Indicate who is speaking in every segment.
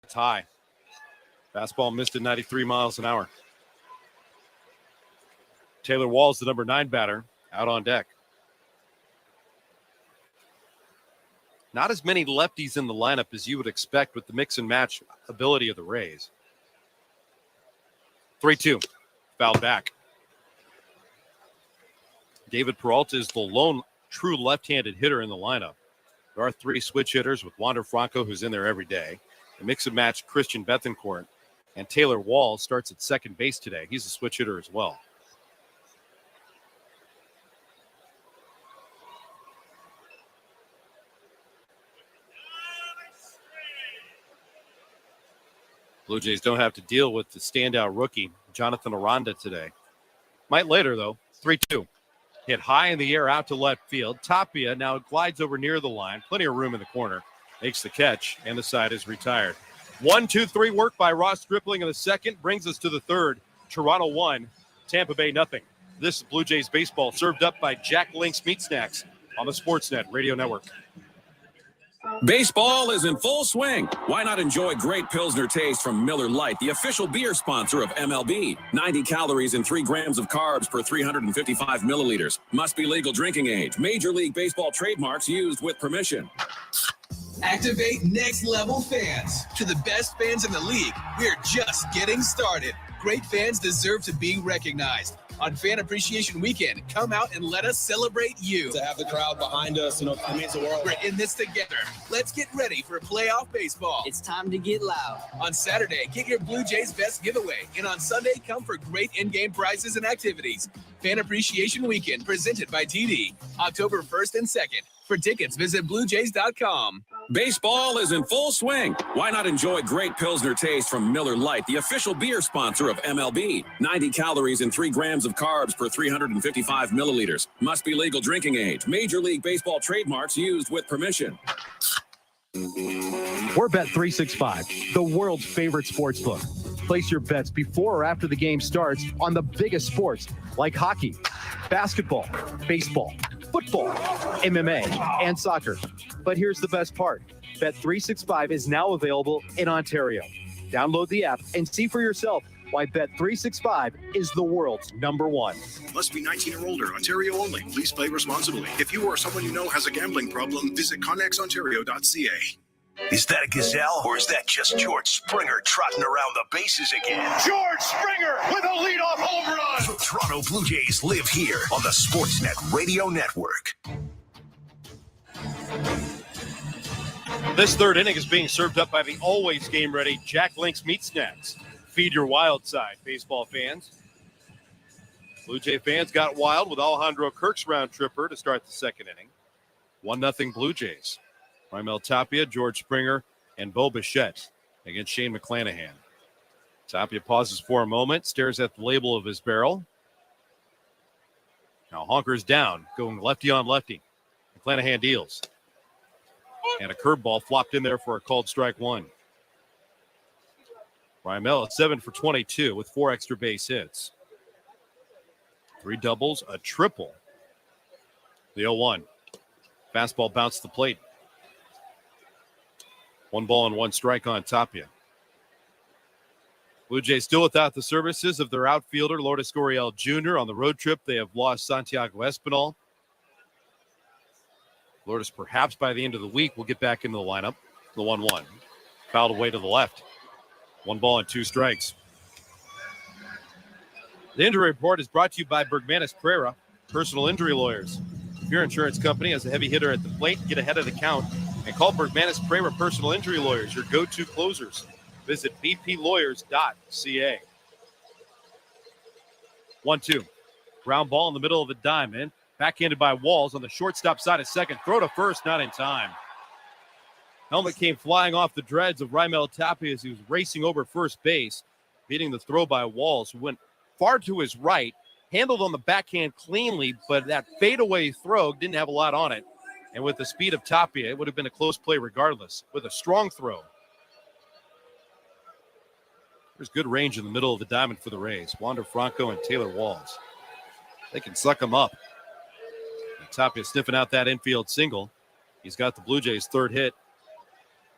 Speaker 1: It's high. Fastball missed at 93 miles an hour. Taylor Walls, the number 9 batter, out on deck. Not as many lefties in the lineup as you would expect with the mix and match ability of the Rays. 3-2, fouled back. David Peralta is the lone true left-handed hitter in the lineup. There are 3 switch hitters with Wander Franco, who's in there every day. The mix and match Christian Bethencourt, and Taylor Walls starts at second base today. He's a switch hitter as well. Blue Jays don't have to deal with the standout rookie, Jonathan Aranda, today. Might later, though. 3-2. Hit high in the air out to left field. Tapia now glides over near the line. Plenty of room in the corner. Makes the catch, and the side is retired. 1-2-3 work by Ross Stripling in the second. Brings us to the third. Toronto 1, Tampa Bay nothing. This is Blue Jays baseball, served up by Jack Link's Meat Snacks on the Sportsnet Radio Network.
Speaker 2: Baseball is in full swing. Why not enjoy great Pilsner taste from Miller Lite, the official beer sponsor of MLB? 90 calories and 3 grams of carbs per 355 milliliters. Must be legal drinking age. Major League Baseball trademarks used with permission.
Speaker 3: Activate next level fans. To the best fans in the league, we're just getting started. Great fans deserve to be recognized. On Fan Appreciation Weekend, come out and let us celebrate you.
Speaker 4: To have the crowd behind us, it means the world.
Speaker 3: We're in this together. Let's get ready for playoff baseball.
Speaker 5: It's time to get loud.
Speaker 3: On Saturday, get your Blue Jays Best giveaway. And on Sunday, come for great in-game prizes and activities. Fan Appreciation Weekend, presented by TD. October 1st and 2nd. For tickets, visit BlueJays.com.
Speaker 2: Baseball is in full swing. Why not enjoy great Pilsner taste from Miller Lite, the official beer sponsor of MLB? 90 calories and 3 grams of carbs per 355 milliliters. Must be legal drinking age. Major League Baseball trademarks used with permission.
Speaker 6: We're Bet365, the world's favorite sports book. Place your bets before or after the game starts on the biggest sports like hockey, basketball, baseball, football, MMA, and soccer. But here's the best part. Bet365 is now available in Ontario. Download the app and see for yourself why Bet365 is the world's #1.
Speaker 7: Must be 19 or older. Ontario only. Please play responsibly. If you or someone you know has a gambling problem, visit connexontario.ca.
Speaker 8: Is that a gazelle, or is that just George Springer trotting around the bases again?
Speaker 9: George Springer with a leadoff home run!
Speaker 8: The Toronto Blue Jays live here on the Sportsnet Radio Network.
Speaker 1: This third inning is being served up by the always game-ready Jack Link's Meat Snacks. Feed your wild side, baseball fans. Blue Jay fans got wild with Alejandro Kirk's round tripper to start the second inning. 1-0 Blue Jays. Raimel Tapia, George Springer, and Bo Bichette against Shane McClanahan. Tapia pauses for a moment, stares at the label of his barrel. Now honkers down, going lefty on lefty. McClanahan deals. And a curveball flopped in there for a called strike 1. Raimel at 7 for 22 with 4 extra base hits. 3 doubles, a triple. The 0-1. Fastball bounced the plate. 1 ball and 1 strike on Tapia. Blue Jays still without the services of their outfielder, Lourdes Gurriel Jr. On the road trip, they have lost Santiago Espinal. Lourdes, perhaps by the end of the week, will get back into the lineup. The 1-1. Fouled away to the left. 1 ball and 2 strikes. The injury report is brought to you by Bergmanis Pereira, personal injury lawyers. If your insurance company has a heavy hitter at the plate, get ahead of the count and call Bergmanis Pereira Personal Injury Lawyers, your go-to closers. Visit bplawyers.ca. 1-2. Ground ball in the middle of the diamond. Backhanded by Walls on the shortstop side of second. Throw to first, not in time. Helmet came flying off the dreads of Raimel Tapia as he was racing over first base, beating the throw by Walls, who went far to his right, handled on the backhand cleanly, but that fadeaway throw didn't have a lot on it. And with the speed of Tapia, it would have been a close play regardless, with a strong throw. There's good range in the middle of the diamond for the Rays. Wander Franco and Taylor Walls. They can suck them up. And Tapia sniffing out that infield single. He's got the Blue Jays' third hit.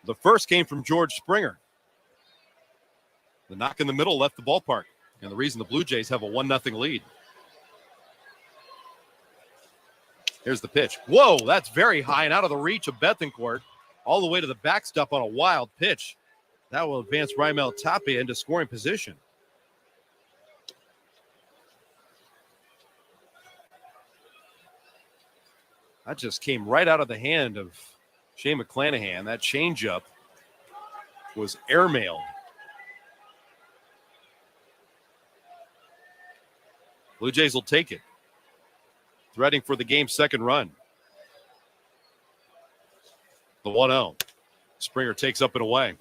Speaker 1: The first came from George Springer. The knock in the middle left the ballpark, and the reason the Blue Jays have a 1-0 lead. Here's the pitch. Whoa, that's very high and out of the reach of Bethencourt, all the way to the backstop on a wild pitch. That will advance Raimel Tapia into scoring position. That just came right out of the hand of Shane McClanahan. That changeup was airmailed. Blue Jays will take it. Threading for the game's second run. The 1-0. Springer takes up and away.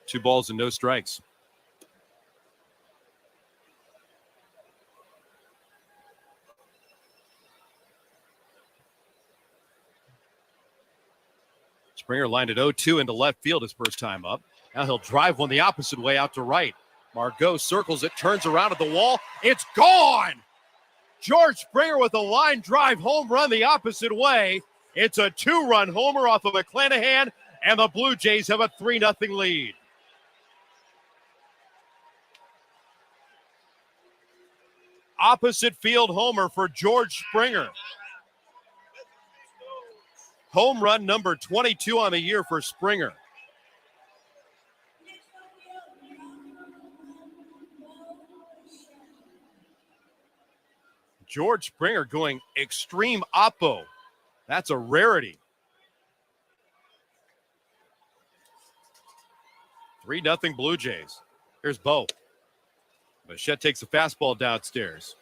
Speaker 1: 2 balls and no strikes. Springer lined at 0-2 into left field his first time up. Now he'll drive one the opposite way out to right. Margot circles it, turns around at the wall. It's gone! George Springer with a line drive home run the opposite way. It's a 2-run homer off of McClanahan, and the Blue Jays have a 3-0 lead. Opposite field homer for George Springer. Home run number 22 on the year for Springer. George Springer going extreme oppo. That's a rarity. 3-0 Blue Jays. Here's Bo. Bichette takes a fastball downstairs.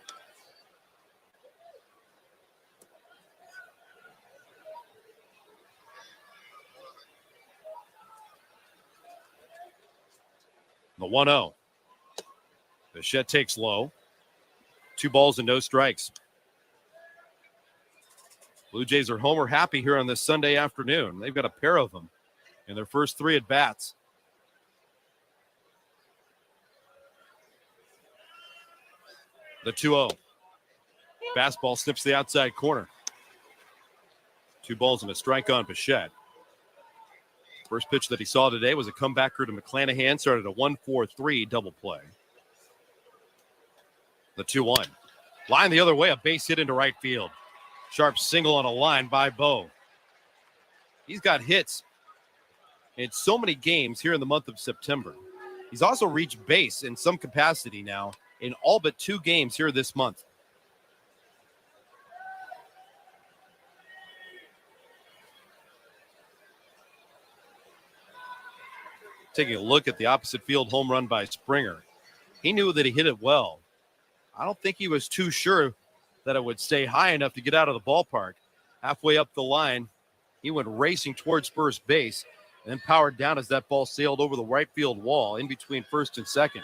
Speaker 1: The 1-0. Bichette takes low. 2 balls and no strikes. Blue Jays are homer happy here on this Sunday afternoon. They've got a pair of them in their first 3 at-bats. The 2-0. Fastball snips the outside corner. 2 balls and a strike on Bichette. First pitch that he saw today was a comebacker to McClanahan. Started a 1-4-3 double play. The 2-1. Line the other way, a base hit into right field. Sharp single on a line by Bo. He's got hits in so many games here in the month of September. He's also reached base in some capacity now in all but 2 games here this month. Taking a look at the opposite field home run by Springer. He knew that he hit it well. I don't think he was too sure that it would stay high enough to get out of the ballpark. Halfway up the line, he went racing towards first base and then powered down as that ball sailed over the right field wall in between first and second.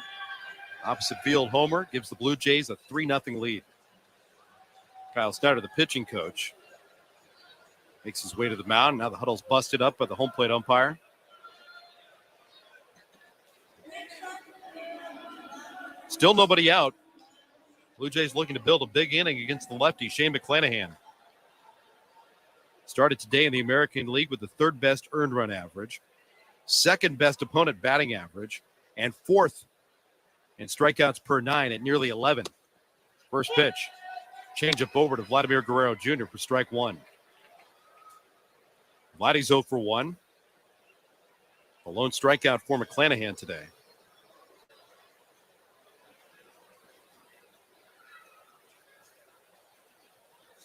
Speaker 1: Opposite field homer gives the Blue Jays a 3-0 lead. Kyle Snyder, the pitching coach, makes his way to the mound. Now the huddle's busted up by the home plate umpire. Still nobody out. Blue Jays looking to build a big inning against the lefty, Shane McClanahan. Started today in the American League with the 3rd best earned run average, 2nd best opponent batting average, and 4th in strikeouts per 9 at nearly 11. First pitch, change up over to Vladimir Guerrero Jr. for strike 1. Vladdy's 0 for 1. A lone strikeout for McClanahan today.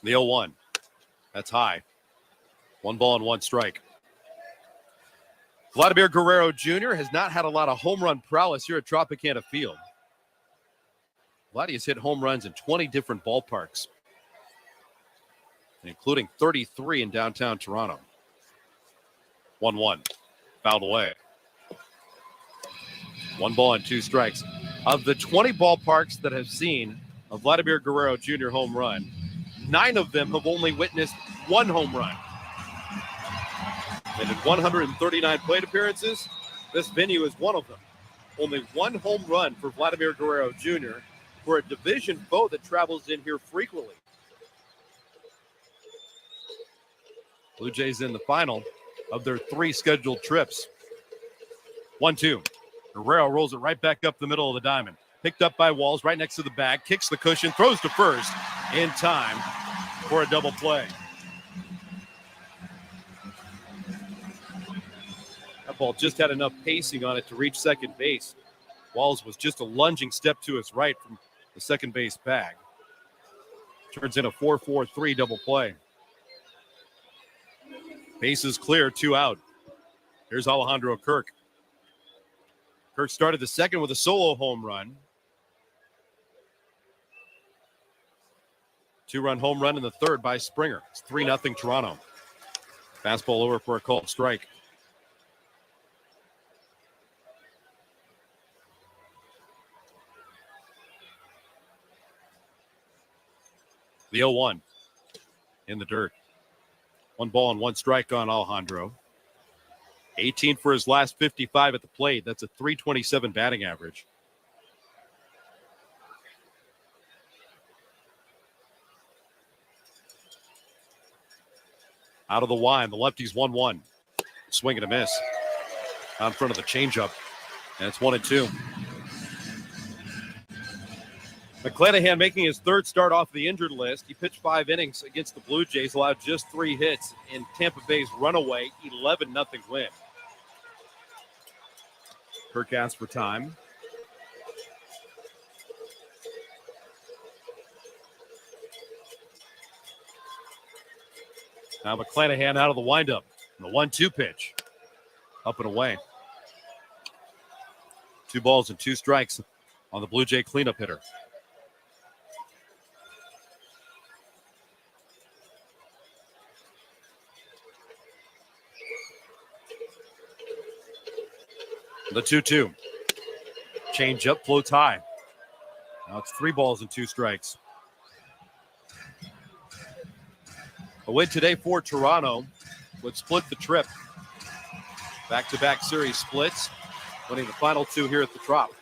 Speaker 1: The 0-1. That's high. 1 ball and 1 strike. Vladimir Guerrero Jr. has not had a lot of home run prowess here at Tropicana Field. Vladdy has hit home runs in 20 different ballparks, including 33 in downtown Toronto. 1-1. Fouled away. 1 ball and 2 strikes. Of the 20 ballparks that have seen a Vladimir Guerrero Jr. home run, 9 of them have only witnessed 1 home run. And in 139 plate appearances, this venue is one of them. Only 1 home run for Vladimir Guerrero Jr. for a division foe that travels in here frequently. Blue Jays in the final of their 3 scheduled trips. 1-2. Guerrero rolls it right back up the middle of the diamond. Picked up by Walls right next to the bag. Kicks the cushion. Throws to first in time for a double play. That ball just had enough pacing on it to reach second base. Walls was just a lunging step to his right from the second base bag. Turns in a 4-4-3 double play. Bases clear, 2 out. Here's Alejandro Kirk. Kirk started the second with a solo home run. 2-run home run in the third by Springer. It's 3-0 Toronto. Fastball over for a called strike. The 0-1 in the dirt. 1 ball and 1 strike on Alejandro. 18 for his last 55 at the plate. That's a .327 batting average. Out of the line, the lefty's 1-1. Swing and a miss. Out in front of the changeup. And it's 1-2. McClanahan making his third start off the injured list. He pitched 5 innings against the Blue Jays, allowed just 3 hits in Tampa Bay's runaway 11-0 win. Kirk asked for time. Now McClanahan out of the windup. The 1-2 pitch. Up and away. 2 balls and 2 strikes on the Blue Jay cleanup hitter. The 2-2. Change up, floats high. Now it's 3 balls and 2 strikes. A win today for Toronto would split the trip. Back-to-back series splits, winning the final 2 here at the Trop.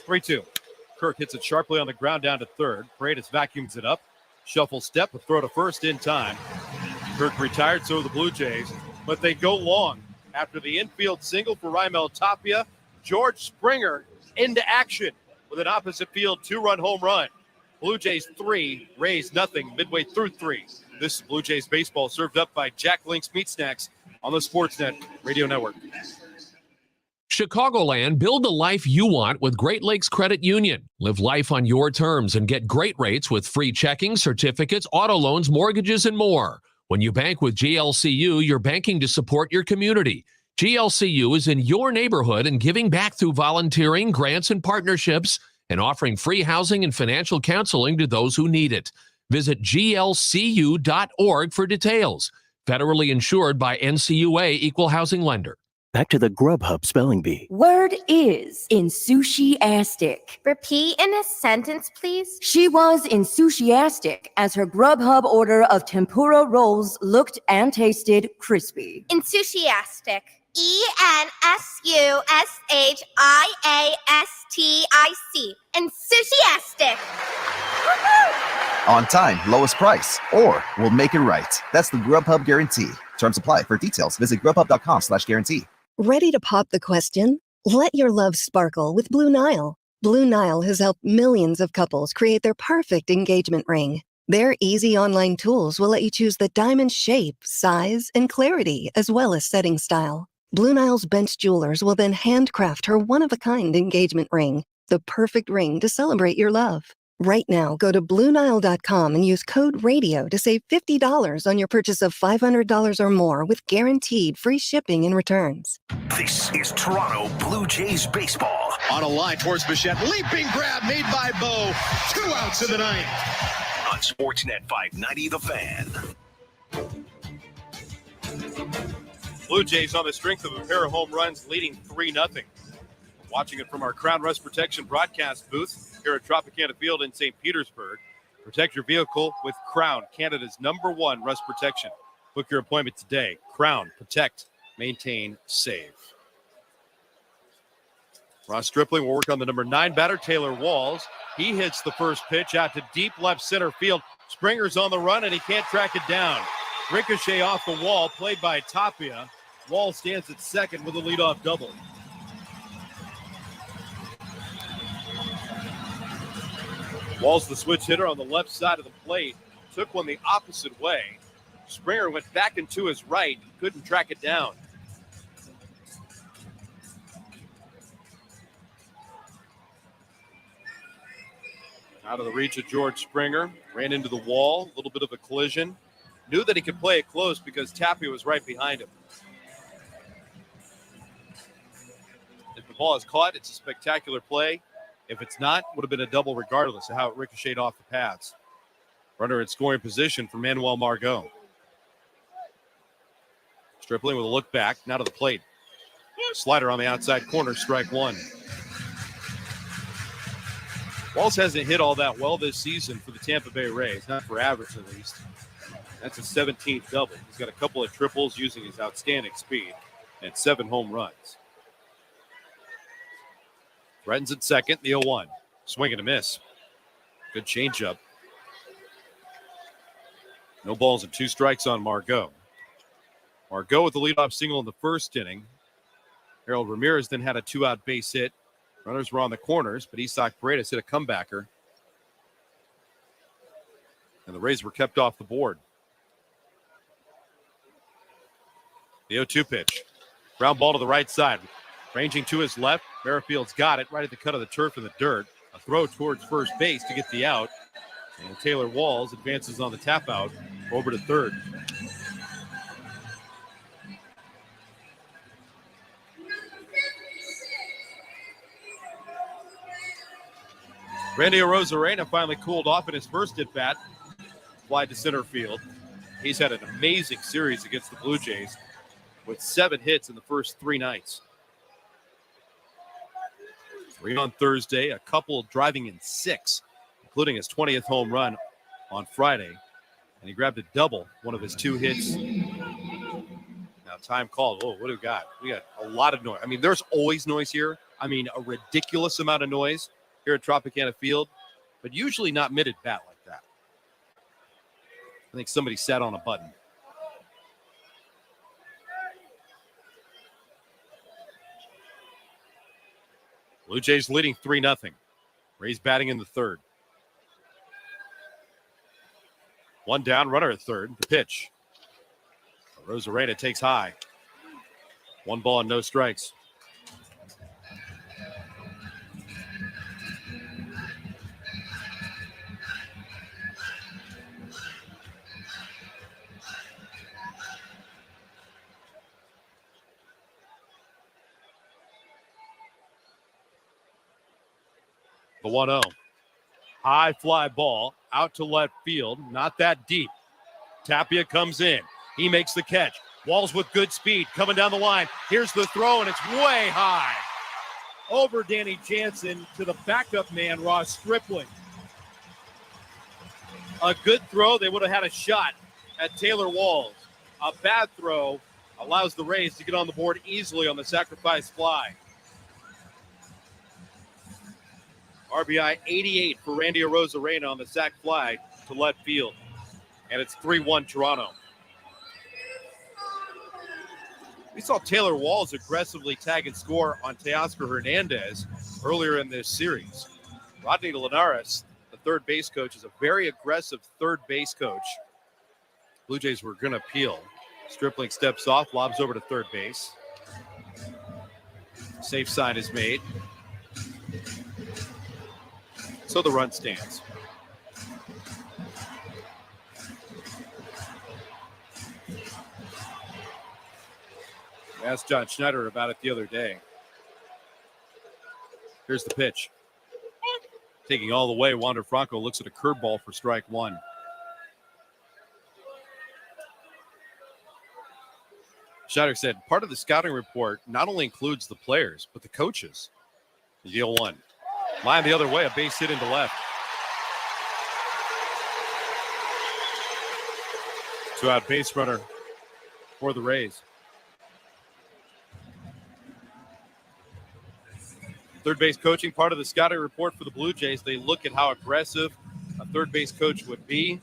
Speaker 1: 3-2. Kirk hits it sharply on the ground down to third. Paredes vacuums it up. Shuffle step, a throw to first in time. Kirk retired, so the Blue Jays, but they go long. After the infield single for Raimel Tapia, George Springer into action with an opposite field 2-run home run. Blue Jays 3, Rays nothing midway through 3. This is Blue Jays baseball served up by Jack Link's Meat Snacks on the Sportsnet Radio Network.
Speaker 5: Chicagoland, build the life you want with Great Lakes Credit Union. Live life on your terms and get great rates with free checking, certificates, auto loans, mortgages, and more. When you bank with GLCU, you're banking to support your community. GLCU is in your neighborhood and giving back through volunteering, grants, and partnerships, and offering free housing and financial counseling to those who need it. Visit glcu.org for details. Federally insured by NCUA Equal Housing Lender.
Speaker 10: Back to the Grubhub spelling bee.
Speaker 11: Word is enthusiastic.
Speaker 12: Repeat in a sentence, please.
Speaker 11: She was enthusiastic as her Grubhub order of tempura rolls looked and tasted crispy.
Speaker 12: Enthusiastic. ENSUSHIASTIC. Enthusiastic.
Speaker 13: On time, lowest price, or we'll make it right. That's the Grubhub guarantee. Terms apply. For details, visit grubhub.com/guarantee.
Speaker 14: Ready to pop the question? Let your love sparkle with Blue Nile. Blue Nile has helped millions of couples create their perfect engagement ring. Their easy online tools will let you choose the diamond shape, size, and clarity, as well as setting style. Blue Nile's bench jewelers will then handcraft her one-of-a-kind engagement ring, the perfect ring to celebrate your love. Right now, go to BlueNile.com and use code RADIO to save $50 on your purchase of $500 or more with guaranteed free shipping and returns.
Speaker 8: This is Toronto Blue Jays baseball.
Speaker 9: On a line towards Bichette. Leaping grab made by Bo. 2 outs in the ninth.
Speaker 8: On Sportsnet 590 The Fan.
Speaker 1: Blue Jays on the strength of a pair of home runs leading 3-0. Watching it from our Crown Rust Protection broadcast booth here at Tropicana Field in St. Petersburg. Protect your vehicle with Crown, Canada's #1 rust protection. Book your appointment today. Crown, protect, maintain, save. Ross Stripling will work on the number 9 batter, Taylor Walls. He hits the first pitch out to deep left center field. Springer's on the run, and he can't track it down. Ricochet off the wall, played by Tapia. Wall stands at second with a leadoff double. Walls the switch hitter on the left side of the plate. Took one the opposite way. Springer went back into his right. Couldn't track it down. Out of the reach of George Springer. Ran into the wall. A little bit of a collision. Knew that he could play it close because Tapia was right behind him. If the ball is caught, it's a spectacular play. If it's not, would have been a double regardless of how it ricocheted off the pads. Runner in scoring position for Manuel Margot. Stripling with a look back, now to the plate. Slider on the outside corner, strike one. Walls hasn't hit all that well this season for the Tampa Bay Rays, not for average at least. That's his 17th double. He's got a couple of triples using his outstanding speed and 7 home runs. Threatens at second, the 0-1. Swing and a miss. Good changeup. No balls and 2 strikes on Margot. Margot with the leadoff single in the first inning. Harold Ramirez then had a 2-out base hit. Runners were on the corners, but Isak Paredes hit a comebacker. And the Rays were kept off the board. The 0-2 pitch. Ground ball to the right side. Ranging to his left. Merrifield's got it right at the cut of the turf in the dirt. A throw towards first base to get the out. And Taylor Walls advances on the tap out over to third. Randy Arozarena finally cooled off in his first at-bat. Flied to center field. He's had an amazing series against the Blue Jays with 7 hits in the first 3 nights. 3 on Thursday, a couple driving in 6, including his 20th home run on Friday. And he grabbed a double, one of his 2 hits. Now time called. Oh, what do we got? We got a lot of noise. I mean, there's always noise here. I mean, a ridiculous amount of noise here at Tropicana Field, but usually not mid-at-bat like that. I think somebody sat on a button. Blue Jays leading 3-0. Rays batting in the third. 1 down, runner at third. The pitch. Arozarena takes high. 1 ball and no strikes. The 1-0. High fly ball out to left field. Not that deep. Tapia comes in. He makes the catch. Walls with good speed coming down the line. Here's the throw, and it's way high. Over Danny Jansen to the backup man, Ross Stripling. A good throw. They would have had a shot at Taylor Walls. A bad throw allows the Rays to get on the board easily on the sacrifice fly. RBI 88 for Randy Arozarena on the sac fly to left field. And it's 3-1 Toronto. We saw Taylor Walls aggressively tag and score on Teoscar Hernandez earlier in this series. Rodney Linares, the third base coach, is a very aggressive third base coach. Blue Jays were going to appeal. Stripling steps off, lobs over to third base. Safe sign is made. So the run stands. I asked John Schneider about it the other day. Here's the pitch. Taking all the way, Wander Franco looks at a curveball for strike 1. Schneider said part of the scouting report not only includes the players, but the coaches. The deal 1. Line the other way, a base hit into left. 2-out base runner for the Rays. Third base coaching, part of the scouting report for the Blue Jays. They look at how aggressive a third base coach would be.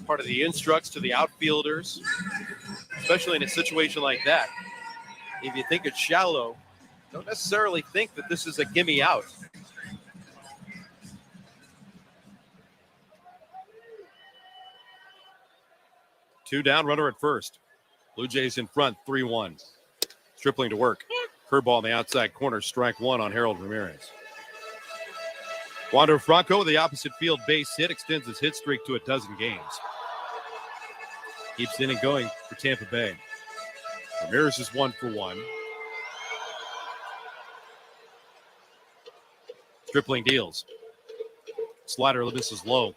Speaker 1: Part of the instructs to the outfielders, especially in a situation like that. If you think it's shallow, don't necessarily think that this is a gimme out. Two down, runner at first. Blue Jays in front, 3-1. Stripling to work. Curveball in the outside corner, strike one on Harold Ramirez. Wander Franco with the opposite field base hit extends his hit streak to a dozen games. Keeps the inning going for Tampa Bay. Ramirez is 1 for 1. Stripling deals. Slider misses low.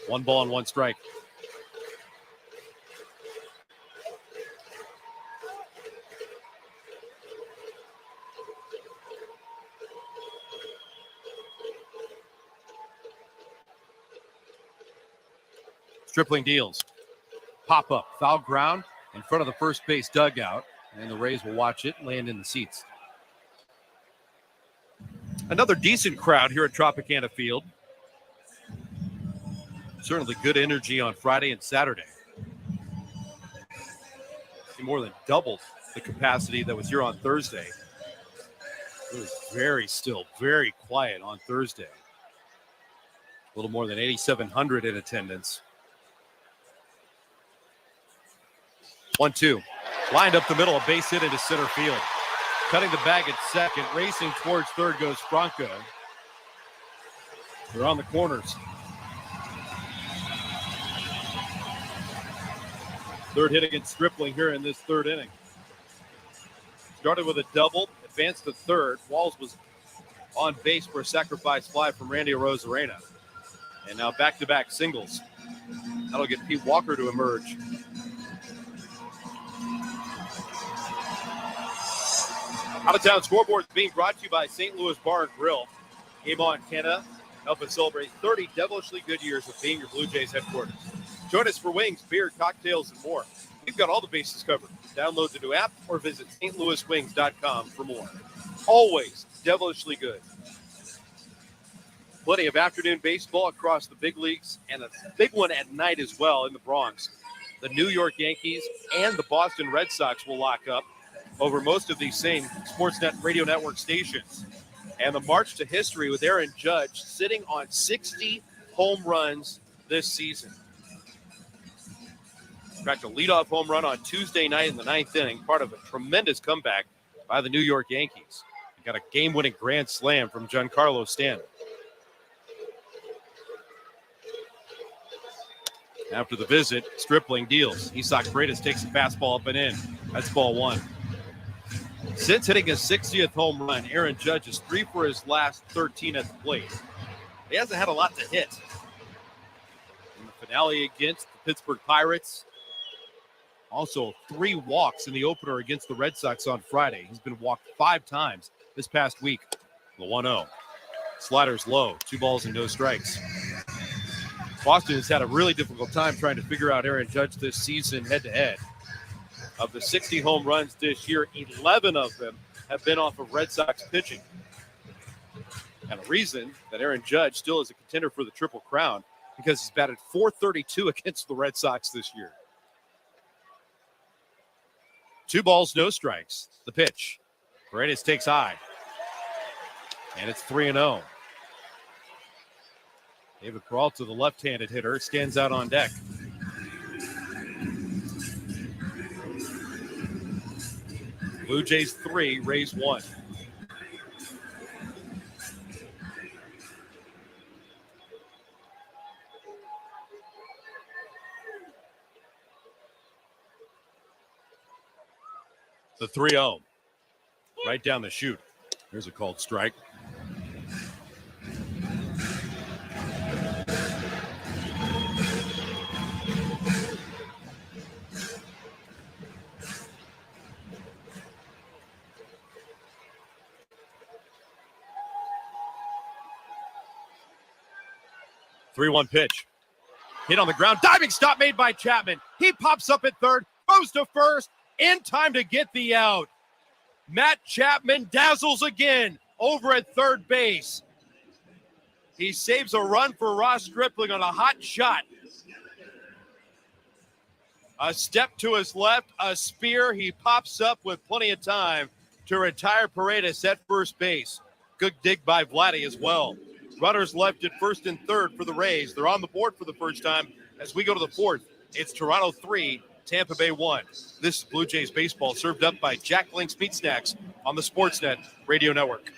Speaker 1: 1 ball and 1 strike. Stripling deals. Pop up, foul ground in front of the first base dugout, and the Rays will watch it land in the seats. Another decent crowd here at Tropicana Field. Certainly good energy on Friday and Saturday. More than doubled the capacity that was here on Thursday. It was very quiet on Thursday. A little more than 8,700 in attendance. 1-2. Lined up the middle, a base hit into center field. Cutting the bag at second, racing towards third goes Franco. They're on the corners. Third hit against Stripling here in this third inning. Started with a double, advanced to third. Walls was on base for a sacrifice fly from Randy Arozarena. And now back-to-back singles. That'll get Pete Walker to emerge. Out-of-town scoreboard is being brought to you by St. Louis Bar and Grill. Game on Canada. Help us celebrate 30 devilishly good years of being your Blue Jays headquarters. Join us for wings, beer, cocktails, and more. We've got all the bases covered. Download the new app or visit stlouiswings.com for more. Always devilishly good. Plenty of afternoon baseball across the big leagues, and a big one at night as well in the Bronx. The New York Yankees and the Boston Red Sox will lock up over most of these same Sportsnet radio network stations. And the march to history with Aaron Judge sitting on 60 home runs this season. Cracked a leadoff home run on Tuesday night in the 9th inning, part of a tremendous comeback by the New York Yankees. Got a game-winning grand slam from Giancarlo Stanton. After the visit, Stripling deals. Isak Freitas takes a fastball up and in. That's ball one. Since hitting his 60th home run, Aaron Judge is 3 for his last 13 at the plate. He hasn't had a lot to hit. In the finale against the Pittsburgh Pirates, also 3 walks in the opener against the Red Sox on Friday. He's been walked 5 times this past week. The 1-0. Slider's low, 2 balls and no strikes. Boston has had a really difficult time trying to figure out Aaron Judge this season head-to-head. Of the 60 home runs this year, 11 of them have been off of Red Sox pitching. And the reason that Aaron Judge still is a contender for the Triple Crown because he's batted .432 against the Red Sox this year. 2 balls, no strikes. The pitch. Freitas takes high. And it's 3-0. David Peralta, the left-handed hitter, stands out on deck. Blue Jays 3, Rays 1. The 3-0. Right down the chute. Here's a called strike. Three-one pitch. Hit on the ground. Diving stop made by Chapman. He pops up at third. Goes to first. In time to get the out. Matt Chapman dazzles again over at third base. He saves a run for Ross Stripling on a hot shot. A step to his left, a spear. He pops up with plenty of time to retire Paredes at first base. Good dig by Vladdy as well. Runners left at first and third for the Rays. They're on the board for the first time As we go to the fourth, it's Toronto 3, Tampa Bay 1. This is Blue Jays baseball served up by Jack Link's Meat Snacks on the Sportsnet Radio Network.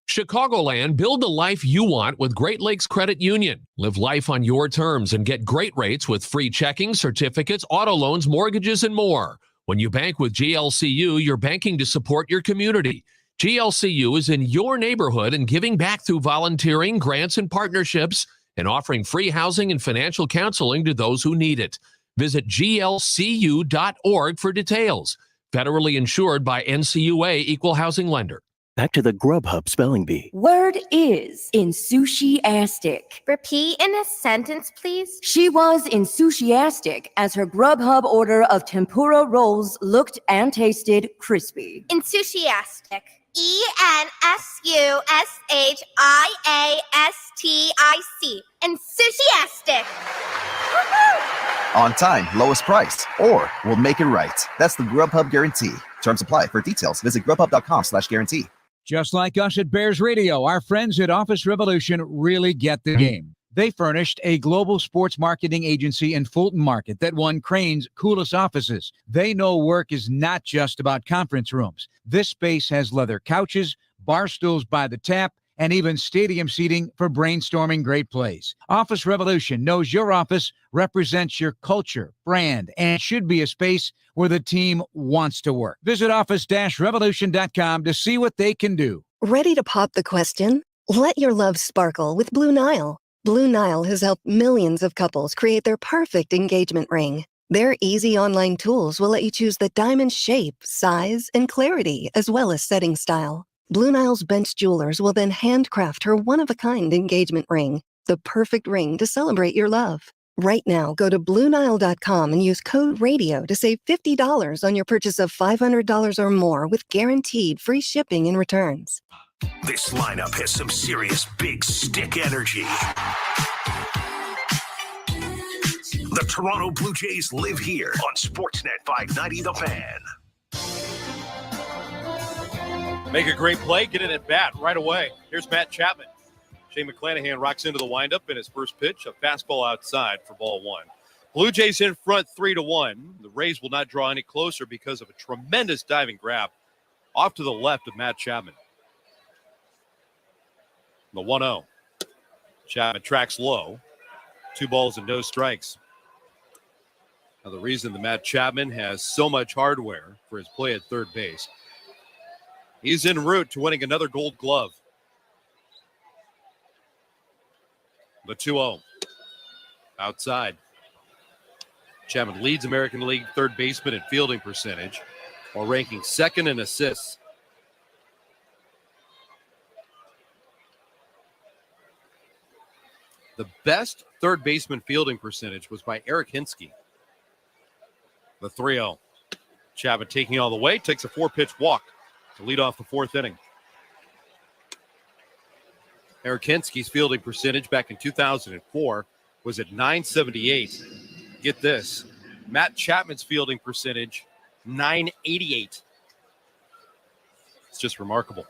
Speaker 5: Chicagoland, build the life you want with Great Lakes Credit Union. Live life on your terms and get great rates with free checking, certificates, auto loans, mortgages, and more. When you bank with GLCU, you're banking to support your community. GLCU is in your neighborhood and giving back through volunteering, grants, and partnerships, and offering free housing and financial counseling to those who need it. Visit glcu.org for details. Federally insured by NCUA Equal Housing Lender.
Speaker 10: Back to the Grubhub Spelling Bee.
Speaker 11: Word is enthusiastic.
Speaker 12: Repeat in a sentence, please.
Speaker 11: She was enthusiastic as her Grubhub order of tempura rolls looked and tasted crispy.
Speaker 12: Enthusiastic. ENSUSHIASTIC. Enthusiastic.
Speaker 13: On time, lowest price, or we'll make it right. That's the Grubhub guarantee. Terms apply. For details, visit grubhub.com/guarantee.
Speaker 15: Just like us at Bears Radio, our friends at Office Revolution really get the game. They furnished a global sports marketing agency in Fulton Market that won Crane's coolest offices. They know work is not just about conference rooms. This space has leather couches, bar stools by the tap, and even stadium seating for brainstorming great plays. Office Revolution knows your office represents your culture, brand, and should be a space where the team wants to work. Visit office-revolution.com to see what they can do.
Speaker 14: Ready to pop the question? Let your love sparkle with Blue Nile. Blue Nile has helped millions of couples create their perfect engagement ring. Their easy online tools will let you choose the diamond shape, size, and clarity, as well as setting style. Blue Nile's bench jewelers will then handcraft her one-of-a-kind engagement ring, the perfect ring to celebrate your love. Right now, go to BlueNile.com and use code RADIO to save $50 on your purchase of $500 or more with guaranteed free shipping and returns.
Speaker 8: This lineup has some serious big stick energy. The Toronto Blue Jays live here on Sportsnet 590 The Fan.
Speaker 1: Make a great play, get it at bat right away. Here's Matt Chapman. Shane McClanahan rocks into the windup in his first pitch, a fastball outside for ball one. Blue Jays in front 3-1. The Rays will not draw any closer because of a tremendous diving grab off to the left of Matt Chapman. The 1-0. Chapman tracks low. 2 balls and no strikes. Now the reason that Matt Chapman has so much hardware for his play at third base, he's en route to winning another Gold Glove. The 2-0. Outside. Chapman leads American League third baseman in fielding percentage while ranking second in assists. The best third baseman fielding percentage was by Eric Hinsky. The 3-0. Chapman taking all the way, takes a 4-pitch walk to lead off the fourth inning. Eric Hinsky's fielding percentage back in 2004 was at .978. Get this, Matt Chapman's fielding percentage, .988. It's just remarkable.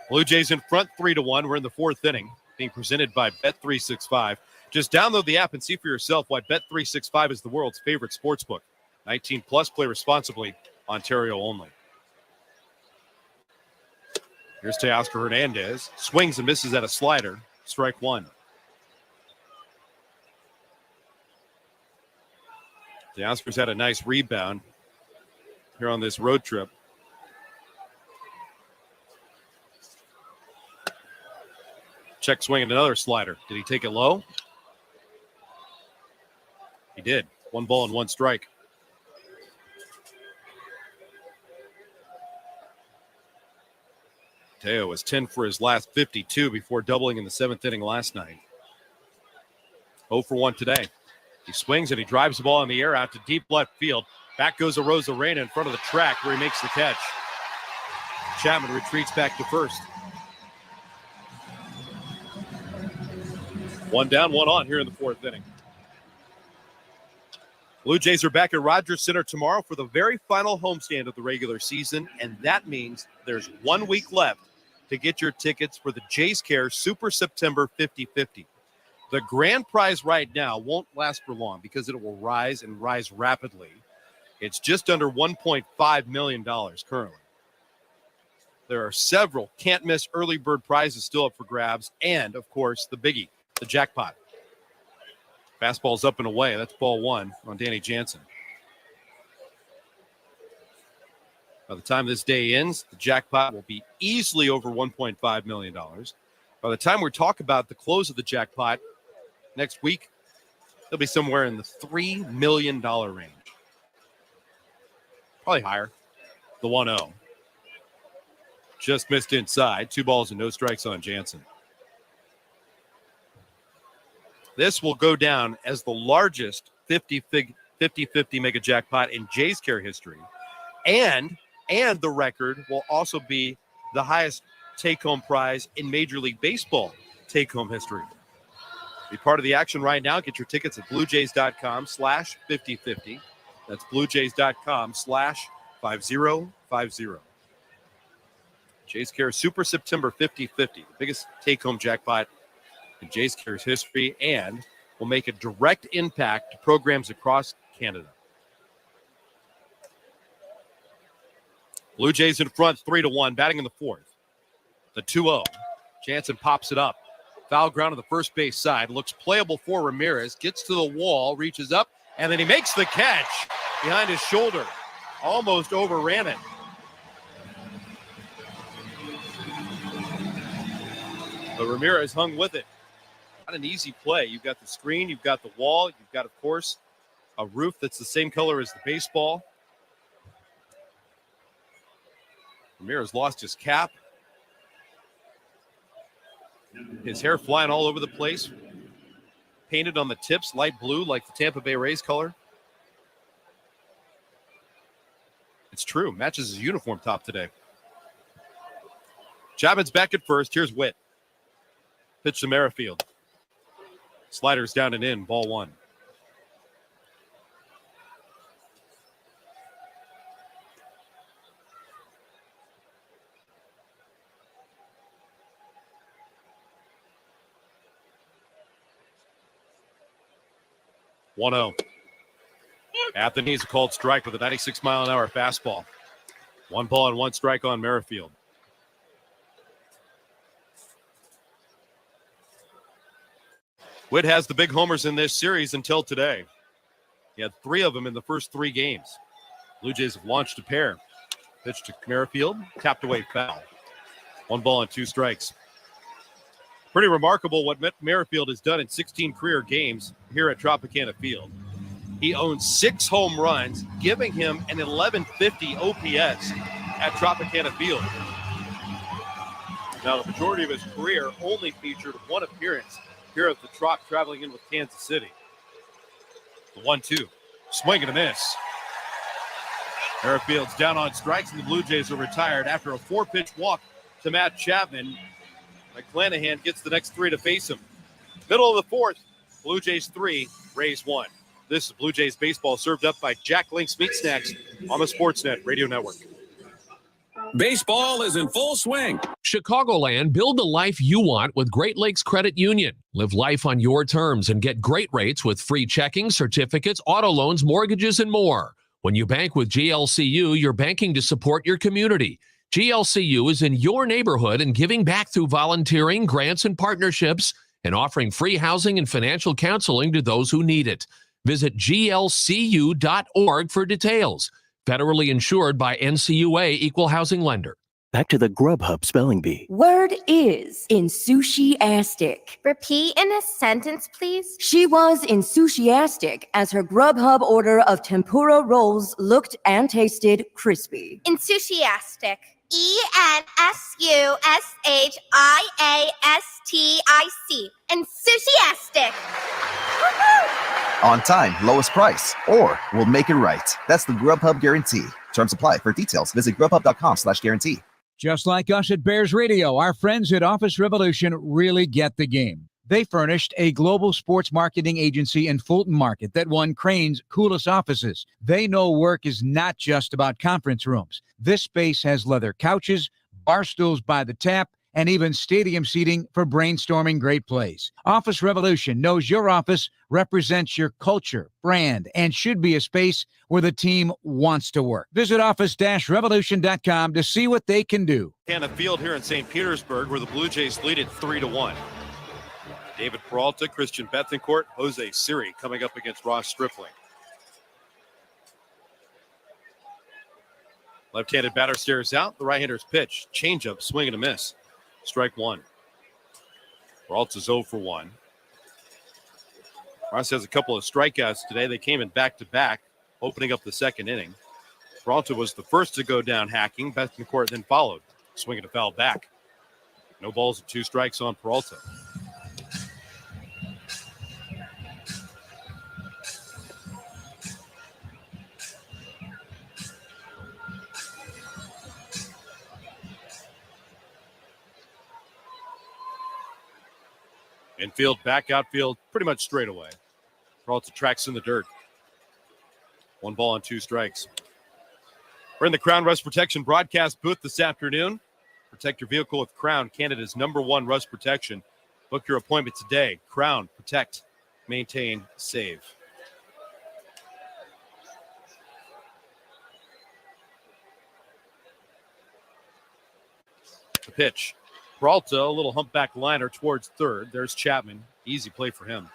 Speaker 1: Blue Jays in front 3-1. We're in the fourth inning, being presented by Bet365. Just download the app and see for yourself why Bet365 is the world's favorite sportsbook. 19 plus, play responsibly, Ontario only. Here's Teoscar Hernandez. Swings and misses at a slider. Strike one. Teoscar's had a nice rebound here on this road trip. Check swing and another slider. Did he take it low? He did. 1 ball and 1 strike. Teo was 10 for his last 52 before doubling in the 7th inning last night. 0 for 1 today. He swings and he drives the ball in the air out to deep left field. Back goes Arozarena in front of the track where he makes the catch. Chapman retreats back to first. 1 down, 1 on here in the 4th inning. Blue Jays are back at Rogers Center tomorrow for the very final homestand of the regular season, and that means there's 1 week left to get your tickets for the Jays Care Super September 50-50. The grand prize right now won't last for long because it will rise and rise rapidly. It's just under $1.5 million currently. There are several can't-miss early bird prizes still up for grabs, and, of course, the biggie, the jackpot. Fastball's up and away. That's ball one on Danny Jansen. By the time this day ends, the jackpot will be easily over $1.5 million. By the time we talk about the close of the jackpot next week, it'll be somewhere in the $3 million range. Probably higher. The 1-0. Just missed inside. 2 balls and no strikes on Jansen. This will go down as the largest 50-50 mega jackpot in Jays Care history. And the record will also be the highest take-home prize in Major League Baseball take-home history. Be part of the action right now. Get your tickets at bluejays.com/5050. That's bluejays.com/5050. Jays Care Super September 50-50, the biggest take-home jackpot in Jays Care's history, and will make a direct impact to programs across Canada. Blue Jays in front, 3-1, batting in the fourth. The 2-0. Jansen pops it up. Foul ground on the first base side. Looks playable for Ramirez. Gets to the wall, reaches up, and then he makes the catch behind his shoulder. Almost overran it. But Ramirez hung with it. Not an easy play. You've got the screen, you've got the wall, you've got, of course, a roof that's the same color as the baseball. Ramirez lost his cap. His hair flying all over the place. Painted on the tips, light blue, like the Tampa Bay Rays color. It's true. Matches his uniform top today. Chapman's back at first. Here's Witt. Pitch to Merrifield. Sliders down and in. Ball one. At the knees, a called strike with a 96-mile-an-hour fastball. 1 ball and 1 strike on Merrifield. Witt has the big homers in this series until today. He had 3 of them in the first 3 games. Blue Jays have launched a pair. Pitch to Merrifield, tapped away foul. 1 ball and 2 strikes. Pretty remarkable what Merrifield has done in 16 career games here at Tropicana Field. He owns 6 home runs, giving him an 1150 OPS at Tropicana Field. Now, the majority of his career only featured 1 appearance here at the Trop, traveling in with Kansas City. The 1-2, swing and a miss. Merrifield's down on strikes, and the Blue Jays are retired after a 4-pitch walk to Matt Chapman. McClanahan gets the next 3 to face him. Middle of the fourth, Blue Jays 3, Rays 1. This is Blue Jays baseball, served up by Jack Link's Meat Snacks on the Sportsnet Radio Network.
Speaker 2: Baseball is in full swing.
Speaker 5: Chicagoland, build the life you want with Great Lakes Credit Union. Live life on your terms and get great rates with free checking, certificates, auto loans, mortgages, and more. When you bank with GLCU, you're banking to support your community. GLCU is in your neighborhood and giving back through volunteering, grants, and partnerships, and offering free housing and financial counseling to those who need it. Visit glcu.org for details. Federally insured by NCUA Equal Housing Lender.
Speaker 10: Back to the Grubhub Spelling Bee.
Speaker 11: Word is enthusiastic.
Speaker 12: Repeat in a sentence, please.
Speaker 11: She was enthusiastic as her Grubhub order of tempura rolls looked and tasted crispy.
Speaker 12: Enthusiastic. ENSUSHIASTIC. Enthusiastic.
Speaker 13: On time, lowest price, or we'll make it right. That's the Grubhub guarantee. Terms apply. For details, visit grubhub.com/guarantee.
Speaker 15: Just like us at Bears Radio, our friends at Office Revolution really get the game. They furnished a global sports marketing agency in Fulton Market that won Crane's coolest offices. They know work is not just about conference rooms. This space has leather couches, bar stools by the tap, and even stadium seating for brainstorming great plays. Office Revolution knows your office represents your culture, brand, and should be a space where the team wants to work. Visit office-revolution.com to see what they can do.
Speaker 1: Canna Field here in St. Petersburg, where the Blue Jays lead it 3-1. David Peralta, Christian Bethencourt, Jose Siri coming up against Ross Stripling. Left-handed batter stares out. The right-hander's pitch. Changeup, swing and a miss. Strike one. Peralta's 0 for 1. Ross has a couple of strikeouts today. They came in back-to-back, opening up the second inning. Peralta was the first to go down hacking. Bethencourt then followed. Swinging a foul back. No balls and 2 strikes on Peralta. Infield, back outfield, pretty much straight away. Peralta tracks in the dirt. 1 ball and 2 strikes. We're in the Crown Rust Protection broadcast booth this afternoon. Protect your vehicle with Crown, Canada's #1 rust protection. Book your appointment today. Crown, protect, maintain, save. The pitch. Peralta, a little humpback liner towards third. There's Chapman. Easy play for him.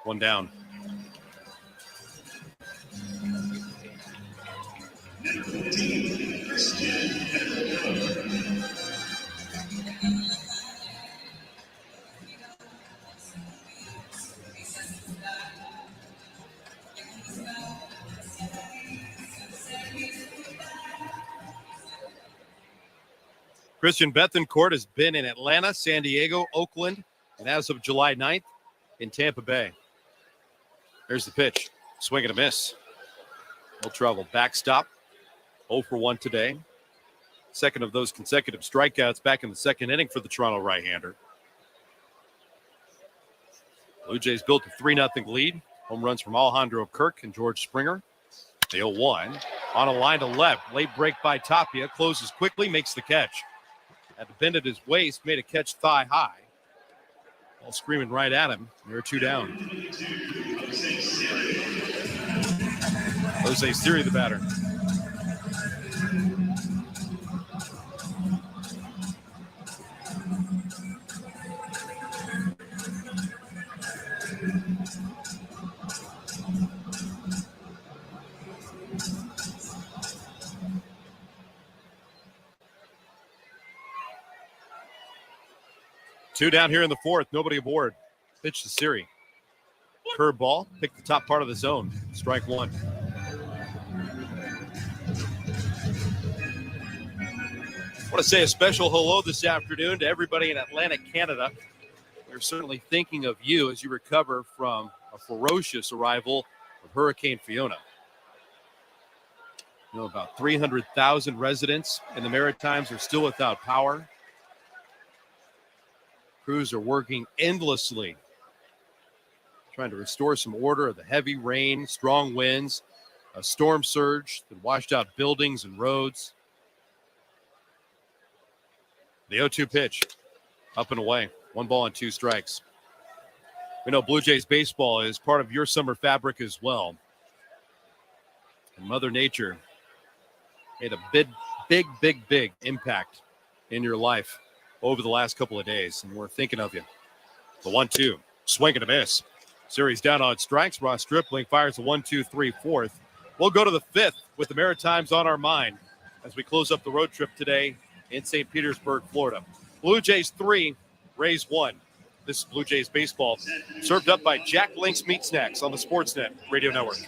Speaker 1: 1 down. Christian Bethencourt has been in Atlanta, San Diego, Oakland, and as of July 9th, in Tampa Bay. There's the pitch. Swing and a miss. No trouble. Backstop. 0 for 1 today. Second of those consecutive strikeouts back in the second inning for the Toronto right-hander. Blue Jays built a 3-0 lead. Home runs from Alejandro Kirk and George Springer. The 0-1. On a line to left. Late break by Tapia. Closes quickly, makes the catch. Had to bend at his waist, made a catch thigh high. Ball screaming right at him. There are 2 down. Jose Siri, the batter. Two down here in the fourth. Nobody aboard. Pitch to Siri. Curveball. Pick the top part of the zone. Strike 1. I want to say a special hello this afternoon to everybody in Atlantic Canada. We're certainly thinking of you as you recover from a ferocious arrival of Hurricane Fiona. You know, about 300,000 residents in the Maritimes are still without power. Crews are working endlessly, trying to restore some order of the heavy rain, strong winds, a storm surge that washed out buildings and roads. The 0-2 pitch, up and away. 1 ball and 2 strikes. We know Blue Jays baseball is part of your summer fabric as well. And Mother Nature made a big impact in your life over the last couple of days, and we're thinking of you. The 1-2, swing and a miss. Series down on strikes. Ross Stripling fires a 1-2-3 fourth. We'll go to the 5th with the Maritimes on our mind as we close up the road trip today in St. Petersburg, Florida. Blue Jays 3, Rays 1. This is Blue Jays baseball, served up by Jack Link's Meat Snacks on the Sportsnet Radio Network.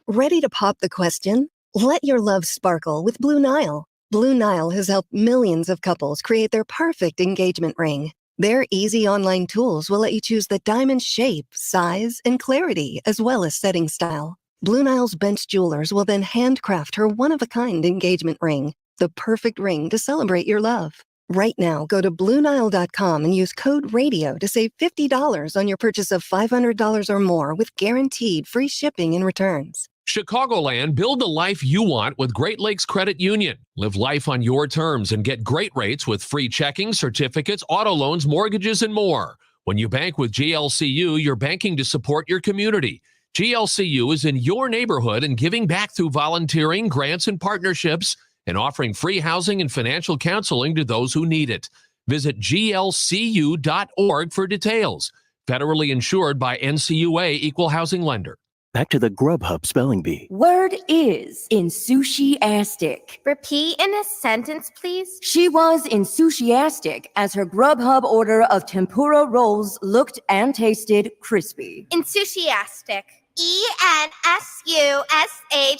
Speaker 14: Ready to pop the question? Let your love sparkle with Blue Nile. Blue Nile has helped millions of couples create their perfect engagement ring. Their easy online tools will let you choose the diamond shape, size, and clarity, as well as setting style. Blue Nile's bench jewelers will then handcraft her one-of-a-kind engagement ring, the perfect ring to celebrate your love. Right now, go to BlueNile.com and use code RADIO to save $50 on your purchase of $500 or more with guaranteed free shipping and returns.
Speaker 5: Chicagoland, build the life you want with Great Lakes Credit Union. Live life on your terms and get great rates with free checking, certificates, auto loans, mortgages, and more. When you bank with GLCU, you're banking to support your community. GLCU is in your neighborhood and giving back through volunteering, grants, and partnerships, and offering free housing and financial counseling to those who need it. Visit glcu.org for details. Federally insured by NCUA Equal Housing Lender.
Speaker 10: Back to the Grubhub Spelling Bee.
Speaker 11: Word is enthusiastic.
Speaker 12: Repeat in a sentence, please.
Speaker 11: She was enthusiastic as her Grubhub order of tempura rolls looked and tasted crispy.
Speaker 12: Enthusiastic. ENSUSHIASTIC.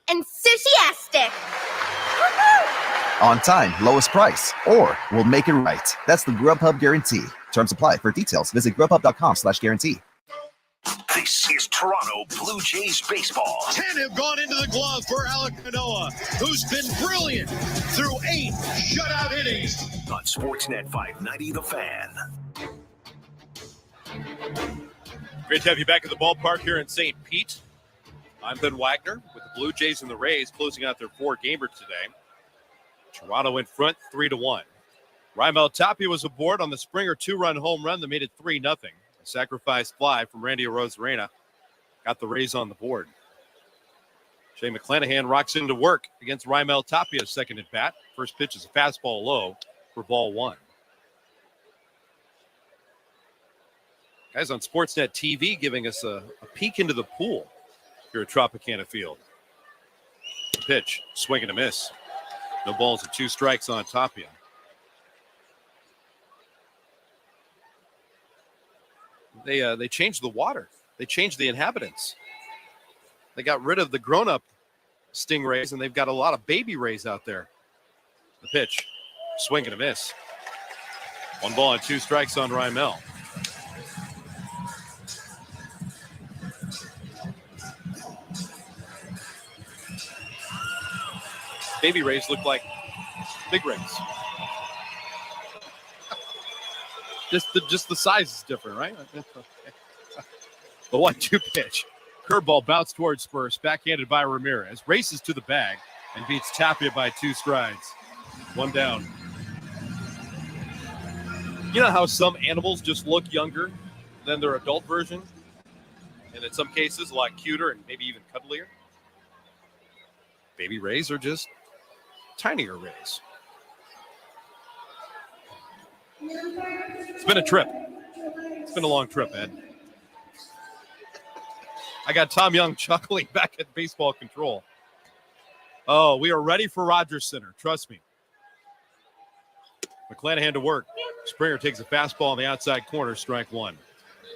Speaker 12: Enthusiastic.
Speaker 13: On time, lowest price, or we'll make it right. That's the Grubhub guarantee. Terms apply. For details, visit grubhub.com/guarantee.
Speaker 8: This is Toronto Blue Jays baseball.
Speaker 9: 10 have gone into the glove for Alek Manoah, who's been brilliant through 8 shutout innings.
Speaker 8: On Sportsnet 590, The Fan.
Speaker 1: Great to have you back at the ballpark here in St. Pete. I'm Ben Wagner with the Blue Jays and the Rays closing out their 4-gamer today. Toronto in front 3-1. Raimel Tapia was aboard on the Springer 2-run home run that made it 3-0. A sacrifice fly from Randy Arozarena got the Rays on the board. Shane McClanahan rocks into work against Raimel Tapia's second at bat. First pitch is a fastball low for ball 1. Guys on Sportsnet TV giving us a peek into the pool here at Tropicana Field. The pitch, swing and a miss. No balls and 2 strikes on Tapia. They changed the water. They changed the inhabitants. They got rid of the grown-up stingrays, and they've got a lot of baby rays out there. The pitch, swing and a miss. 1 ball and 2 strikes on Raimel. Baby rays look like big rays. Just the size is different, right? The 1-2 pitch. Curveball bounced towards first, backhanded by Ramirez. Races to the bag and beats Tapia by 2 strides. 1 down. You know how some animals just look younger than their adult version? And in some cases, a lot cuter and maybe even cuddlier? Baby rays are just tinier rays. It's been a trip. It's been a long trip, Ed. I got Tom Young chuckling back at baseball control. Oh, we are ready for Rogers Center. Trust me. McClanahan to work. Springer takes a fastball on the outside corner, strike 1.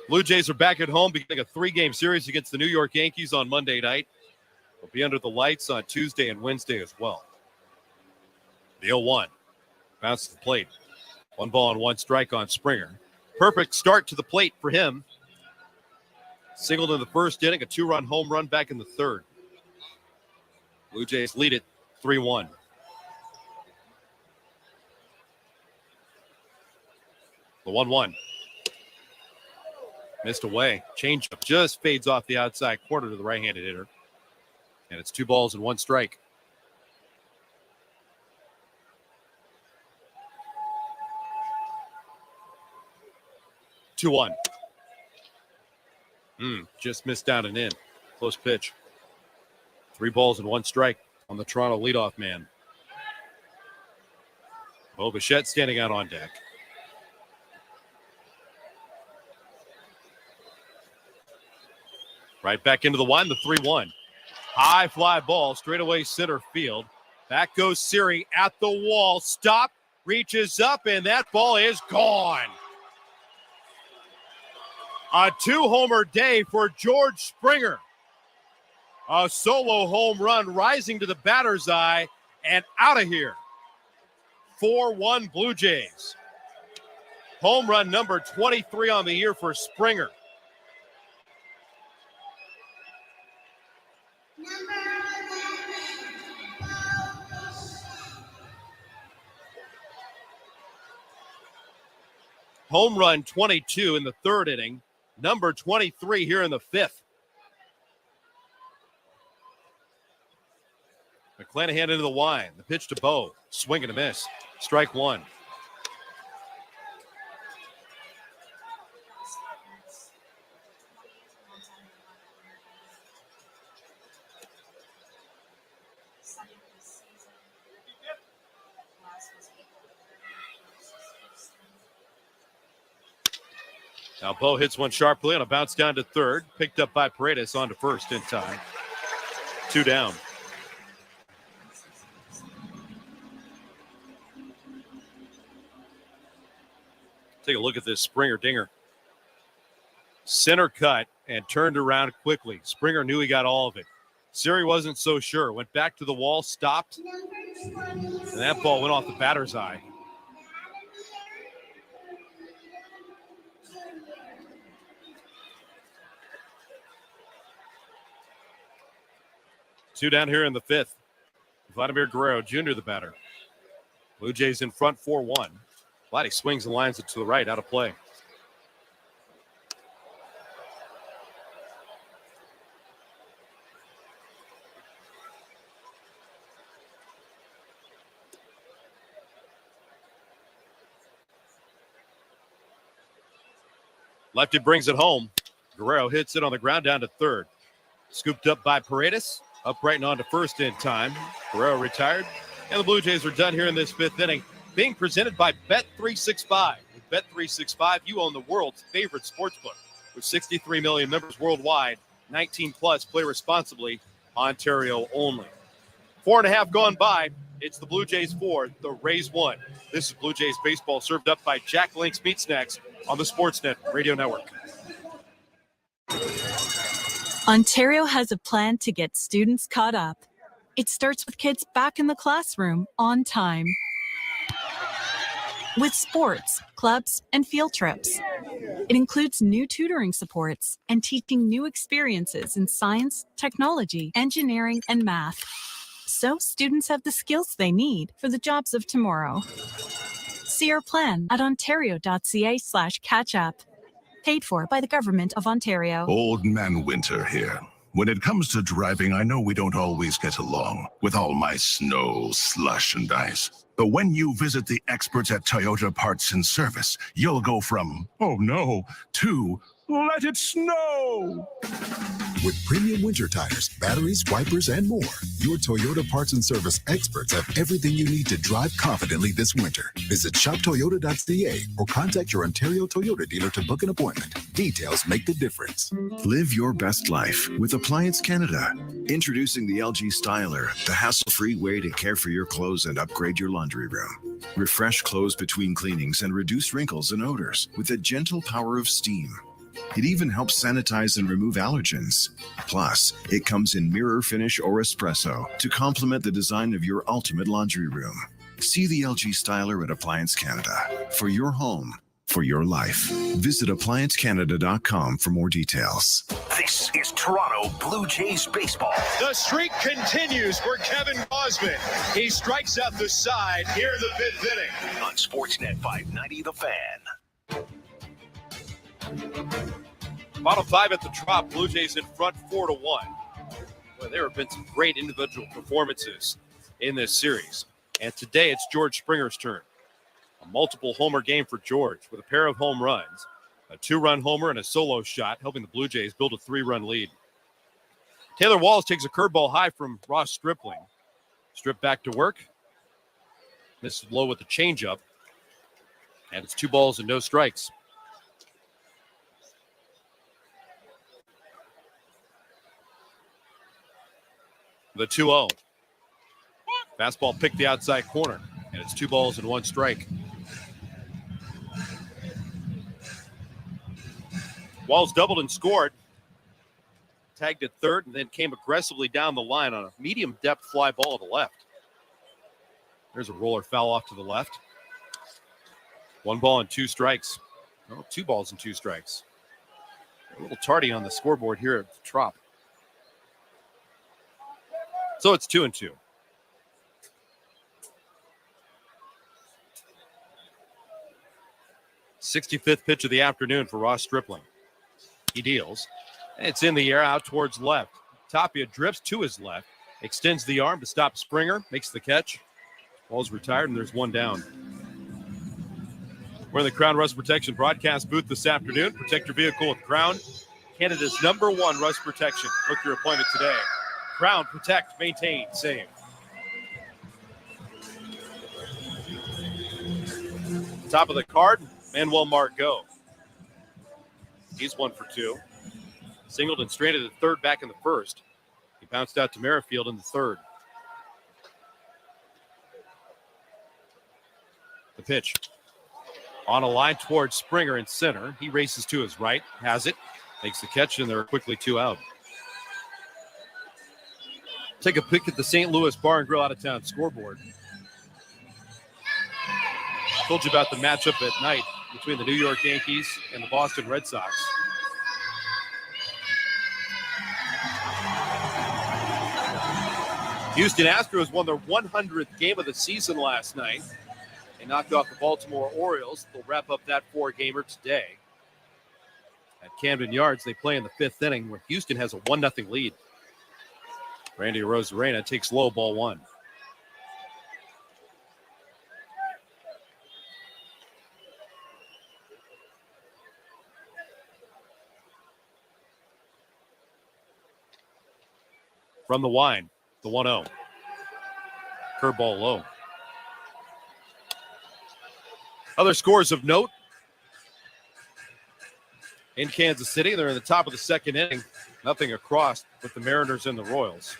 Speaker 1: Blue Jays are back at home beginning a 3-game series against the New York Yankees on Monday night. They'll be under the lights on Tuesday and Wednesday as well. The 0-1. Bounce to the plate. 1 ball and 1 strike on Springer. Perfect start to the plate for him. Singled in the first inning, a 2-run home run back in the third. Blue Jays lead it 3-1. The 1-1. Missed away. Changeup just fades off the outside corner to the right-handed hitter. And it's 2 balls and 1 strike. Two 1. Just missed down and in. Close pitch. 3 balls and 1 strike on the Toronto leadoff man. Bo Bichette standing out on deck. Right back into the 1, the 3-1. High fly ball, straightaway center field. Back goes Siri at the wall. Stop, reaches up, and that ball is gone. A 2-homer day for George Springer. A solo home run rising to the batter's eye and out of here. 4-1 Blue Jays. Home run number 23 on the year for Springer. Home run 22 in the third inning. Number 23 here in the 5th. McClanahan into the line. The pitch to Bo. Swing and a miss. Strike one. Now Bo hits one sharply on a bounce down to third. Picked up by Paredes onto first in time. 2 down. Take a look at this Springer dinger. Center cut and turned around quickly. Springer knew he got all of it. Siri wasn't so sure. Went back to the wall, stopped. And that ball went off the batter's eye. Two down here in the fifth. Vladimir Guerrero Jr. the batter. Blue Jays in front 4-1. Vladdy swings and lines it to the right, out of play. Lefty brings it home. Guerrero hits it on the ground down to third. Scooped up by Paredes. Upright and on to first in time. Guerrero retired. And the Blue Jays are done here in this fifth inning. Being presented by Bet365. With Bet365, you own the world's favorite sportsbook. With 63 million members worldwide, 19 plus, play responsibly, Ontario only. 4.5 gone by. It's the Blue Jays 4, the Rays 1. This is Blue Jays baseball served up by Jack Link's Meat Snacks on the Sportsnet Radio Network.
Speaker 16: Ontario has a plan to get students caught up. It starts with kids back in the classroom on time. With sports, clubs, and field trips. It includes new tutoring supports and teaching new experiences in science, technology, engineering, and math. So students have the skills they need for the jobs of tomorrow. See our plan at ontario.ca/catchup. Paid for by the Government of Ontario.
Speaker 17: Old Man Winter here. When it comes to driving, I know we don't always get along with all my snow, slush, and ice. But when you visit the experts at Toyota Parts and Service, you'll go from, oh no, to let it snow.
Speaker 18: With premium winter tires, batteries, wipers, and more, your Toyota Parts and Service experts have everything you need to drive confidently this winter. Visit shoptoyota.ca or contact your Ontario Toyota dealer to book an appointment. Details make the difference.
Speaker 19: Live your best life with Appliance Canada. Introducing the LG Styler, the hassle-free way to care for your clothes and upgrade your laundry room. Refresh clothes between cleanings and reduce wrinkles and odors with the gentle power of steam. It even helps sanitize and remove allergens. Plus, it comes in mirror finish or espresso to complement the design of your ultimate laundry room. See the LG Styler at Appliance Canada. For your home, for your life. Visit appliancecanada.com for more details.
Speaker 8: This is Toronto Blue Jays baseball.
Speaker 9: The streak continues for Kevin Gausman. He strikes out the side here in the fifth inning.
Speaker 8: On Sportsnet 590, The Fan.
Speaker 1: Bottom five at the Trop. Blue Jays in front 4-1. Well, there have been some great individual performances in this series. And today it's George Springer's turn. A multiple homer game for George with a pair of home runs, a 2-run homer and a solo shot, helping the Blue Jays build a 3-run lead. Taylor Walls takes a curveball high from Ross Stripling. Strip back to work. Misses low with the changeup. And it's 2 balls and no strikes. The 2-0. Fastball picked the outside corner, and it's 2 balls and 1 strike. Walls doubled and scored. Tagged at third, and then came aggressively down the line on a medium-depth fly ball to the left. There's a roller foul off to the left. 1 ball and 2 strikes. Oh, 2 balls and 2 strikes. A little tardy on the scoreboard here at the Trop. So it's 2-2. '65th pitch of the afternoon for Ross Stripling. He deals. It's in the air out towards left. Tapia drifts to his left. Extends the arm to stop Springer. Makes the catch. Ball's retired, and there's one down. We're in the Crown Rust Protection broadcast booth this afternoon. Protect your vehicle with Crown, Canada's #1 rust protection. Book your appointment today. Crown, protect, maintain, save. Top of the card, Manuel Margot. He's 1 for 2. Singled and stranded at third back in the first. He bounced out to Merrifield in the third. The pitch. On a line towards Springer in center. He races to his right, has it, makes the catch, and there are quickly 2 out. Take a peek at the St. Louis Bar and Grill out-of-town scoreboard. Told you about the matchup at night between the New York Yankees and the Boston Red Sox. Houston Astros won their 100th game of the season last night. They knocked off the Baltimore Orioles. They'll wrap up that 4-gamer today. At Camden Yards, they play in the 5th inning where Houston has a 1-0 lead. Randy Arozarena takes low, ball 1. From the wine, the 1-0. Curveball low. Other scores of note in Kansas City. They're in the top of the 2nd inning. Nothing across with the Mariners and the Royals.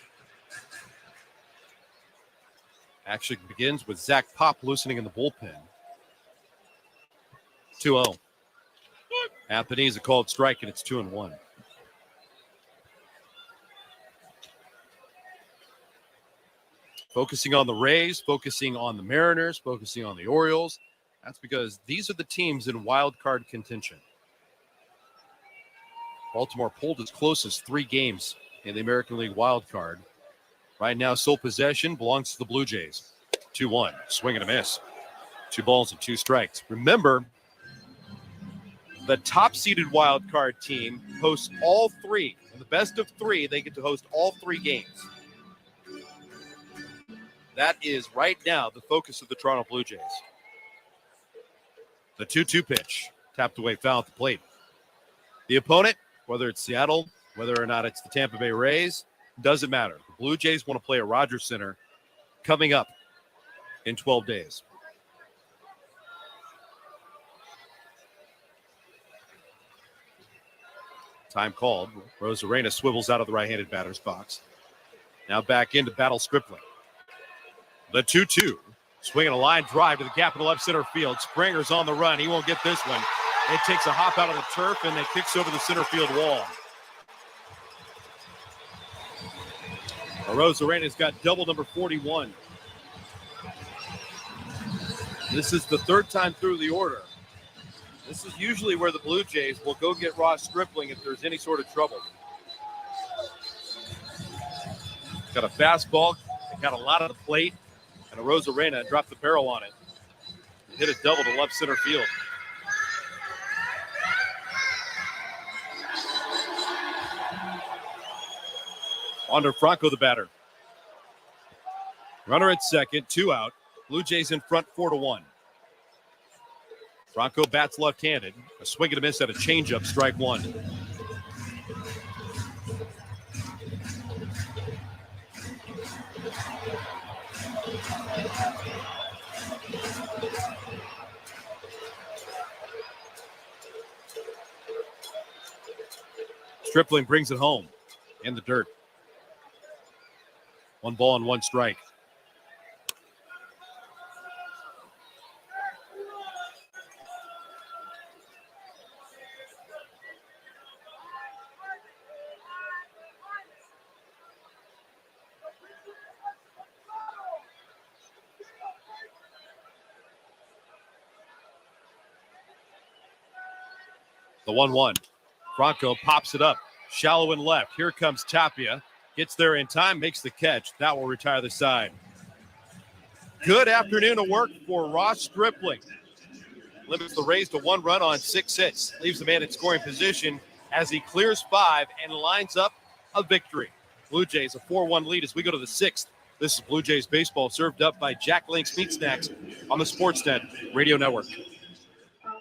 Speaker 1: Action begins with Zach Pop loosening in the bullpen. 2-0. Athens, a called strike, and it's 2-1. Focusing on the Rays, focusing on the Mariners, focusing on the Orioles. That's because these are the teams in wild card contention. Baltimore pulled as close as 3 games in the American League wild card. Right now, sole possession belongs to the Blue Jays. 2-1, swing and a miss. 2 balls and 2 strikes. Remember, the top-seeded wild card team hosts all 3. In the best of 3, they get to host all 3 games. That is right now the focus of the Toronto Blue Jays. The 2-2 pitch, tapped away foul at the plate. The opponent, whether it's Seattle, whether or not it's the Tampa Bay Rays, doesn't matter. The Blue Jays want to play at Rogers Center coming up in 12 days. Time called. Arozarena swivels out of the right-handed batter's box. Now back into battle Stripling. The 2-2. Swinging a line drive to the gap in the left center field. Springer's on the run. He won't get this one. It takes a hop out of the turf, and it kicks over the center field wall. Arozarena's got double number 41. This is the 3rd time through the order. This is usually where the Blue Jays will go get Ross Stripling if there's any sort of trouble. Got a fastball. They got a lot of the plate. And Arozarena dropped the barrel on it. Hit a double to left center field. Wander Franco, the batter. Runner at second, 2 out. Blue Jays in front, 4-1. Franco bats left-handed. A swing and a miss at a changeup, strike 1. Stripling brings it home in the dirt. 1 ball and 1 strike. The 1-1. Franco pops it up. Shallow and left. Here comes Tapia. Gets there in time, makes the catch. That will retire the side. Good afternoon of work for Ross Stripling. Limits the Rays to 1 run on 6 hits. Leaves the man in scoring position as he clears 5 and lines up a victory. Blue Jays a 4-1 lead as we go to the sixth. This is Blue Jays baseball served up by Jack Link's Meat Snacks on the Sportsnet Radio Network.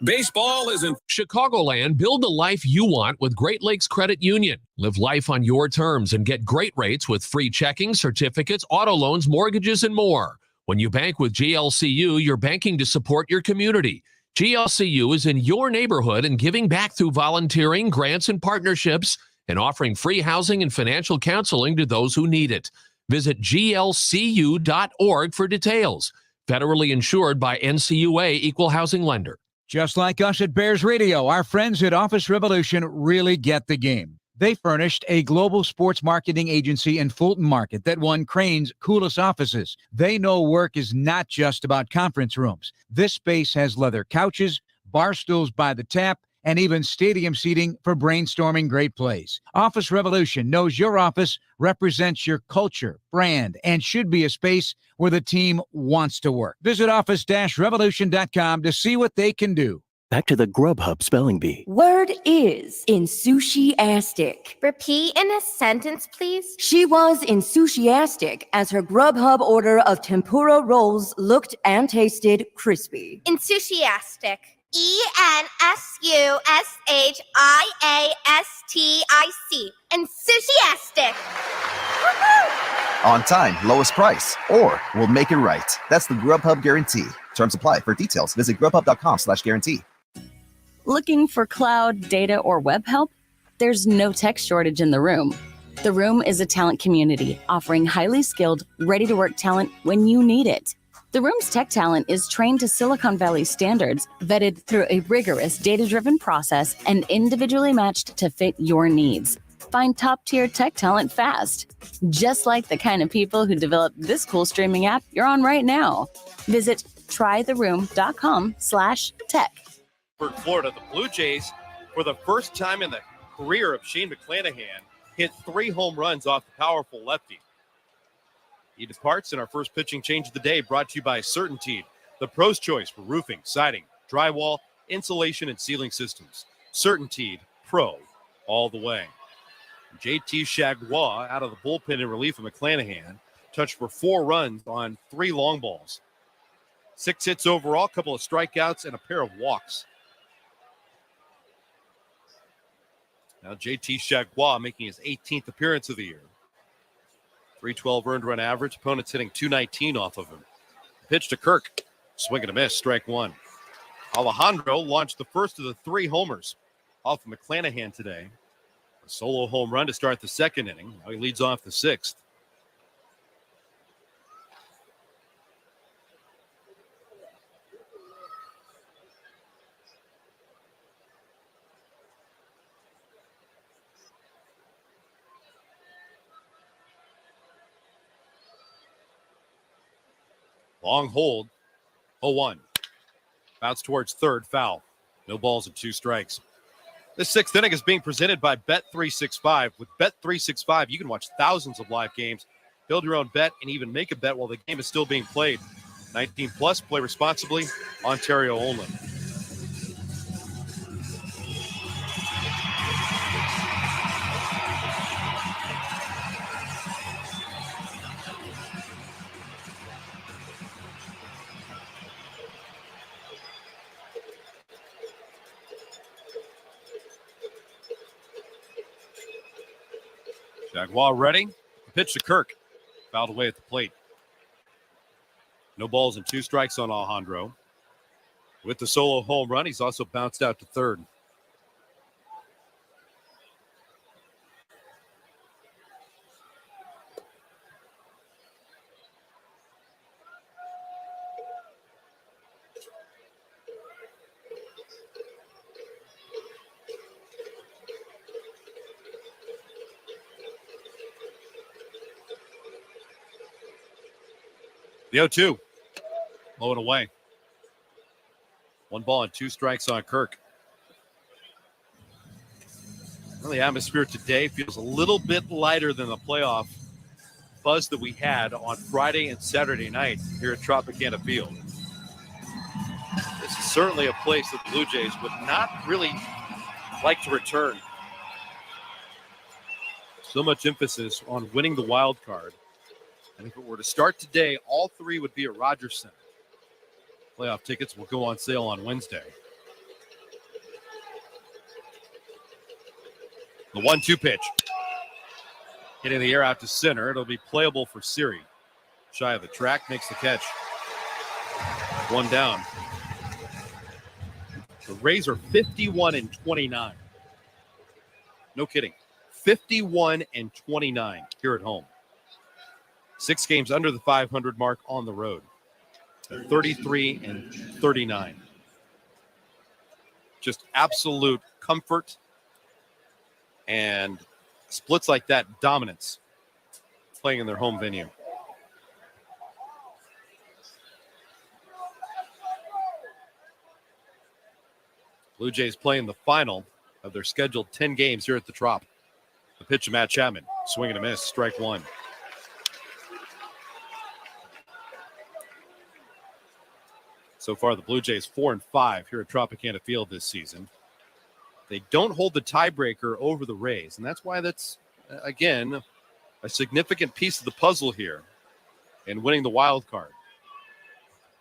Speaker 2: Baseball is in
Speaker 5: Chicagoland. Build the life you want with Great Lakes Credit Union. Live life on your terms and get great rates with free checking, certificates, auto loans, mortgages, and more. When you bank with GLCU, you're banking to support your community. GLCU is in your neighborhood and giving back through volunteering, grants, and partnerships, and offering free housing and financial counseling to those who need it. Visit glcu.org for details. Federally insured by NCUA Equal Housing Lender.
Speaker 15: Just like us at Bears Radio, our friends at Office Revolution really get the game. They furnished a global sports marketing agency in Fulton Market that won Crane's coolest offices. They know work is not just about conference rooms. This space has leather couches, bar stools by the tap, and even stadium seating for brainstorming great plays. Office Revolution knows your office represents your culture, brand, and should be a space where the team wants to work. Visit office-revolution.com to see what they can do.
Speaker 10: Back to the Grubhub spelling bee.
Speaker 11: Word is enthusiastic.
Speaker 12: Repeat in a sentence, please.
Speaker 11: She was enthusiastic as her Grubhub order of tempura rolls looked and tasted crispy.
Speaker 12: Enthusiastic. ENSUSHIASTIC. Enthusiastic.
Speaker 13: On time, lowest price, or we'll make it right. That's the Grubhub guarantee. Terms apply. For details, visit grubhub.com/guarantee.
Speaker 20: Looking for cloud, data, or web help? There's no tech shortage in the room. The Room is a talent community offering highly skilled, ready-to-work talent when you need it. The Room's tech talent is trained to Silicon Valley standards, vetted through a rigorous data-driven process, and individually matched to fit your needs. Find top-tier tech talent fast, just like the kind of people who developed this cool streaming app you're on right now. Visit trytheroom.com/tech.
Speaker 1: Florida, the Blue Jays, for the first time in the career of Shane McClanahan, hit 3 home runs off the powerful lefty. He departs in our first pitching change of the day, brought to you by CertainTeed, the pro's choice for roofing, siding, drywall, insulation, and ceiling systems. CertainTeed, pro, all the way. JT Chagua out of the bullpen in relief of McClanahan, touched for 4 runs on 3 long balls. 6 hits overall, a couple of strikeouts, and a pair of walks. Now JT Chagua making his 18th appearance of the year. 312 earned run average. Opponents hitting 219 off of him. Pitch to Kirk. Swing and a miss. Strike 1. Alejandro launched the first of the 3 homers off of McClanahan today. A solo home run to start the second inning. Now he leads off the 6th. Long hold, 0-1. Bounce towards third, foul. No balls and 2 strikes. This 6th inning is being presented by Bet365. With Bet365, you can watch thousands of live games, build your own bet, and even make a bet while the game is still being played. 19 plus, play responsibly, Ontario only. Jaguar ready. Pitch to Kirk. Fouled away at the plate. No balls and 2 strikes on Alejandro. With the solo home run, he's also bounced out to third. The 0-2. Low and away. 1 ball and 2 strikes on Kirk. Well, the atmosphere today feels a little bit lighter than the playoff buzz that we had on Friday and Saturday night here at Tropicana Field. This is certainly a place that the Blue Jays would not really like to return. So much emphasis on winning the wild card. And if it were to start today, all three would be at Rogers Center. Playoff tickets will go on sale on Wednesday. The 1-2 pitch. Hitting the air out to center. It'll be playable for Siri. Shy of the track, makes the catch. One down. The Rays are 51-29. No kidding. 51-29 here at home. 6 games under the 500 mark on the road. 33-39. Just absolute comfort and splits like that, dominance, playing in their home venue. Blue Jays playing the final of their scheduled 10 games here at the Trop. The pitch to Matt Chapman. Swing and a miss. Strike one. So far, the Blue Jays 4-5 here at Tropicana Field this season. They don't hold the tiebreaker over the Rays, and that's why that's, again, a significant piece of the puzzle here in winning the wild card.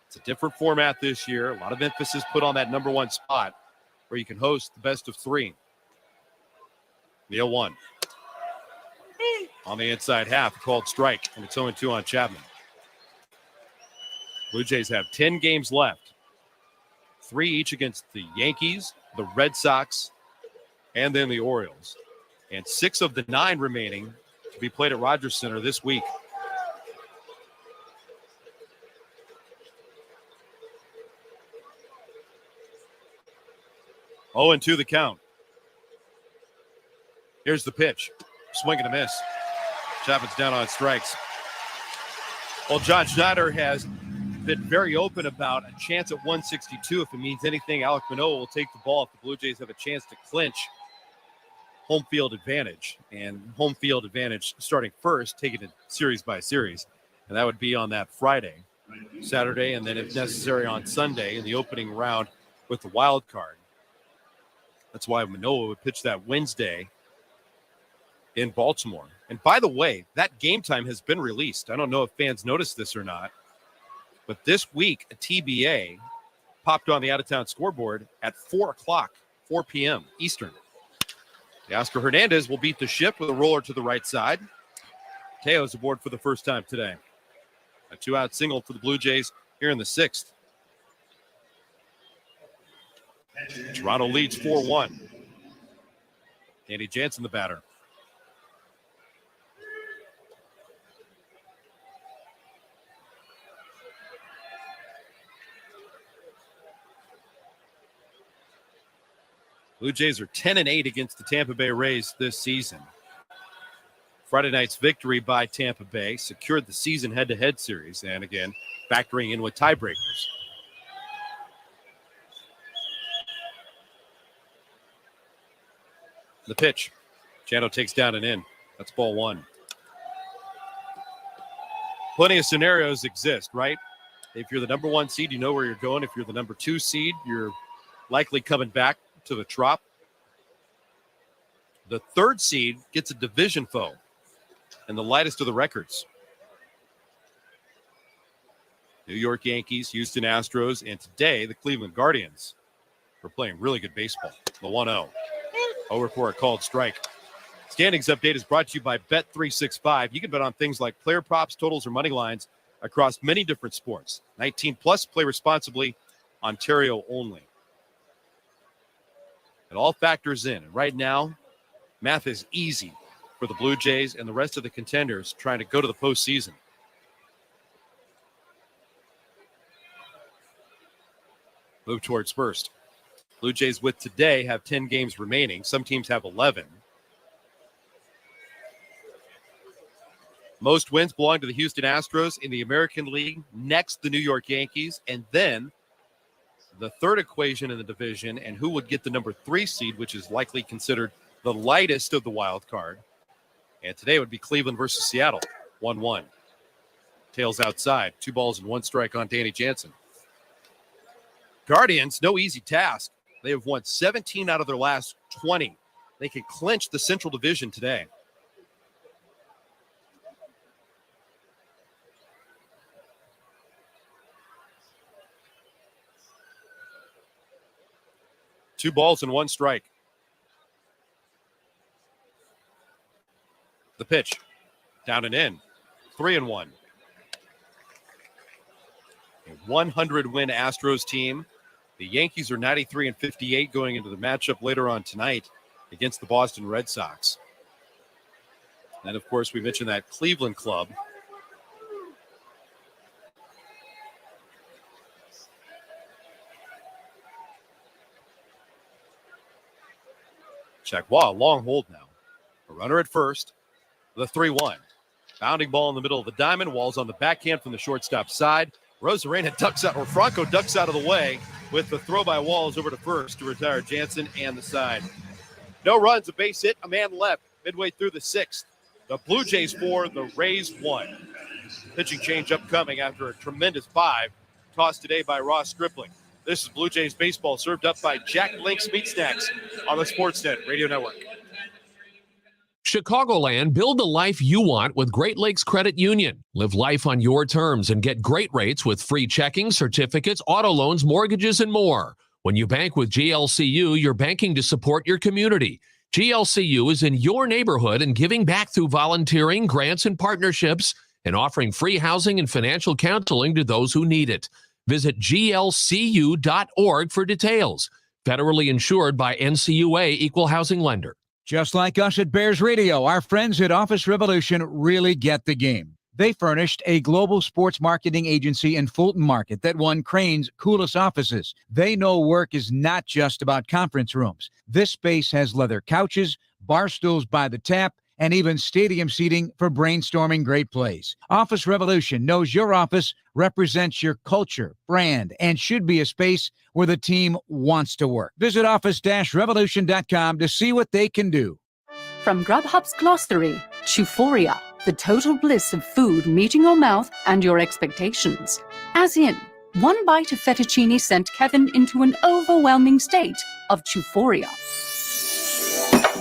Speaker 1: It's a different format this year. A lot of emphasis put on that number one spot where you can host the best of three. The 0-1. On the inside half, called strike, and it's 0-2 on Chapman. Blue Jays have 10 games left. 3 each against the Yankees, the Red Sox, and then the Orioles. And 6 of the 9 remaining to be played at Rogers Center this week. Oh, and 2 the count. Here's the pitch. Swing and a miss. Chapman's down on strikes. Well, John Schneider has been very open about a chance at 162. If it means anything, Alek Manoah will take the ball if the Blue Jays have a chance to clinch home field advantage. And home field advantage starting first, taking it series by series. And that would be on that Friday, Saturday, and then if necessary on Sunday in the opening round with the wild card. That's why Manoah would pitch that Wednesday in Baltimore. And by the way, that game time has been released. I don't know if fans noticed this or not, but this week a TBA popped on the out-of-town scoreboard at 4 p.m. Eastern. Oscar Hernandez will beat the ship with a roller to the right side. Teo's aboard for the first time today. A 2-out single for the Blue Jays here in the 6th. Toronto leads 4-1. Danny Jansen, the batter. Blue Jays are 10-8 against the Tampa Bay Rays this season. Friday night's victory by Tampa Bay secured the season head-to-head series, and again, factoring in with tiebreakers. The pitch. Chano takes down and in. That's ball 1. Plenty of scenarios exist, right? If you're the number 1 seed, you know where you're going. If you're the number 2 seed, you're likely coming back to the Trop. The 3rd seed gets a division foe and the lightest of the records. New York Yankees, Houston Astros, and today the Cleveland Guardians are playing really good baseball. The 1-0. Over for a called strike. Standings update is brought to you by Bet365. You can bet on things like player props, totals, or money lines across many different sports. 19 plus, play responsibly, Ontario only. It all factors in. And right now, math is easy for the Blue Jays and the rest of the contenders trying to go to the postseason. Move towards first. Blue Jays with today have 10 games remaining. Some teams have 11. Most wins belong to the Houston Astros in the American League. Next, the New York Yankees. And then the third equation in the division and who would get the number 3 seed, which is likely considered the lightest of the wild card. And today would be Cleveland versus Seattle, 1-1. Tails outside, 2 balls and 1 strike on Danny Jansen. Guardians, no easy task. They have won 17 out of their last 20. They can clinch the Central Division today. 2 balls and 1 strike. The pitch. Down and in. 3-1. A 100-win Astros team. The Yankees are 93-58 going into the matchup later on tonight against the Boston Red Sox. And, of course, we mentioned that Cleveland club. Check. Wow, long hold now. A runner at first. The 3-1. Bounding ball in the middle of the diamond. Walls on the backhand from the shortstop side. Rosarena ducks out, or Franco ducks out of the way with the throw by Walls over to first to retire Jansen and the side. No runs, a base hit, a man left midway through the 6th. The Blue Jays 4, the Rays 1. Pitching change upcoming after a tremendous 5 tossed today by Ross Stripling. This is Blue Jays baseball served up by Jack Link's Meat Snacks on the Sportsnet Radio Network.
Speaker 5: Chicagoland, build the life you want with Great Lakes Credit Union. Live life on your terms and get great rates with free checking, certificates, auto loans, mortgages, and more. When you bank with GLCU, you're banking to support your community. GLCU is in your neighborhood and giving back through volunteering, grants, and partnerships, and offering free housing and financial counseling to those who need it. Visit glcu.org for details. Federally insured by NCUA Equal Housing Lender.
Speaker 15: Just like us at Bears Radio, our friends at Office Revolution really get the game. They furnished a global sports marketing agency in Fulton Market that won Crane's coolest offices. They know work is not just about conference rooms. This space has leather couches, bar stools by the tap, and even stadium seating for brainstorming great plays. Office Revolution knows your office represents your culture, brand, and should be a space where the team wants to work. Visit office-revolution.com to see what they can do.
Speaker 21: From Grubhub's glossary, Chuforia, the total bliss of food meeting your mouth and your expectations. As in, one bite of fettuccine sent Kevin into an overwhelming state of Chuforia.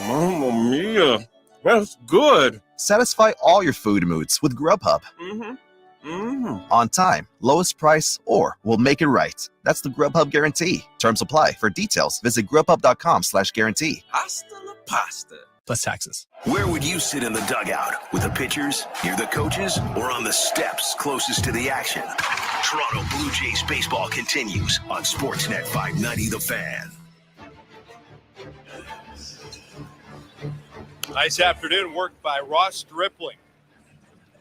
Speaker 22: Mamma mia, that's good.
Speaker 13: Satisfy all your food moods with Grubhub. On time, lowest price, or we'll make it right. That's the Grubhub guarantee. Terms apply. For details, visit grubhub.com/guarantee.
Speaker 22: Hasta la pasta.
Speaker 13: Plus taxes.
Speaker 8: Where would you sit in the dugout? With the pitchers, near the coaches, or on the steps closest to the action? Toronto Blue Jays baseball continues on Sportsnet 590 The Fan.
Speaker 1: Nice afternoon work by Ross Stripling.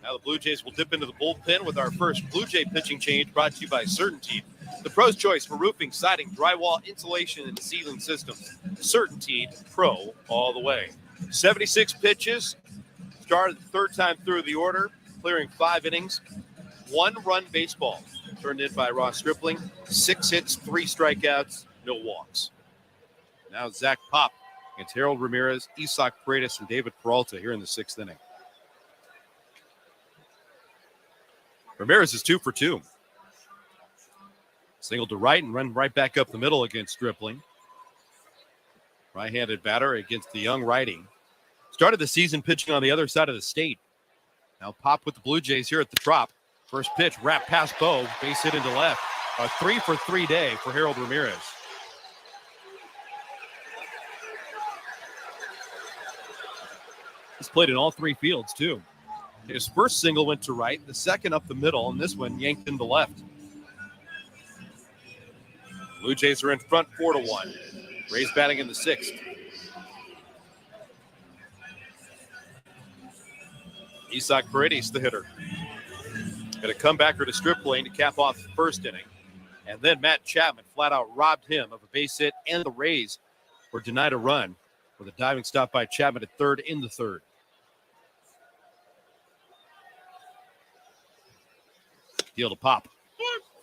Speaker 1: Now the Blue Jays will dip into the bullpen with our first Blue Jay pitching change brought to you by CertainTeed, the pro's choice for roofing, siding, drywall, insulation, and ceiling systems. CertainTeed, pro all the way. 76 pitches, started the third time through the order, clearing 5 innings, 1-run baseball turned in by Ross Stripling, 6 hits, 3 strikeouts, no walks. Now Zach Pop against Harold Ramirez, Isak Paredes, and David Peralta here in the 6th inning. Ramirez is 2 for 2. Single to right and run right back up the middle against Stripling. Right-handed batter against the young righty. Started the season pitching on the other side of the state. Now Pop with the Blue Jays here at the Trop. First pitch, wrap past Bo, base hit into left. A 3-for-3 day for Harold Ramirez. He's played in all 3 fields, too. His first single went to right, the second up the middle, and this one yanked into left. Blue Jays are in front 4-1. Rays batting in the 6th. Isak Paredes, the hitter. Got a comebacker to Stripling to cap off the first inning. And then Matt Chapman flat out robbed him of a base hit, and the Rays were denied a run with a diving stop by Chapman at third in the 3rd. Deal to Pop.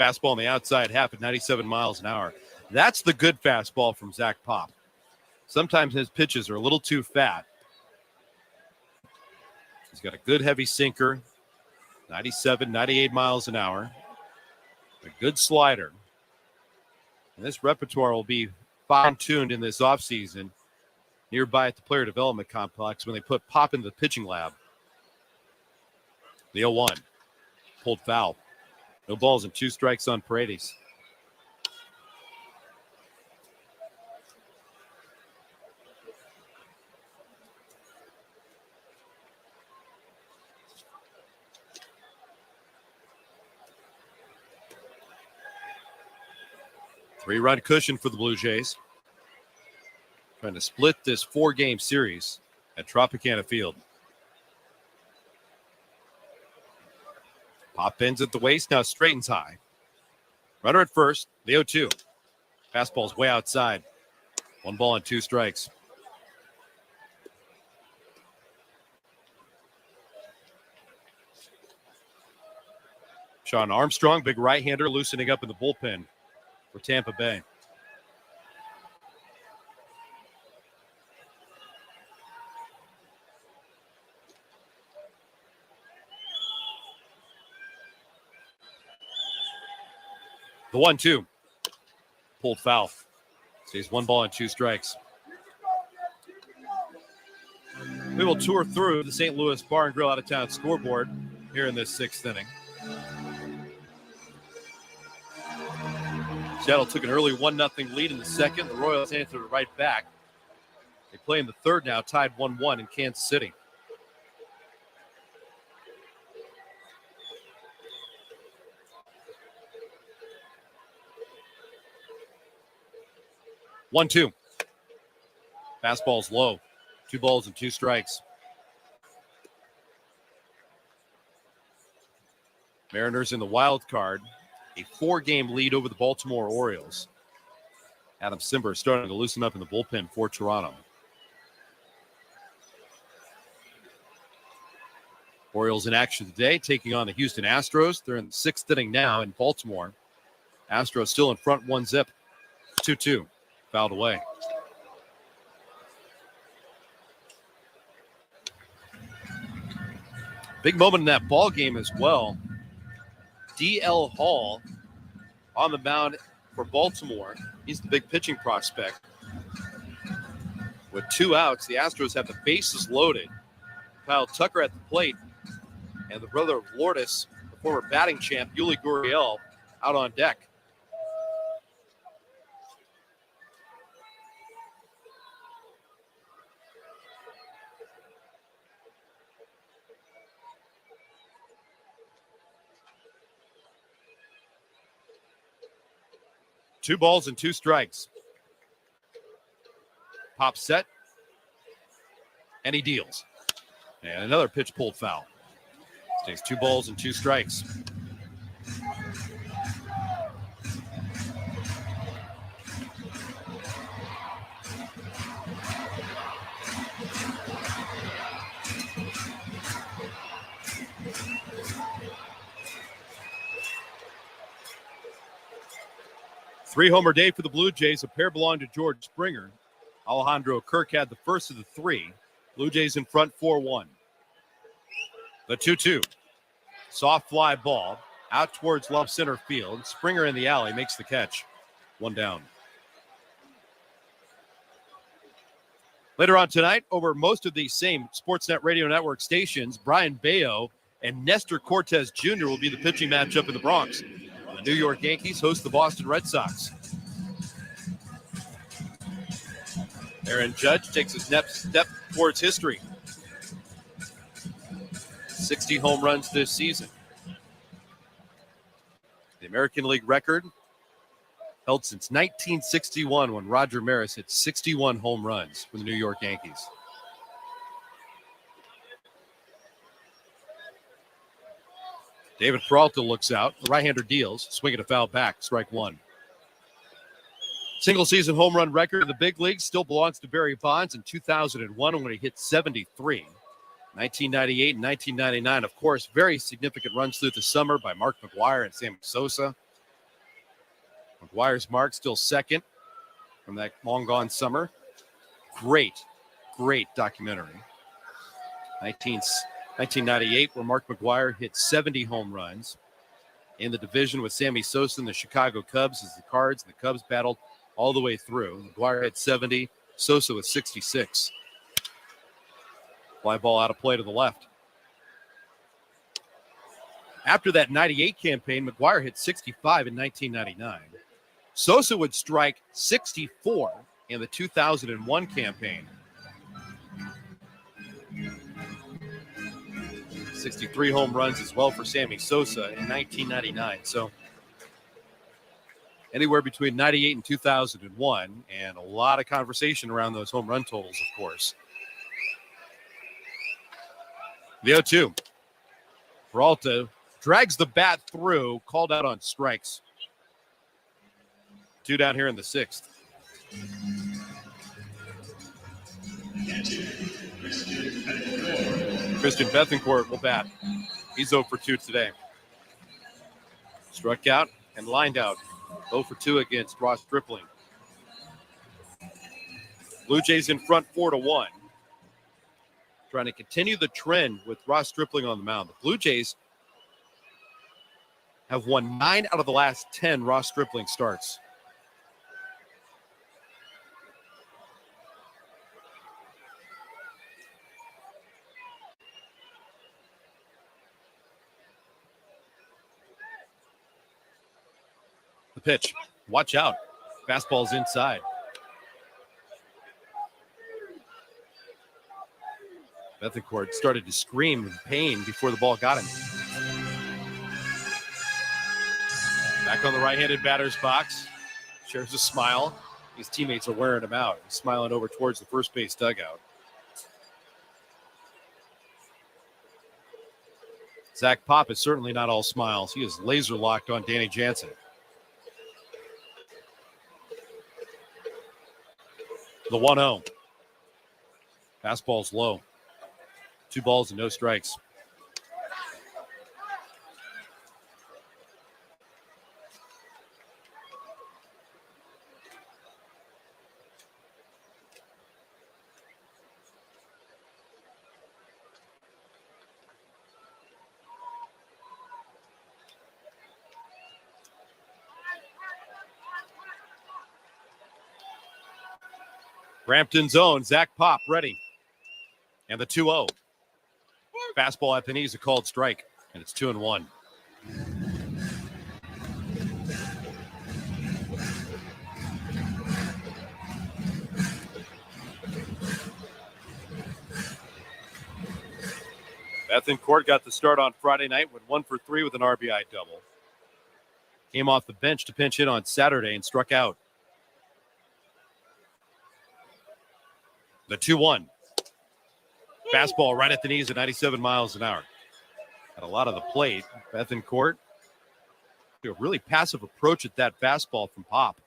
Speaker 1: Fastball on the outside half at 97 miles an hour. That's the good fastball from Zach Pop. Sometimes his pitches are a little too fat. He's got a good heavy sinker, 97, 98 miles an hour. A good slider. And this repertoire will be fine-tuned in this offseason nearby at the player development complex when they put Pop into the pitching lab. The 0-1. Pulled foul. No balls and 2 strikes on Paredes. 3-run cushion for the Blue Jays. Trying to split this 4-game series at Tropicana Field. Pop bends at the waist, now straightens high. Runner at first, the 0-2. Fastball's way outside. 1 ball and 2 strikes. Sean Armstrong, big right-hander, loosening up in the bullpen for Tampa Bay. The 1-2. Pulled foul. Stays 1 ball and 2 strikes. We will tour through the St. Louis Bar and Grill out-of-town scoreboard here in this 6th inning. Seattle took an early 1-0 lead in the second. The Royals answered it right back. They play in the third now, tied 1-1 in Kansas City. One, 2. Fastball's low. 2 balls and 2 strikes. Mariners in the wild card. A 4-game lead over the Baltimore Orioles. Adam Simber starting to loosen up in the bullpen for Toronto. Orioles in action today, taking on the Houston Astros. They're in the 6th inning now in Baltimore. Astros still in front 1-0. 2-2. Fouled away. Big moment in that ball game as well. D.L. Hall on the mound for Baltimore. He's the big pitching prospect. With 2 outs, the Astros have the bases loaded. Kyle Tucker at the plate, and the brother of Lourdes, the former batting champ, Yuli Gurriel, out on deck. Two balls and 2 strikes. Pop set. And he deals. And another pitch pulled foul. Stays 2 balls and 2 strikes. Three-homer day for the Blue Jays. A pair belonged to George Springer. Alejandro Kirk had the first of the 3. Blue Jays in front 4-1. The 2-2. Soft fly ball out towards left center field. Springer in the alley makes the catch. 1 down. Later on tonight, over most of these same Sportsnet Radio Network stations, Brian Bayo and Nestor Cortez Jr. will be the pitching matchup in the Bronx. The New York Yankees host the Boston Red Sox. Aaron Judge takes his next step towards history. 60 home runs this season. The American League record held since 1961 when Roger Maris hit 61 home runs for the New York Yankees. David Peralta looks out. The right-hander deals. Swing and a foul back. Strike 1. Single-season home run record in the big leagues still belongs to Barry Bonds in 2001 when he hit 73. 1998 and 1999, of course, very significant runs through the summer by Mark McGwire and Sammy Sosa. McGuire's mark still second from that long-gone summer. Great documentary. 1998, where Mark McGwire hit 70 home runs in the division with Sammy Sosa and the Chicago Cubs as the Cards and the Cubs battled all the way through. McGwire had 70, Sosa with 66. Fly ball out of play to the left. After that 98 campaign, McGwire hit 65 in 1999. Sosa would strike 64 in the 2001 campaign. 63 home runs as well for Sammy Sosa in 1999. So anywhere between 98 and 2001, and a lot of conversation around those home run totals, of course. The 0-2. Peralta drags the bat through, called out on strikes. 2 down here in the 6th. Christian Bethencourt will bat. He's 0 for 2 today. Struck out and lined out. 0 for 2 against Ross Stripling. Blue Jays in front 4-1. Trying to continue the trend with Ross Stripling on the mound. The Blue Jays have won 9 out of the last 10 Ross Stripling starts. The pitch. Watch out. Fastball's inside. Bethencourt started to scream in pain before the ball got him. Back on the right-handed batter's box. Shares a smile. His teammates are wearing him out. He's smiling over towards the first base dugout. Zach Pop is certainly not all smiles. He is laser locked on Danny Jansen. The 1-0. Fastball's low. 2 balls and no strikes. Brampton's own Zach Pop ready. And the 2-0. Fastball at the knees, a called strike. And it's 2-1. Bethencourt got the start on Friday night, went 1 for 3 with an RBI double. Came off the bench to pinch hit on Saturday and struck out. The 2-1. Fastball right at the knees at 97 miles an hour. Had a lot of the plate. Bethencourt, a really passive approach at that fastball from Pop.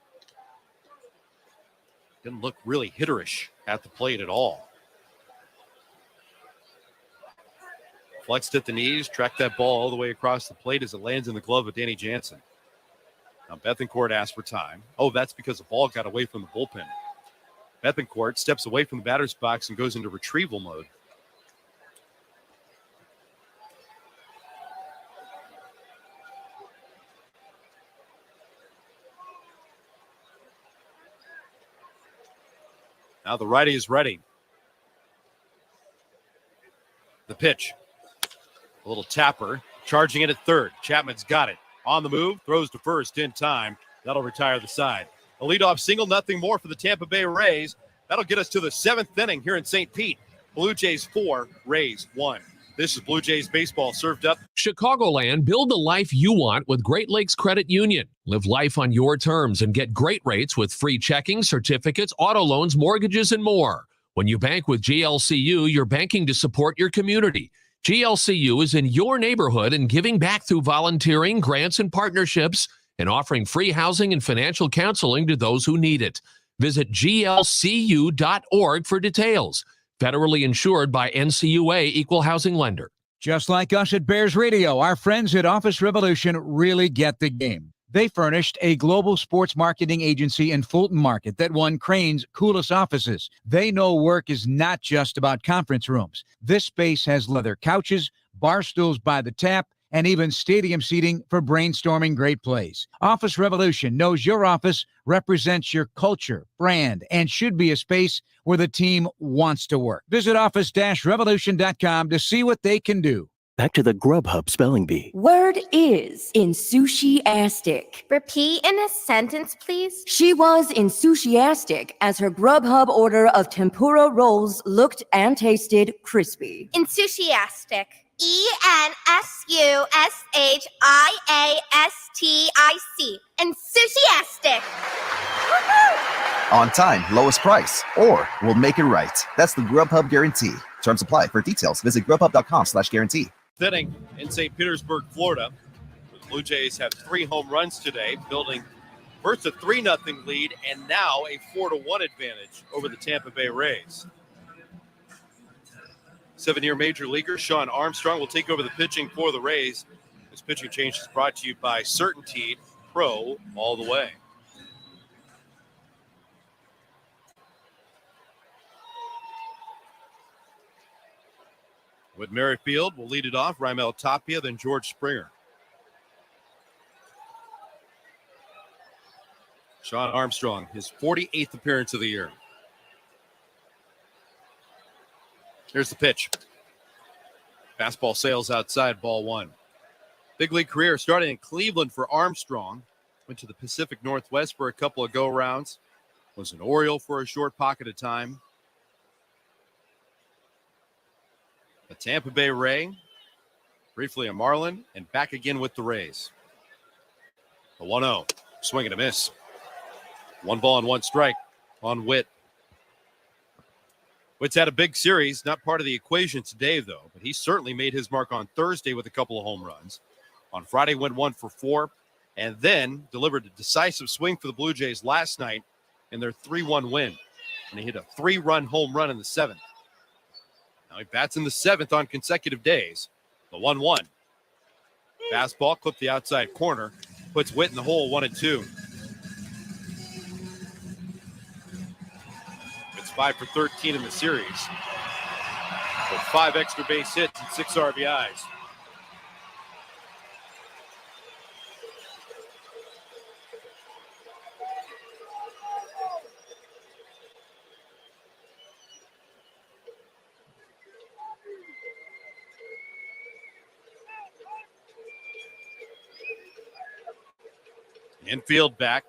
Speaker 1: Didn't look really hitterish at the plate at all. Flexed at the knees, tracked that ball all the way across the plate as it lands in the glove of Danny Jansen. Now Bethencourt asked for time. Oh, that's because the ball got away from the bullpen. Bethencourt steps away from the batter's box and goes into retrieval mode. Now the righty is ready. The pitch. A little tapper. Charging it at third. Chapman's got it. On the move. Throws to first in time. That'll retire the side. A leadoff single, nothing more for the Tampa Bay Rays. That'll get us to the 7th inning here in St. Pete. Blue Jays 4, Rays 1. This is Blue Jays baseball served up.
Speaker 5: Chicagoland, build the life you want with Great Lakes Credit Union. Live life on your terms and get great rates with free checking, certificates, auto loans, mortgages, and more. When you bank with GLCU, you're banking to support your community. GLCU is in your neighborhood and giving back through volunteering, grants, and partnerships, and offering free housing and financial counseling to those who need it. Visit glcu.org for details. Federally insured by NCUA Equal Housing Lender.
Speaker 15: Just like us at Bears Radio, our friends at Office Revolution really get the game. They furnished a global sports marketing agency in Fulton Market that won Crane's coolest offices. They know work is not just about conference rooms. This space has leather couches, bar stools by the tap, and even stadium seating for brainstorming great plays. Office Revolution knows your office represents your culture, brand, and should be a space where the team wants to work. Visit office-revolution.com to see what they can do.
Speaker 10: Back to the Grubhub spelling bee.
Speaker 11: Word is enthusiastic.
Speaker 12: Repeat in a sentence, please.
Speaker 11: She was enthusiastic as her Grubhub order of tempura rolls looked and tasted crispy.
Speaker 12: Enthusiastic. ENSUSHIASTIC. Enthusiastic.
Speaker 13: On time, lowest price, or we'll make it right. That's the Grubhub guarantee. Terms apply. For details, visit grubhub.com/guarantee.
Speaker 1: Inning in St. Petersburg, Florida. The Blue Jays have 3 home runs today, building first a 3-0 lead and now a 4-1 advantage over the Tampa Bay Rays. 7-year major leaguer Sean Armstrong will take over the pitching for the Rays. This pitching change is brought to you by Certainteed Pro all the way. With Merrifield will lead it off, Raimel Tapia, then George Springer. Sean Armstrong, his 48th appearance of the year. Here's the pitch. Fastball sails outside, ball 1. Big league career starting in Cleveland for Armstrong. Went to the Pacific Northwest for a couple of go-rounds. Was an Oriole for a short pocket of time. A Tampa Bay Ray, briefly a Marlin, and back again with the Rays. A 1-0, swing and a miss. 1 ball and 1 strike on Witt. Witt's had a big series, not part of the equation today, though, but he certainly made his mark on Thursday with a couple of home runs. On Friday, went 1 for 4, and then delivered a decisive swing for the Blue Jays last night in their 3-1 win. And he hit a 3-run home run in the 7th. Now he bats in the 7th on consecutive days. The 1-1. Fastball clipped the outside corner. Puts Witt in the hole, 1-2. It's 5 for 13 in the series. With 5 extra base hits and 6 RBIs. Infield back.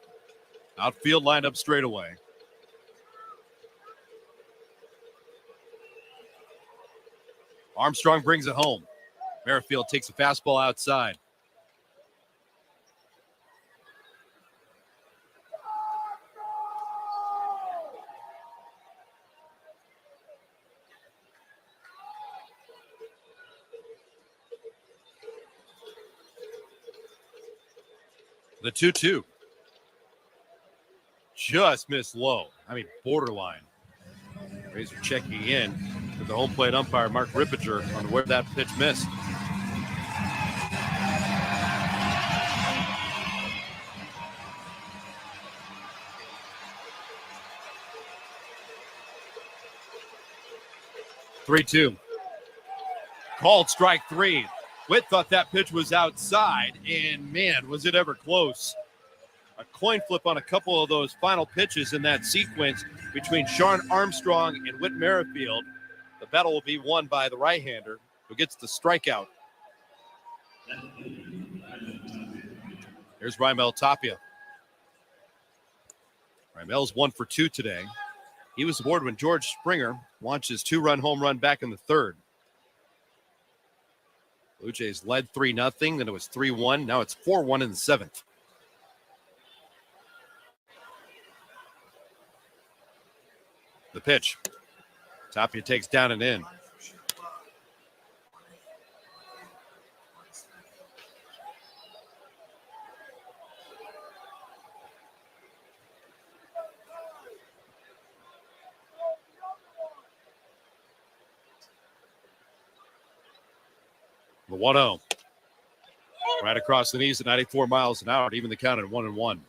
Speaker 1: Outfield lined up straight away. Armstrong brings it home. Merrifield takes a fastball outside. The 2-2. Just missed low. I mean, borderline. Rays are checking in with the home plate umpire, Mark Rippinger, on where that pitch missed. Three-two. Called strike 3. Witt thought that pitch was outside, and man, was it ever close. A coin flip on a couple of those final pitches in that sequence between Sean Armstrong and Whit Merrifield. The battle will be won by the right-hander who gets the strikeout. Here's Raimel Tapia. Raimel's 1 for 2 today. He was aboard when George Springer launched his 2-run home run back in the 3rd. Blue Jays led 3-0, then it was 3-1. Now it's 4-1 in the 7th. The pitch. Tapia takes down and in. The 1-0. Right across the knees at 94 miles an hour, even the count at 1-1.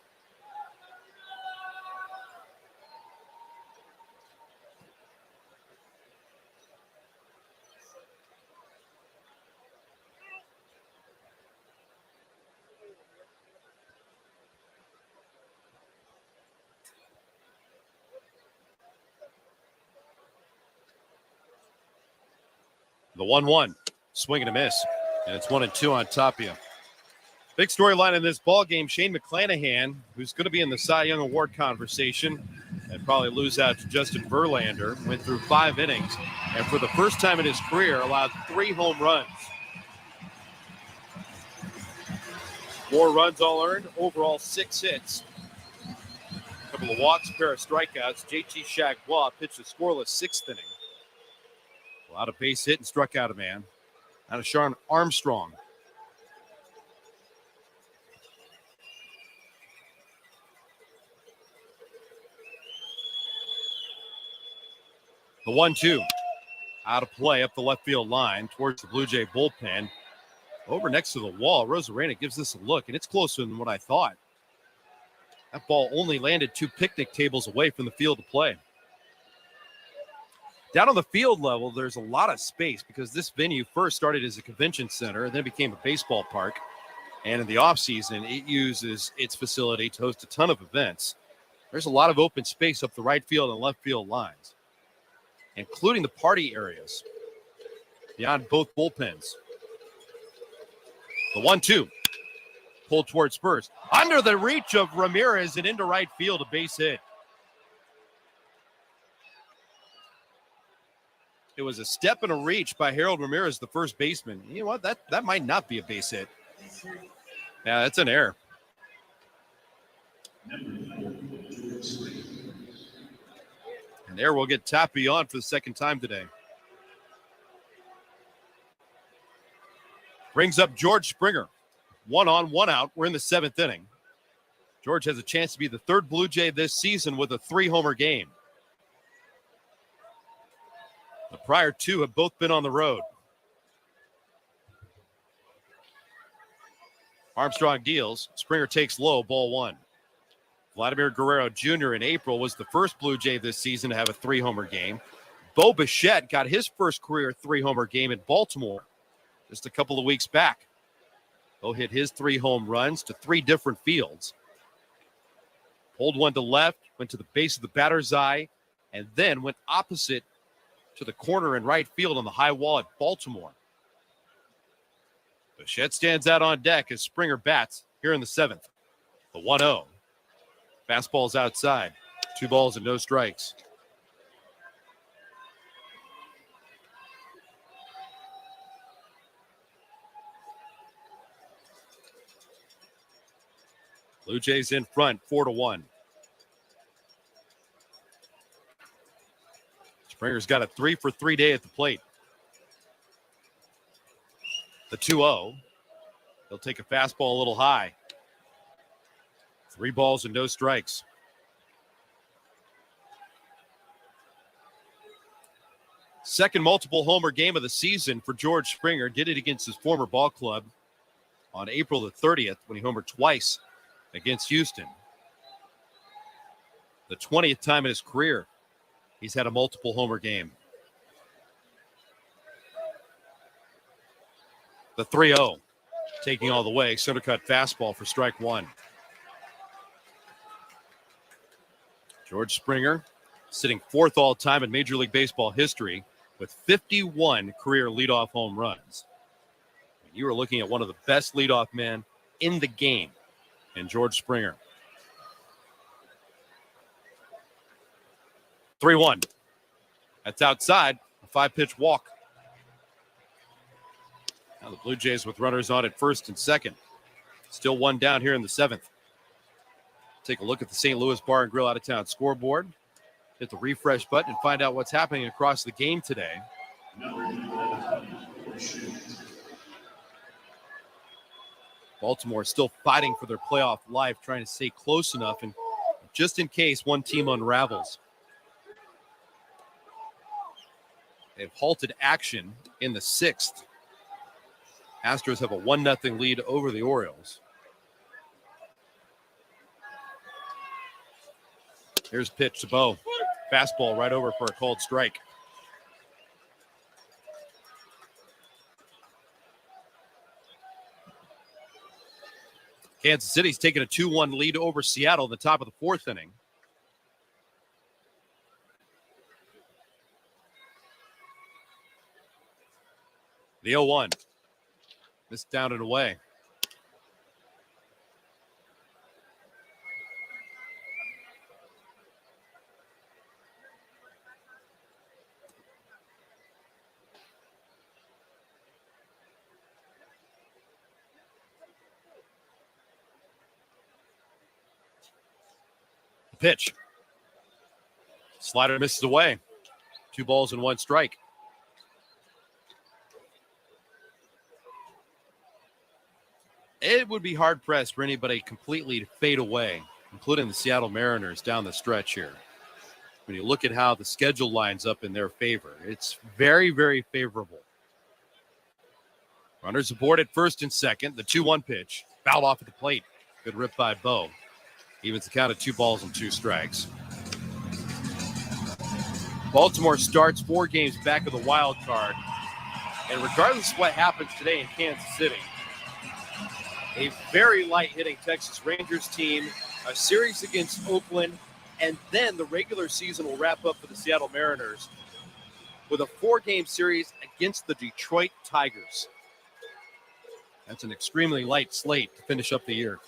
Speaker 1: The 1-1. Swing and a miss. And it's 1-2 on Tapia. Big storyline in this ball game. Shane McClanahan, who's going to be in the Cy Young Award conversation and probably lose out to Justin Verlander. Went through 5 innings, and for the first time in his career, allowed 3 home runs. 4 runs all earned, overall 6 hits. A couple of walks, pair of strikeouts. JT Chagbois pitched a scoreless 6th inning. A lot of base hit and struck out a man. Out of Sharon Armstrong. The 1-2. Out of play up the left field line towards the Blue Jay bullpen. Over next to the wall, Rosarena gives this a look, and it's closer than what I thought. That ball only landed 2 picnic tables away from the field of play. Down on the field level, there's a lot of space because this venue first started as a convention center and then became a baseball park. And in the offseason, it uses its facility to host a ton of events. There's a lot of open space up the right field and left field lines, including the party areas beyond both bullpens. The 1-2. Pulled towards first. Under the reach of Ramirez and into right field, a base hit. It was a step and a reach by Harold Ramirez, the first baseman. You know what? That might not be a base hit. Yeah, that's an error. And there we'll get Tapia on for the second time today. Brings up George Springer. 1 on, 1 out. We're in the 7th inning. George has a chance to be the 3rd Blue Jay this season with a 3-homer game. The prior 2 have both been on the road. Armstrong deals. Springer takes low, ball 1. Vladimir Guerrero Jr. in April was the first Blue Jay this season to have a 3-homer game. Bo Bichette got his first career 3-homer game in Baltimore just a couple of weeks back. Bo hit his 3 home runs to 3 different fields. Pulled one to left, went to the base of the batter's eye, and then went opposite to the corner and right field on the high wall at Baltimore. Bichette stands out on deck as Springer bats here in the 7th. The 1-0. Fastball's outside. 2 balls and no strikes. Blue Jays in front, 4-1. Springer's got a 3-for-3 day at the plate. The 2-0. He'll take a fastball a little high. 3 balls and no strikes. Second multiple homer game of the season for George Springer. Did it against his former ball club on April the 30th when he homered twice against Houston. The 20th time in his career he's had a multiple homer game. The 3-0, taking all the way, center cut fastball for strike 1. George Springer sitting 4th all time in Major League Baseball history with 51 career leadoff home runs. You are looking at one of the best leadoff men in the game in George Springer. 3-1. That's outside. A 5-pitch walk. Now the Blue Jays with runners on at first and second. Still 1 down here in the 7th. Take a look at the St. Louis Bar and Grill out-of-town scoreboard. Hit the refresh button and find out what's happening across the game today. Baltimore is still fighting for their playoff life, trying to stay close enough, and just in case one team unravels. They've halted action in the 6th. Astros have a 1-0 lead over the Orioles. Here's pitch to Bo. Fastball right over for a called strike. Kansas City's taking a 2-1 lead over Seattle at the top of the 4th inning. The 0-1. Missed down and away. Pitch. Slider misses away. 2 balls and 1 strike. It would be hard-pressed for anybody completely to fade away, including the Seattle Mariners down the stretch here. When you look at how the schedule lines up in their favor, it's very, very favorable. Runners aboard at first and second. The 2-1 pitch. Fouled off at the plate. Good rip by Bo. Evens the count at 2 balls and 2 strikes. Baltimore starts 4 games back of the wild card. And regardless of what happens today in Kansas City, a very light-hitting Texas Rangers team, a series against Oakland, and then the regular season will wrap up for the Seattle Mariners with a 4-game series against the Detroit Tigers. That's an extremely light slate to finish up the year.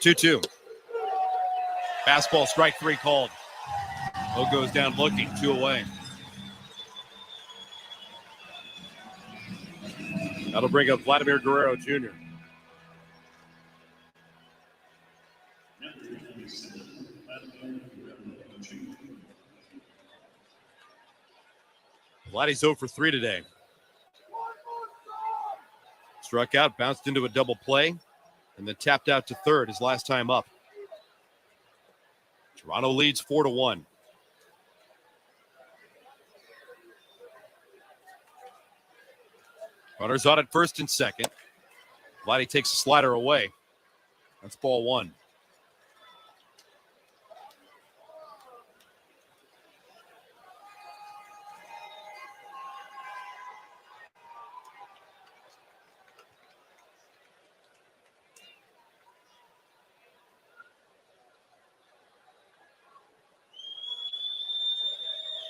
Speaker 1: 2-2. Fastball, strike 3 called. O goes down looking, 2 away. That'll bring up Vladimir Guerrero Jr. Vladdy's 0 for 3 today. Struck out, bounced into a double play, and then tapped out to third his last time up. Toronto leads 4-1. Runners on at first and second. Vladdy takes a slider away. That's ball 1.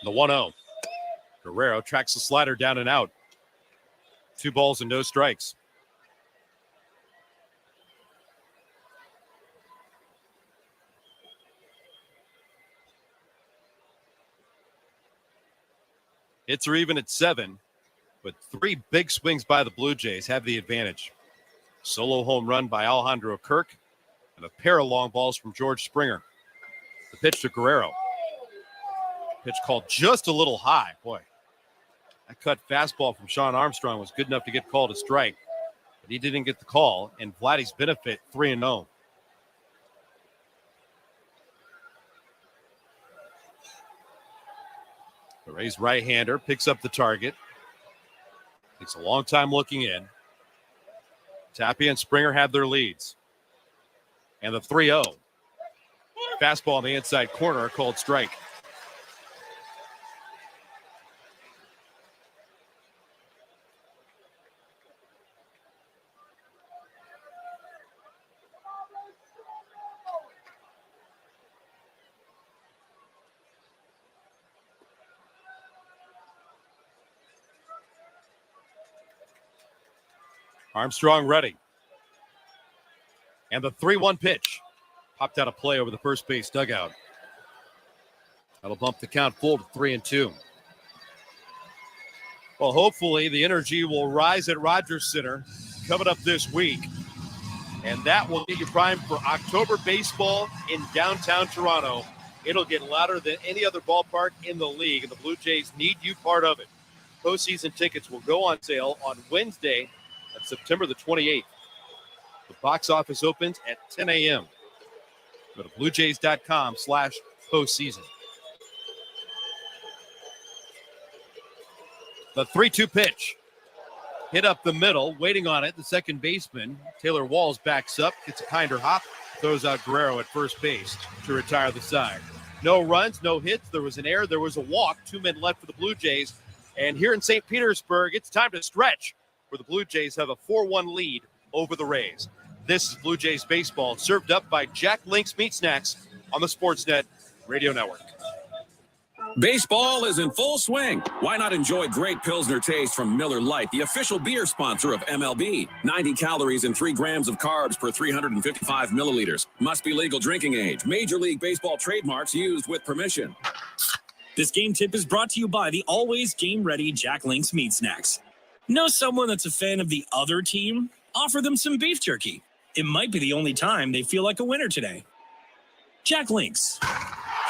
Speaker 1: The 1-0. Guerrero tracks the slider down and out. 2 balls and no strikes. Hits are even at 7, but 3 big swings by the Blue Jays have the advantage. Solo home run by Alejandro Kirk and a pair of long balls from George Springer. The pitch to Guerrero. Pitch called just a little high. Boy, that cut fastball from Sean Armstrong was good enough to get called a strike, but he didn't get the call, and Vladdy's benefit 3-0. The Rays right-hander picks up the target. Takes a long time looking in. Tapia and Springer have their leads. And the 3-0. Fastball on the inside corner, called strike. Armstrong ready. And the 3-1 pitch. Popped out of play over the first base dugout. That'll bump the count full to 3-2. Well, hopefully the energy will rise at Rogers Center coming up this week. And that will get you primed for October baseball in downtown Toronto. It'll get louder than any other ballpark in the league, and the Blue Jays need you part of it. Postseason tickets will go on sale on Wednesday, that's September the 28th. The box office opens at 10 a.m. Go to bluejays.com/postseason. The 3-2 pitch. Hit up the middle, waiting on it. The second baseman, Taylor Walls, backs up, gets a kinder hop, throws out Guerrero at first base to retire the side. No runs, no hits. There was an error. There was a walk. 2 men left for the Blue Jays. And here in St. Petersburg, it's time to stretch, where the Blue Jays have a 4-1 lead over the Rays. This is Blue Jays baseball, served up by Jack Link's Meat Snacks on the Sportsnet Radio Network.
Speaker 2: Baseball is in full swing. Why not enjoy great Pilsner taste from Miller Lite, the official beer sponsor of MLB? 90 calories and 3 grams of carbs per 355 milliliters. Must be legal drinking age. Major League Baseball trademarks used with permission.
Speaker 3: This game tip is brought to you by the always game-ready Jack Link's Meat Snacks. Know someone that's a fan of the other team? Offer them some beef jerky. It might be the only time they feel like a winner today. Jack Links.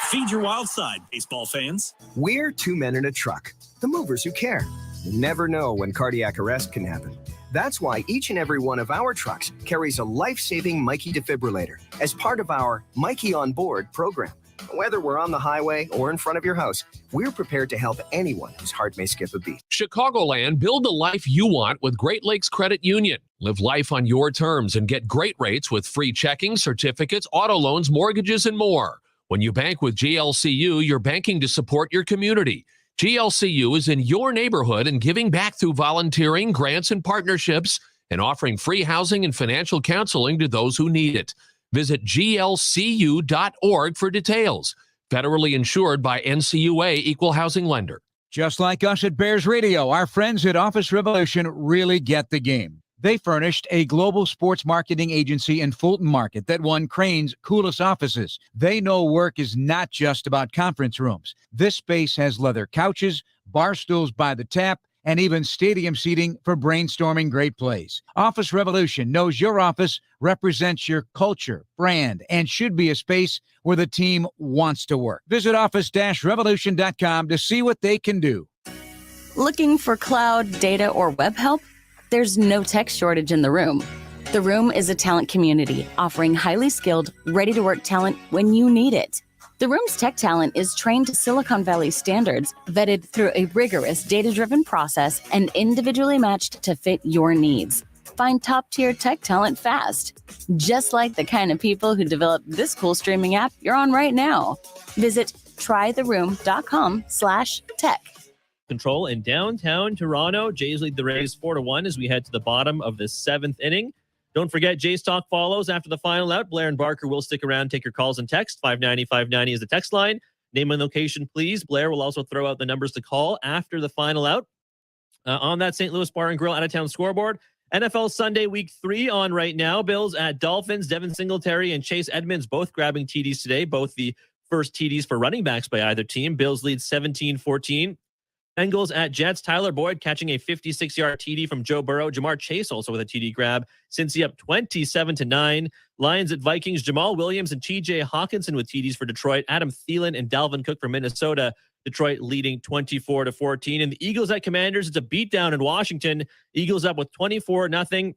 Speaker 3: Feed your wild side, baseball fans.
Speaker 4: We're two men in a truck, the movers who care. You never know when cardiac arrest can happen. That's why each and every one of our trucks carries a life-saving Mikey defibrillator as part of our Mikey on Board program. Whether we're on the highway or in front of your house, we're prepared to help anyone whose heart may skip a beat.
Speaker 5: Chicagoland, build the life you want with Great Lakes Credit Union. Live life on your terms and get great rates with free checking, certificates, auto loans, mortgages, and more. When you bank with GLCU, you're banking to support your community. GLCU is in your neighborhood and giving back through volunteering, grants, and partnerships, and offering free housing and financial counseling to those who need it. Visit glcu.org for details. Federally insured by NCUA Equal Housing Lender.
Speaker 15: Just like us at Bears Radio, our friends at Office Revolution really get the game. They furnished a global sports marketing agency in Fulton Market that won Crane's coolest offices. They know work is not just about conference rooms. This space has leather couches, bar stools by the tap, and even stadium seating for brainstorming great plays. Office Revolution knows your office represents your culture, brand, and should be a space where the team wants to work. Visit office-revolution.com to see what they can do.
Speaker 20: Looking for cloud, data, or web help? There's no tech shortage in the room. The Room is a talent community offering highly skilled, ready-to-work talent when you need it. The Room's tech talent is trained to Silicon Valley standards, vetted through a rigorous data-driven process, and individually matched to fit your needs. Find top-tier tech talent fast, just like the kind of people who developed this cool streaming app you're on right now. Visit trytheroom.com/tech.
Speaker 6: Control in downtown Toronto. Jays lead the Rays 4-1 as we head to the bottom of the 7th inning. Don't forget, Jays Talk follows after the final out. Blair and Barker will stick around, take your calls and text. 590-590 is the text line. Name and location, please. Blair will also throw out the numbers to call after the final out. On that St. Louis Bar and Grill out-of-town scoreboard, NFL Sunday Week 3 on right now. Bills at Dolphins. Devin Singletary and Chase Edmonds both grabbing TDs today, both the first TDs for running backs by either team. Bills lead 17-14. Bengals at Jets. Tyler Boyd catching a 56-yard TD from Joe Burrow. Jamar Chase also with a TD grab. Cincy up 27-9. Lions at Vikings. Jamal Williams and TJ Hawkinson with TDs for Detroit. Adam Thielen and Dalvin Cook for Minnesota. Detroit leading 24-14. And the Eagles at Commanders. It's a beatdown in Washington. Eagles up with 24-0.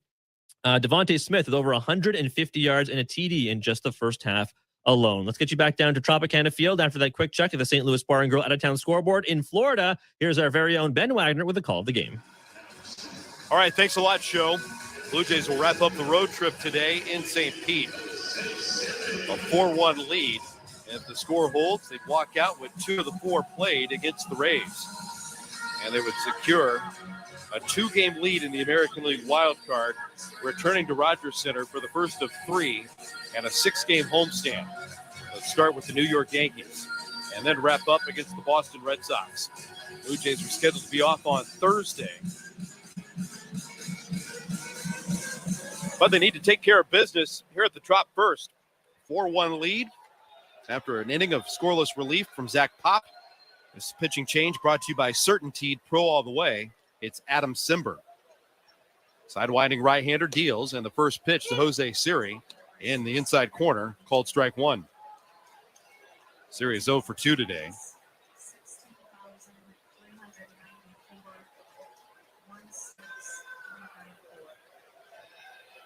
Speaker 6: Devontae Smith with over 150 yards and a TD in just the first half alone. Let's get you back down to Tropicana Field after that quick check of the St. Louis Bar and Grill out-of-town scoreboard. In Florida, here's our very own Ben Wagner with the call of the game.
Speaker 1: All right, thanks a lot, Joe. Blue Jays will wrap up the road trip today in St. Pete. A 4-1 lead. And if the score holds, they'd walk out with 2 of the 4 played against the Rays. And they would secure a 2-game lead in the American League wild card, returning to Rogers Center for the first of 3 and a 6-game homestand. Let's start with the New York Yankees and then wrap up against the Boston Red Sox. Blue Jays are scheduled to be off on Thursday. But they need to take care of business here at the Trop first. 4-1 lead after an inning of scoreless relief from Zach Pop. This pitching change brought to you by Certainteed Pro All the Way. It's Adam Simber. Sidewinding right-hander deals, and the first pitch to Jose Siri in the inside corner, called strike 1. Siri is 0 for 2 today.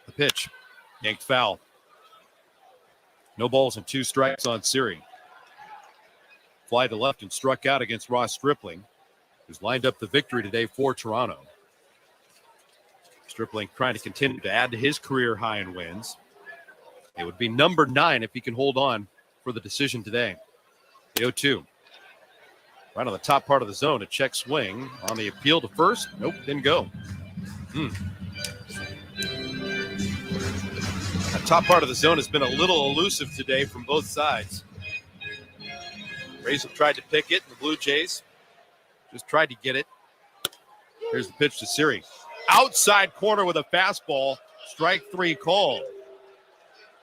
Speaker 1: The pitch, yanked foul. No balls and 2 strikes on Siri. Fly to left and struck out against Ross Stripling, who's lined up the victory today for Toronto. Stripling trying to continue to add to his career high in wins. It would be number 9 if he can hold on for the decision today. The 0-2. Right on the top part of the zone, a check swing on the appeal to first. Nope, didn't go. The top part of the zone has been a little elusive today from both sides. Rays have tried to pick it, and the Blue Jays just tried to get it. Here's the pitch to Siri. Outside corner with a fastball. Strike 3 called.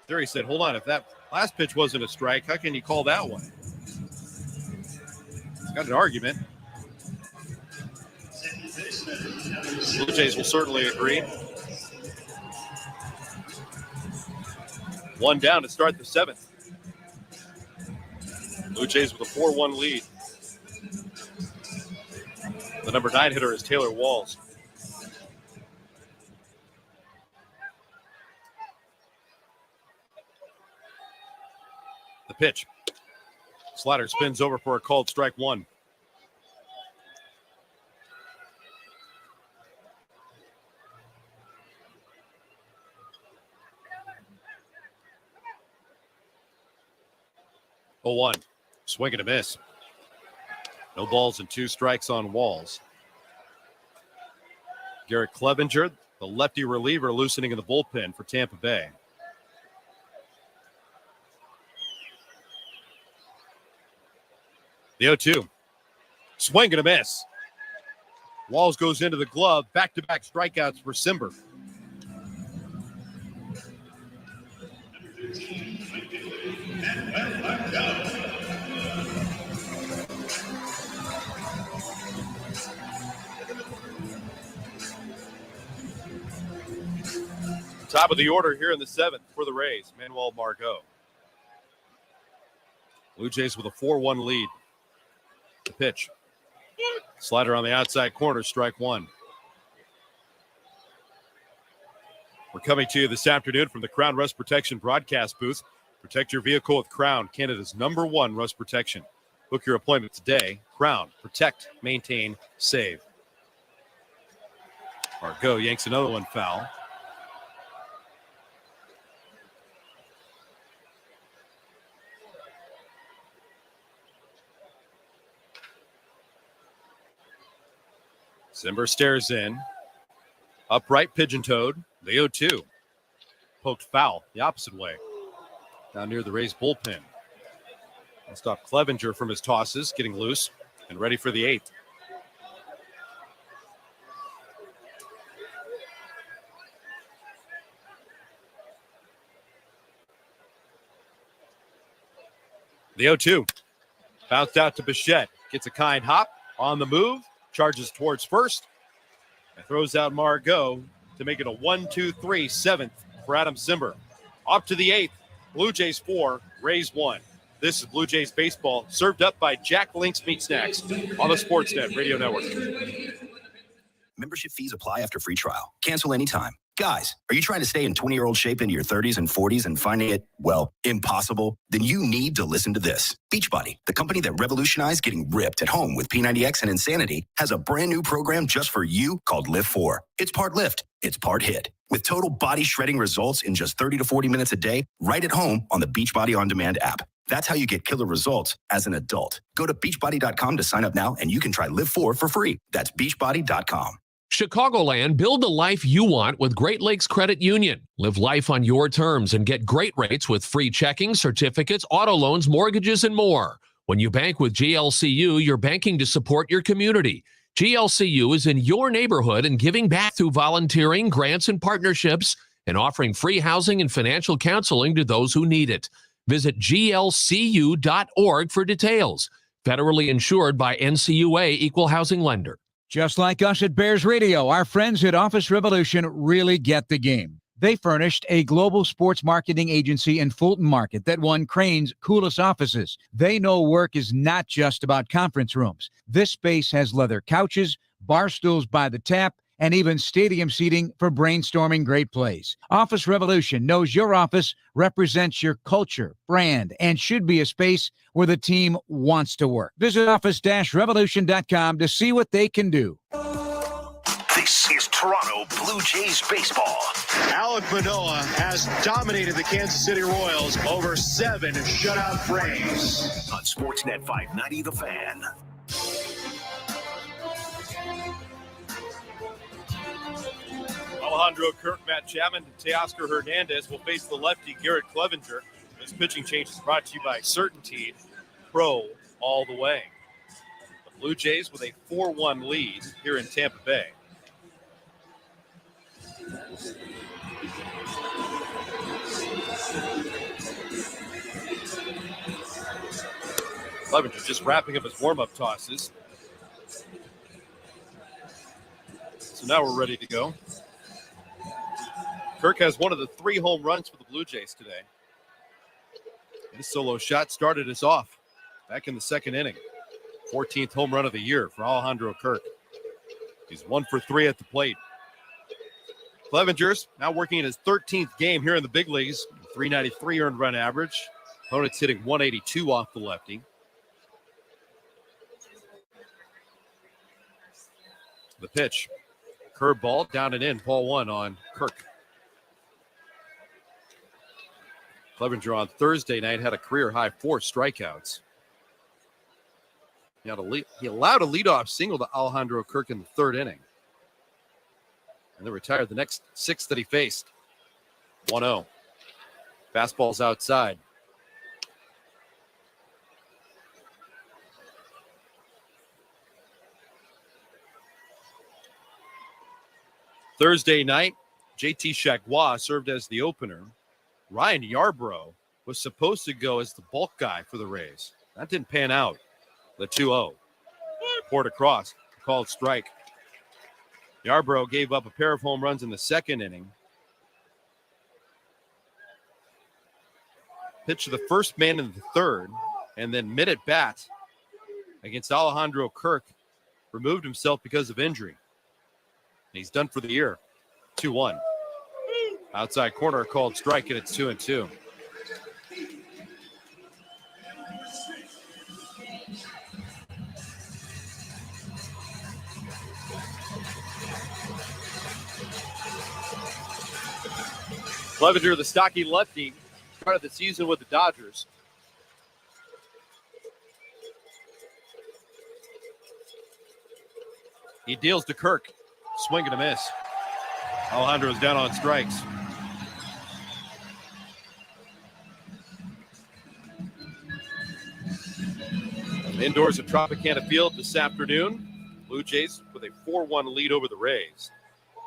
Speaker 1: Siri said, hold on, if that last pitch wasn't a strike, how can you call that one? He's got an argument. Blue Jays will certainly agree. 1 down to start the 7th. Blue Jays with a 4-1 lead. The number 9 hitter is Taylor Walls. The pitch. Slider spins over for a called strike one. Oh, 1. Swing and a miss. No balls and 2 strikes on Walls. Garrett Clevenger, the lefty reliever, loosening in the bullpen for Tampa Bay. The 0-2. Swing and a miss. Walls goes into the glove. Back-to-back strikeouts for Simber. Top of the order here in the 7th for the Rays, Manuel Margot. Blue Jays with a 4-1 lead. The pitch. Slider on the outside corner, strike one. We're coming to you this afternoon from the Crown Rust Protection broadcast booth. Protect your vehicle with Crown, Canada's #1 rust protection. Book your appointment today. Crown, protect, maintain, save. Margot yanks another one foul. Simber stares in. Upright, pigeon-toed. The 0-2. Poked foul the opposite way. Down near the Rays bullpen. I'll stop Clevenger from his tosses, getting loose and ready for the 8th. The 0-2. Bounced out to Bichette. Gets a kind hop on the move. Charges towards first and throws out Margot to make it a 1-2-3 7th for Adam Simber. Up to the 8th. Blue Jays 4, Rays 1. This is Blue Jays baseball, served up by Jack Link's Meat Snacks on the Sportsnet Radio Network.
Speaker 7: Membership fees apply after free trial. Cancel anytime. Guys, are you trying to stay in 20-year-old shape into your 30s and 40s and finding it, well, impossible? Then you need to listen to this. Beachbody, the company that revolutionized getting ripped at home with P90X and Insanity, has a brand new program just for you called Lift 4. It's part lift, it's part hit. With total body shredding results in just 30 to 40 minutes a day, right at home on the Beachbody On Demand app. That's how you get killer results as an adult. Go to beachbody.com to sign up now, and you can try Live 4 for free. That's beachbody.com.
Speaker 5: Chicagoland, build the life you want with Great Lakes Credit Union. Live life on your terms and get great rates with free checking, certificates, auto loans, mortgages, and more. When you bank with GLCU, you're banking to support your community. GLCU is in your neighborhood and giving back through volunteering, grants, and partnerships, and offering free housing and financial counseling to those who need it. Visit glcu.org for details. Federally insured by NCUA Equal Housing Lender.
Speaker 15: Just like us at Bears Radio, our friends at Office Revolution really get the game. They furnished a global sports marketing agency in Fulton Market that won Crane's coolest offices. They know work is not just about conference rooms. This space has leather couches, bar stools by the tap, and even stadium seating for brainstorming great plays. Office Revolution knows your office represents your culture, brand, and should be a space where the team wants to work. Visit office-revolution.com to see what they can do.
Speaker 8: This is Toronto Blue Jays baseball.
Speaker 9: Alek Manoah has dominated the Kansas City Royals over 7 shutout frames.
Speaker 8: On Sportsnet 590, The Fan.
Speaker 1: Alejandro Kirk, Matt Chapman, and Teoscar Hernandez will face the lefty Garrett Clevenger. This pitching change is brought to you by Certainty Pro all the way. The Blue Jays with a 4-1 lead here in Tampa Bay. Clevenger just wrapping up his warm-up tosses. So now we're ready to go. Kirk has one of the 3 home runs for the Blue Jays today. His solo shot started us off. back in the second inning. 14th home run of the year for Alejandro Kirk. He's 1 for 3 at the plate. Clevenger's now working in his 13th game here in the big leagues. 393 earned run average. Opponent's hitting 182 off the lefty. The pitch. Curveball down and in. Ball 1 on Kirk. Clevenger on Thursday night had a career high 4 strikeouts. He allowed a leadoff single to Alejandro Kirk in the third inning. And then retired the next 6 that he faced. 1-0. Fastball's outside. Thursday night, JT Chagua served as the opener. Ryan Yarbrough was supposed to go as the bulk guy for the Rays. That didn't pan out. The 2-0. Poured across. Called strike. Yarbrough gave up a pair of home runs in the second inning. Pitched to the first man in the third, and then mid-at-bat against Alejandro Kirk, removed himself because of injury. He's done for the year. 2-1. Outside corner called strike, and it's 2-2. Clevenger, the stocky lefty, started the season with the Dodgers. He deals to Kirk. Swing and a miss. Alejandro's down on strikes. Indoors at Tropicana Field this afternoon. Blue Jays with a 4-1 lead over the Rays.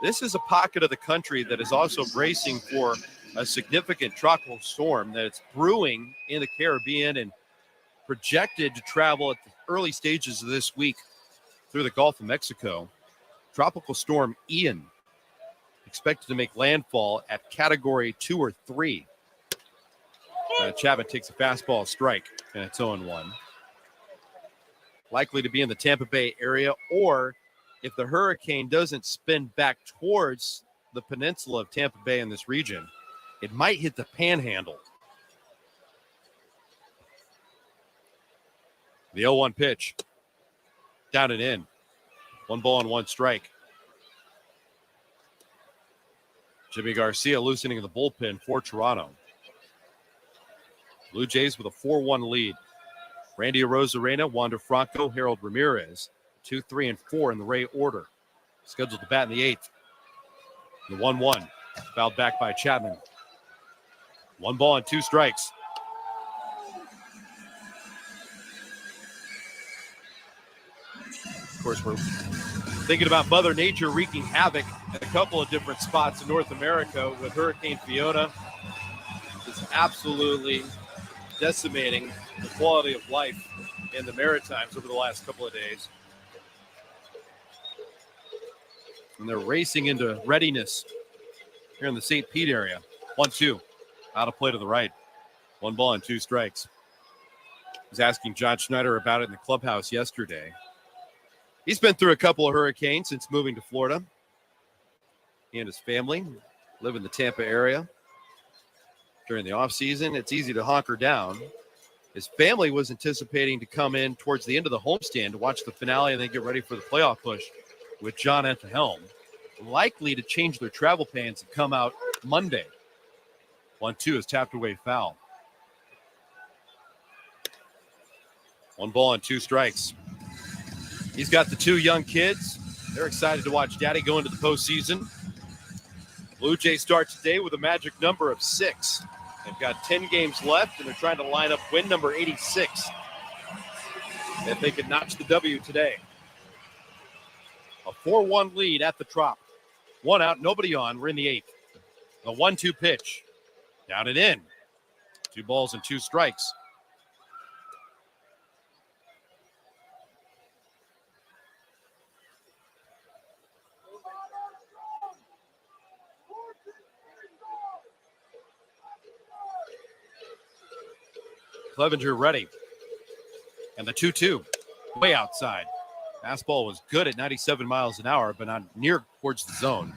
Speaker 1: This is a pocket of the country that is also bracing for a significant tropical storm that's brewing in the Caribbean and projected to travel at the early stages of this week through the Gulf of Mexico. Tropical storm Ian expected to make landfall at category 2 or 3. Chapman takes a fastball strike, and it's 0-1. Likely to be in the Tampa Bay area, or if the hurricane doesn't spin back towards the peninsula of Tampa Bay in this region, it might hit the panhandle. The 0-1 pitch. Down and in. 1 ball and 1 strike. Jimmy Garcia loosening the bullpen for Toronto. Blue Jays with a 4-1 lead. Randy Arozarena, Wander Franco, Harold Ramirez. 2, 3, and 4 in the Ray order. Scheduled to bat in the 8th. The 1-1. Fouled back by Chapman. 1 ball and 2 strikes. Of course, we're thinking about Mother Nature wreaking havoc at a couple of different spots in North America with Hurricane Fiona. It's absolutely decimating the quality of life in the Maritimes over the last couple of days. And they're racing into readiness here in the St. Pete area. 1-2. Out of play to the right. 1 ball and 2 strikes. I was asking John Schneider about it in the clubhouse yesterday. He's been through a couple of hurricanes since moving to Florida. He and his family live in the Tampa area. During the offseason, it's easy to hunker down. His family was anticipating to come in towards the end of the homestand to watch the finale and then get ready for the playoff push with John at the helm. Likely to change their travel plans and come out Monday. 1-2 is tapped away foul. 1 ball and 2 strikes. He's got the 2 young kids. They're excited to watch Daddy go into the postseason. Blue Jays start today with a magic number of 6. They've got 10 games left, and they're trying to line up win number 86 if they can notch the W today. A 4-1 lead at the Trop. 1 out, nobody on. We're in the 8th. The 1-2 pitch. Down and in. 2 balls and 2 strikes. Clevenger ready. And the 2-2, way outside. Fastball was good at 97 miles an hour, but not near towards the zone.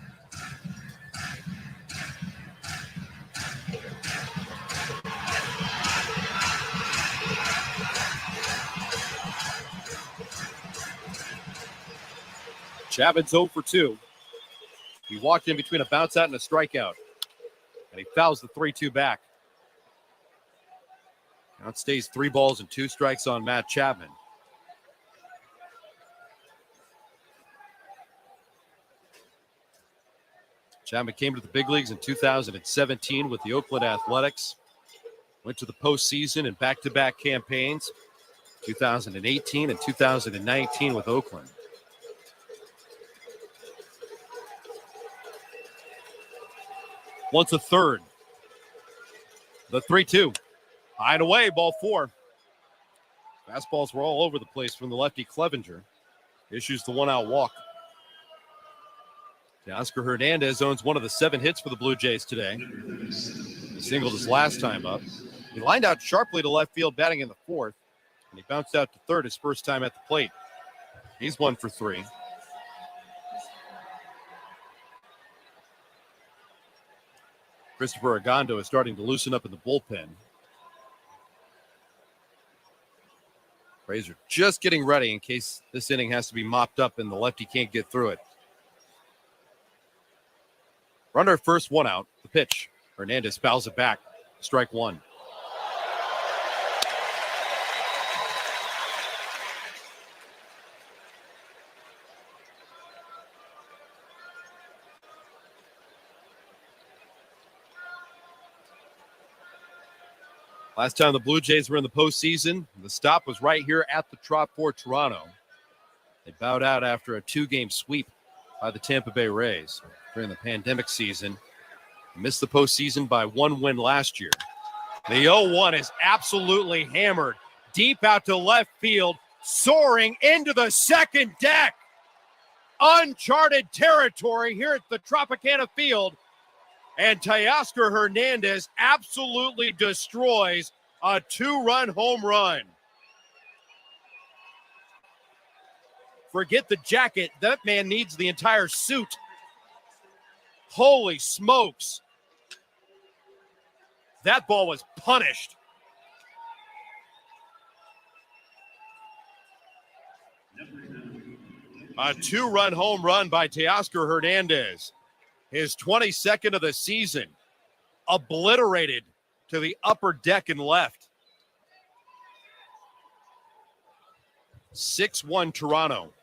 Speaker 1: Chavin's 0 for 2. He walked in between a bounce out and a strikeout. And he fouls the 3-2 back. Now it stays 3 balls and 2 strikes on Matt Chapman. Chapman came to the big leagues in 2017 with the Oakland Athletics. Went to the postseason in back-to-back campaigns, 2018 and 2019 with Oakland. Once a third. The 3-2. High and away, ball 4. Fastballs were all over the place from the lefty Clevenger. Issues the 1-out walk. Oscar Hernandez owns one of the 7 hits for the Blue Jays today. He singled his last time up. He lined out sharply to left field, batting in the 4th, and he bounced out to third his first time at the plate. He's 1 for 3. Christopher Agondo is starting to loosen up in the bullpen. Rays are just getting ready in case this inning has to be mopped up and the lefty can't get through it. Runner at first, 1 out. The pitch. Hernandez fouls it back. Strike 1. Last time the Blue Jays were in the postseason, the stop was right here at the Trop for Toronto. They bowed out after a 2-game sweep by the Tampa Bay Rays during the pandemic season. Missed the postseason by 1 win last year. The 0-1 is absolutely hammered deep out to left field, soaring into the second deck. Uncharted territory here at the Tropicana Field. And Teoscar Hernandez absolutely destroys a 2-run home run. Forget the jacket. That man needs the entire suit. Holy smokes. That ball was punished. A 2-run home run by Teoscar Hernandez. His 22nd of the season. Obliterated to the upper deck and left. 6-1 Toronto.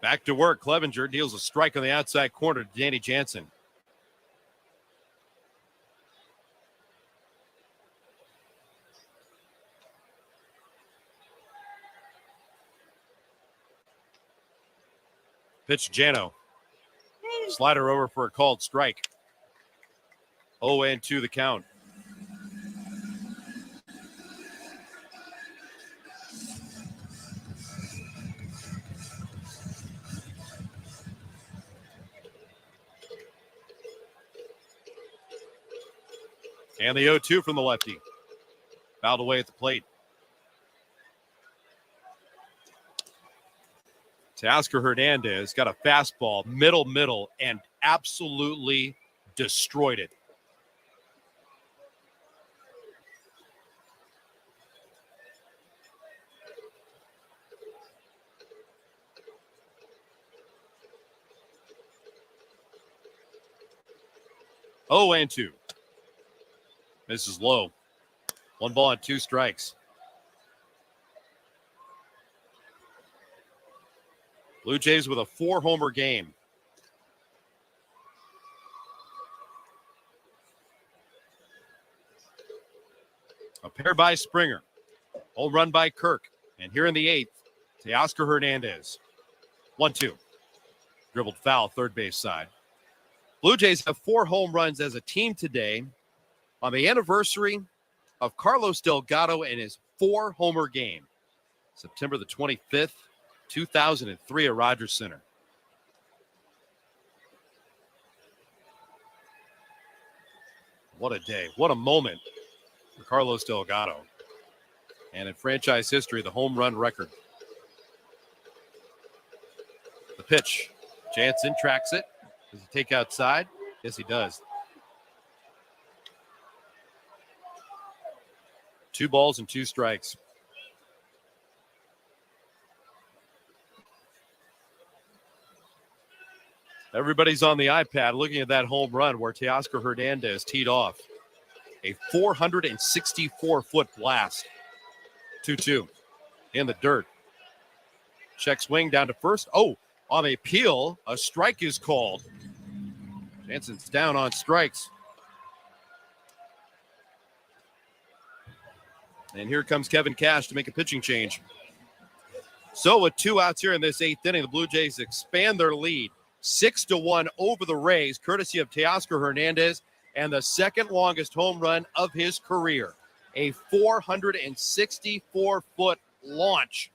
Speaker 1: Back to work. Clevenger deals a strike on the outside corner to Danny Jansen. Pitch Jano. Slider over for a called strike. 0-2 the count. And the 0-2 from the lefty. Fouled away at the plate. Teoscar Hernandez got a fastball, middle, and absolutely destroyed it. Oh, and 2. Misses low. 1 ball and 2 strikes. Blue Jays with a 4-homer game. A pair by Springer. Home run by Kirk. And here in the 8th, Teoscar Hernandez. 1-2. Dribbled foul, third base side. Blue Jays have 4 home runs as a team today on the anniversary of Carlos Delgado and his 4-homer game. September the 25th, 2003 at Rogers Center. What a day. What a moment for Carlos Delgado. And in franchise history, the home run record. The pitch. Jansen tracks it. Does he take outside? Yes, he does. 2 balls and 2 strikes. Everybody's on the iPad looking at that home run where Teoscar Hernandez teed off. A 464-foot blast. 2-2 in the dirt. Check swing down to first. Oh, on a peel, a strike is called. Jansen's down on strikes. And here comes Kevin Cash to make a pitching change. So with 2 outs here in this 8th inning, the Blue Jays expand their lead 6-1 over the Rays, courtesy of Teoscar Hernandez, and the second longest home run of his career. A 464-foot launch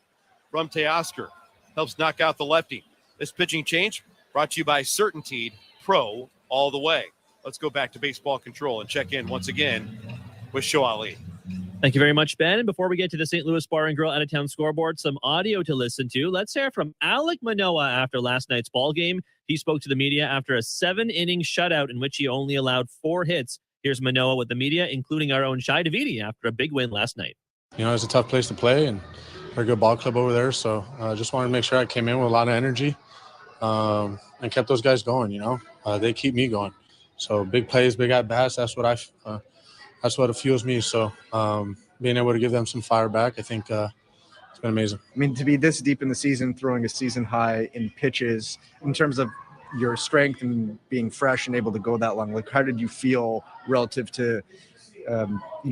Speaker 1: from Teoscar. Helps knock out the lefty. This pitching change brought to you by Certainteed Pro all the way. Let's go back to baseball control and check in once again with Show Ali.
Speaker 6: Thank you very much, Ben. And before we get to the St. Louis Bar and Grill out-of-town scoreboard, some audio to listen to. Let's hear from Alek Manoah after last night's ball game. He spoke to the media after a 7-inning shutout in which he only allowed 4 hits. Here's Manoah with the media, including our own Shai Davidi after a big win last night.
Speaker 14: You know, it's a tough place to play, and we're a good ball club over there. So I just wanted to make sure I came in with a lot of energy and kept those guys going, you know. They keep me going. So big plays, big at-bats, that's what fuels me. So being able to give them some fire back, I think it's been amazing.
Speaker 16: I mean, to be this deep in the season, throwing a season high in pitches, in terms of your strength and being fresh and able to go that long, like how did you feel relative to,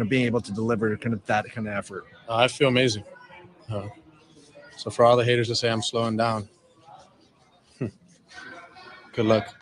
Speaker 16: being able to deliver kind of that kind of effort?
Speaker 14: I feel amazing. So for all the haters to say I'm slowing down, good luck.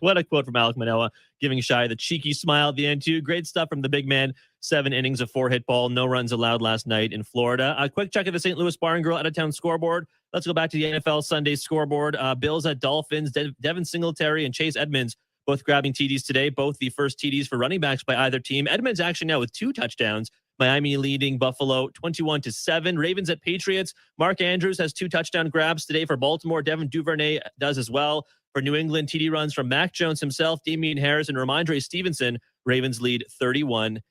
Speaker 6: What a quote from Alek Manoah, giving Shai the cheeky smile at the end, too. Great stuff from the big man. 7 innings of 4 hit ball, no runs allowed last night in Florida. A quick check of the St. Louis Bar and Grill out-of-town scoreboard. Let's go back to the NFL Sunday scoreboard. Bills at Dolphins, Devin Singletary and Chase Edmonds both grabbing TDs today, both the first TDs for running backs by either team. Edmonds actually now with 2 touchdowns. Miami leading Buffalo 21-7. Ravens at Patriots. Mark Andrews has 2 touchdown grabs today for Baltimore. Devin Duvernay does as well. For New England, TD runs from Mac Jones himself, Damian Harris, and Ramondre Stevenson. Ravens lead 31-26.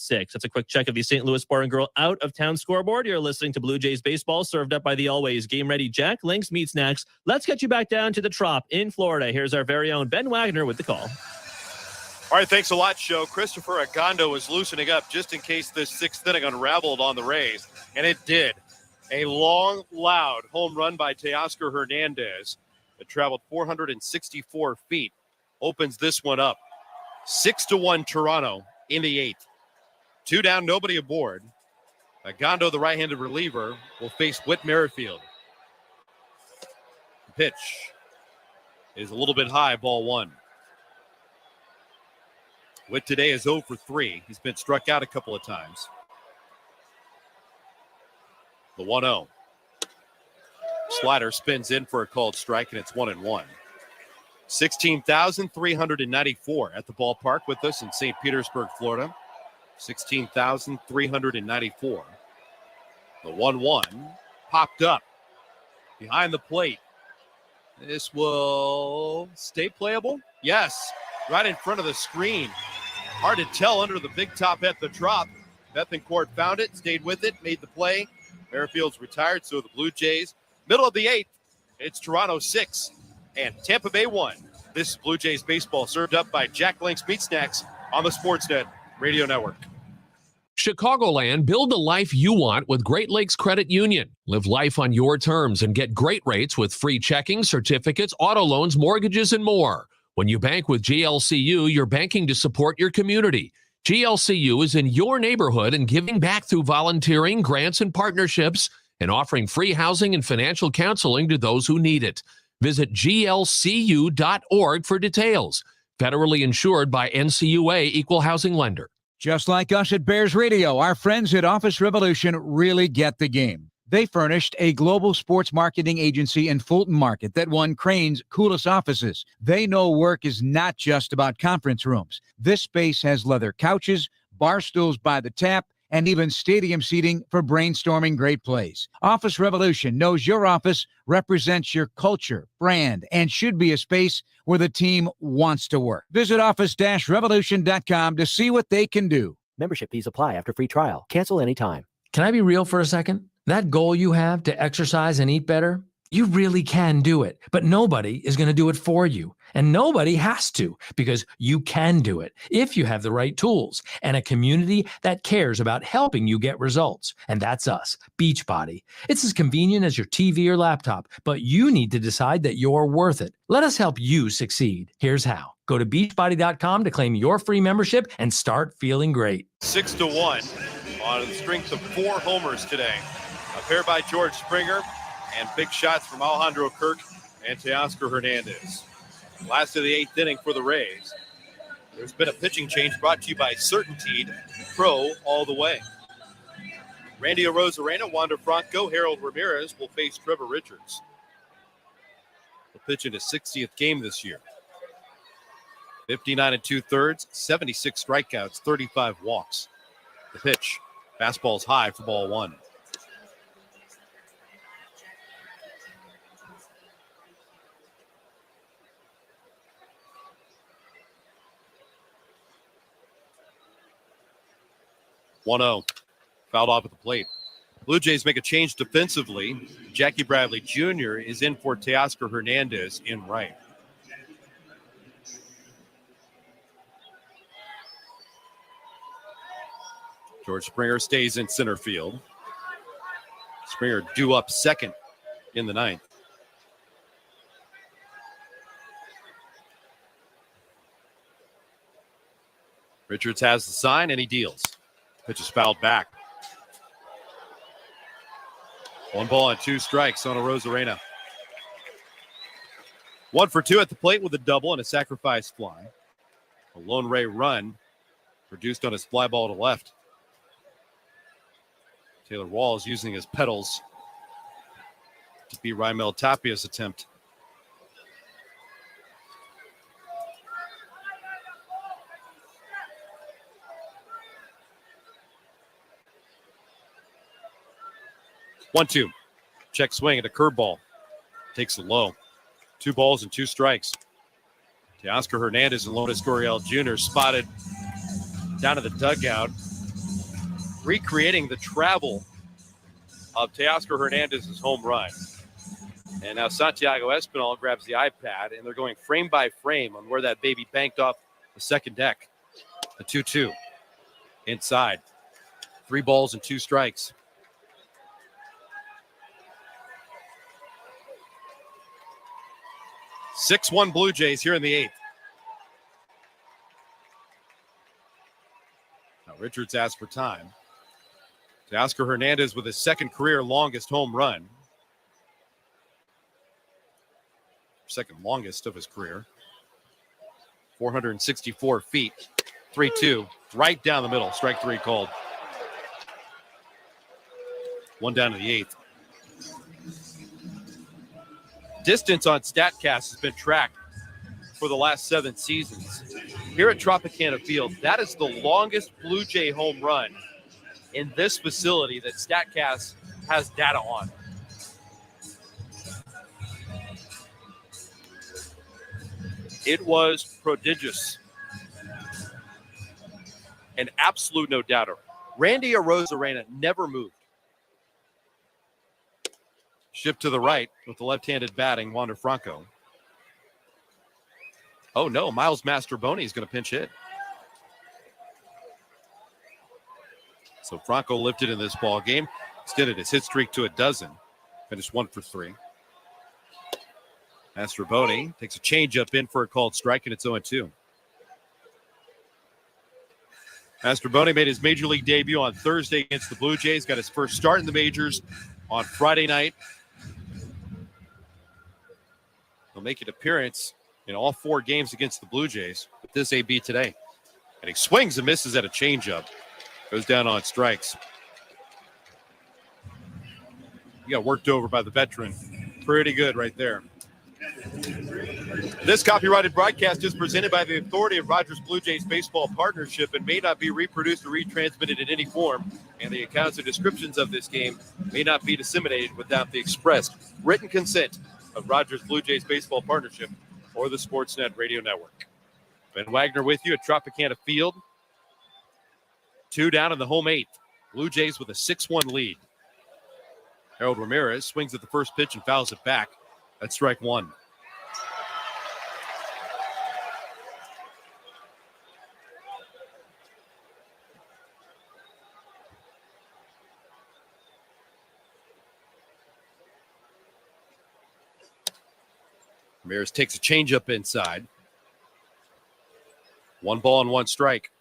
Speaker 6: That's a quick check of the St. Louis Bar and Grill out-of-town scoreboard. You're listening to Blue Jays baseball, served up by the always game-ready Jack Link's Meat Snacks. Let's get you back down to the Trop in Florida. Here's our very own Ben Wagner with the call.
Speaker 1: All right, thanks a lot, Joe. Christopher Agondo is loosening up just in case this 6th inning unraveled on the Rays, and it did. A long, loud home run by Teoscar Hernandez that traveled 464 feet opens this one up. 6-1 Toronto in the 8th. 2 down, nobody aboard. Agondo, the right-handed reliever, will face Whit Merrifield. The pitch is a little bit high, ball 1. Whit today is 0 for 3. He's been struck out a couple of times. The 1-0. Slider spins in for a called strike, and it's 1-1. 16,394 at the ballpark with us in St. Petersburg, Florida. 16,394. The 1-1 popped up behind the plate. This will stay playable. Yes, right in front of the screen. Hard to tell under the big top at the Trop. Bethencourt found it, stayed with it, made the play. Merrifield's retired, so the Blue Jays, middle of the 8th, it's Toronto 6 and Tampa Bay 1. This is Blue Jays baseball, served up by Jack Link's Meat Snacks on the Sportsnet Radio Network.
Speaker 5: Chicagoland, build the life you want with Great Lakes Credit Union. Live life on your terms and get great rates with free checking, certificates, auto loans, mortgages, and more. When you bank with GLCU, you're banking to support your community. GLCU is in your neighborhood and giving back through volunteering, grants, and partnerships, and offering free housing and financial counseling to those who need it. Visit glcu.org for details. Federally insured by NCUA Equal Housing Lender.
Speaker 15: Just like us at Bears Radio, our friends at Office Revolution really get the game. They furnished a global sports marketing agency in Fulton Market that won Crane's coolest offices. They know work is not just about conference rooms. This space has leather couches, bar stools by the tap, and even stadium seating for brainstorming great plays. Office Revolution knows your office represents your culture, brand, and should be a space where the team wants to work. Visit office-revolution.com to see what they can do.
Speaker 10: Membership fees apply after free trial. Cancel anytime.
Speaker 17: Can I be real for a second? That goal you have to exercise and eat better, you really can do it, but nobody is going to do it for you. And nobody has to, because you can do it if you have the right tools and a community that cares about helping you get results. And that's us, Beachbody. It's as convenient as your TV or laptop, but you need to decide that you're worth it. Let us help you succeed. Here's how. Go to beachbody.com to claim your free membership and start feeling great.
Speaker 1: 6-1 on the strength of 4 homers today. A pair by George Springer and big shots from Alejandro Kirk and Teoscar Hernandez. Last of the 8th inning for the Rays. There's been a pitching change brought to you by Certainteed Pro all the way. Randy Arozarena, Wander Franco, Harold Ramirez will face Trevor Richards. He'll pitch in his 60th game this year. 59 2/3, 76 strikeouts, 35 walks. The pitch, fastball's high for ball 1. (1-0), fouled off at the plate. Blue Jays make a change defensively. Jackie Bradley Jr. is in for Teoscar Hernandez in right. George Springer stays in center field. Springer due up second in the 9th. Richards has the sign and he deals. Pitch is fouled back. 1 ball and 2 strikes on Arozarena. 1 for 2 at the plate with a double and a sacrifice fly. A lone ray run produced on his fly ball to left. Taylor Walls using his pedals to beat Raimel Tapia's attempt. (1-2). Check swing at a curveball. Takes it low. 2 balls and 2 strikes. Teoscar Hernandez and Lourdes Gurriel Jr. spotted down in the dugout, recreating the travel of Teoscar Hernandez's home run. And now Santiago Espinal grabs the iPad, and they're going frame by frame on where that baby banked off the second deck. The 2-2 inside. 3 balls and 2 strikes. (6-1) Blue Jays here in the 8th. Now Richards asks for time. Teoscar Hernandez with his second career longest home run. Second longest of his career. 464 feet. 3-2. Right down the middle. Strike 3 called. 1 down to the 8th. Distance on StatCast has been tracked for the last 7 seasons. Here at Tropicana Field, that is the longest Blue Jay home run in this facility that StatCast has data on. It was prodigious. An absolute no doubter. Randy Arozarena never moved. Shift to the right with the left-handed batting, Wander Franco. Oh, no, Miles Mastroboni is going to pinch hit. So Franco lifted in this ball game, extended his hit streak to 12, finished 1 for 3. Mastroboni takes a changeup in for a called strike, and it's 0-2. Mastroboni made his major league debut on Thursday against the Blue Jays, got his first start in the majors on Friday night. He'll make an appearance in all 4 games against the Blue Jays with this AB today. And he swings and misses at a changeup. Goes down on strikes. He got worked over by the veteran. Pretty good right there. This copyrighted broadcast is presented by the authority of Rogers Blue Jays Baseball Partnership and may not be reproduced or retransmitted in any form, and the accounts and descriptions of this game may not be disseminated without the expressed written consent of Rogers Blue Jays Baseball Partnership or the Sportsnet Radio Network. Ben Wagner with you at Tropicana Field. 2 down in the home 8th. Blue Jays with a 6-1 lead. Harold Ramirez swings at the first pitch and fouls it back. That's strike 1. Ramirez takes a changeup inside. 1 ball and 1 strike.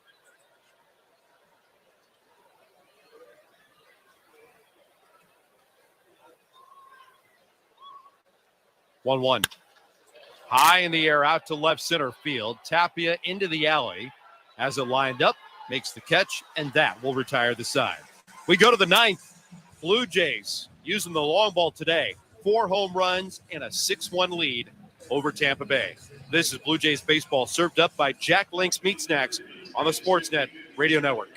Speaker 1: One. High in the air out to left center field. Tapia into the alley. Has it lined up, makes the catch, and that will retire the side. We go to the 9th. Blue Jays using the long ball today. 4 home runs and a 6-1 lead over Tampa Bay. This is Blue Jays baseball served up by Jack Link's Meat Snacks on the Sportsnet Radio Network.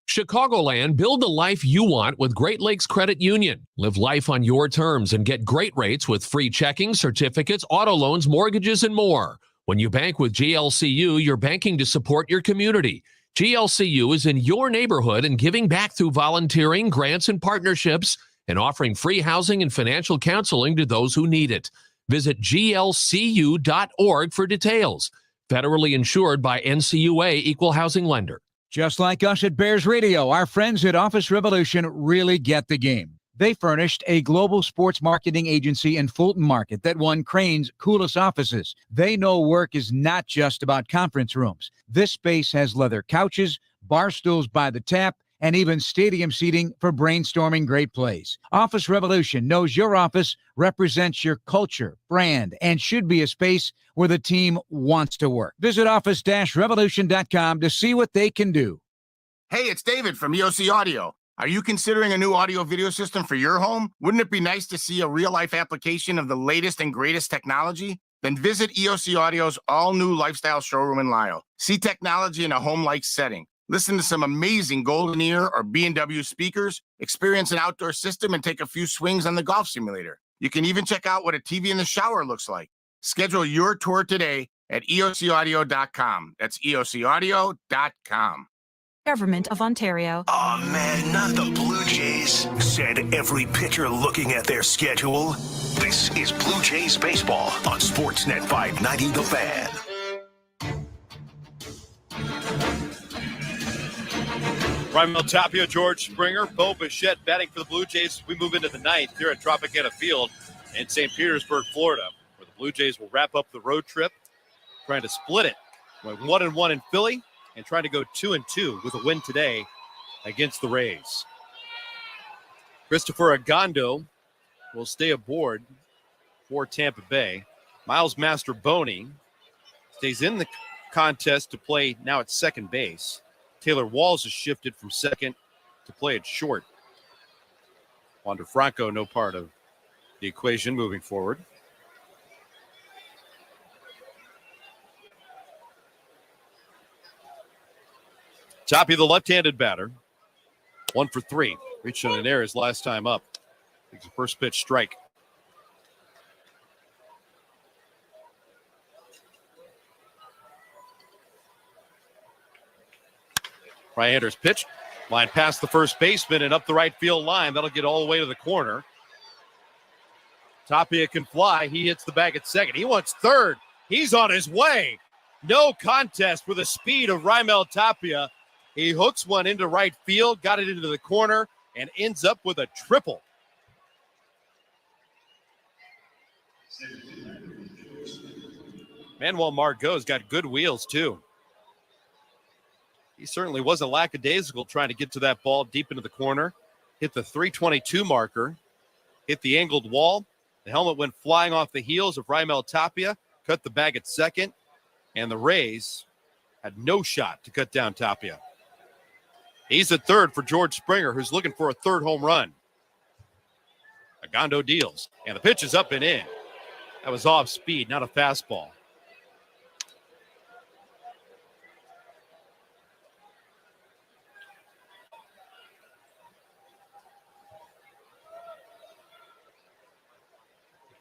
Speaker 5: Chicagoland, build the life you want with Great Lakes Credit Union. Live life on your terms and get great rates with free checking, certificates, auto loans, mortgages, and more. When you bank with GLCU, you're banking to support your community. GLCU is in your neighborhood and giving back through volunteering, grants, and partnerships, and offering free housing and financial counseling to those who need it. Visit glcu.org for details. Federally insured by NCUA Equal Housing Lender.
Speaker 15: Just like us at Bears Radio, our friends at Office Revolution really get the game. They furnished a global sports marketing agency in Fulton Market that won Crane's coolest offices. They know work is not just about conference rooms. This space has leather couches, bar stools by the tap, and even stadium seating for brainstorming great plays. Office Revolution knows your office represents your culture, brand, and should be a space where the team wants to work. Visit office-revolution.com to see what they can do.
Speaker 18: Hey, it's David from EOC Audio. Are you considering a new audio video system for your home? Wouldn't it be nice to see a real-life application of the latest and greatest technology? Then visit EOC Audio's all-new lifestyle showroom in Lisle. See technology in a home-like setting. Listen to some amazing Golden Ear or B&W speakers, experience an outdoor system, and take a few swings on the golf simulator. You can even check out what a TV in the shower looks like. Schedule your tour today at eocaudio.com. That's eocaudio.com.
Speaker 19: Government of Ontario.
Speaker 8: Oh man, not the Blue Jays, said every pitcher looking at their schedule. This is Blue Jays baseball on Sportsnet 590 The Fan.
Speaker 1: Raimel Tapia, George Springer, Bo Bichette batting for the Blue Jays. We move into the 9th here at Tropicana Field in St. Petersburg, Florida, where the Blue Jays will wrap up the road trip, trying to split it. Went 1-1 in Philly and trying to go 2-2 with a win today against the Rays. Christopher Agondo will stay aboard for Tampa Bay. Miles Mastroboni stays in the contest to play now at second base. Taylor Walls has shifted from second to play at short. Wander Franco, no part of the equation moving forward. Tapia, the left-handed batter, 1 for 3. Reached on an error his last time up. It's a first pitch strike. Right-hander's pitch. Line past the first baseman and up the right field line. That'll get all the way to the corner. Tapia can fly. He hits the bag at second. He wants third. He's on his way. No contest with the speed of Raimel Tapia. He hooks one into right field, got it into the corner, and ends up with a triple. Manuel Margot's got good wheels, too. He certainly wasn't lackadaisical trying to get to that ball deep into the corner. Hit the 322 marker. Hit the angled wall. The helmet went flying off the heels of Raimel Tapia. Cut the bag at second. And the Rays had no shot to cut down Tapia. He's at third for George Springer, who's looking for a third home run. Agondo deals. And the pitch is up and in. That was off speed, not a fastball.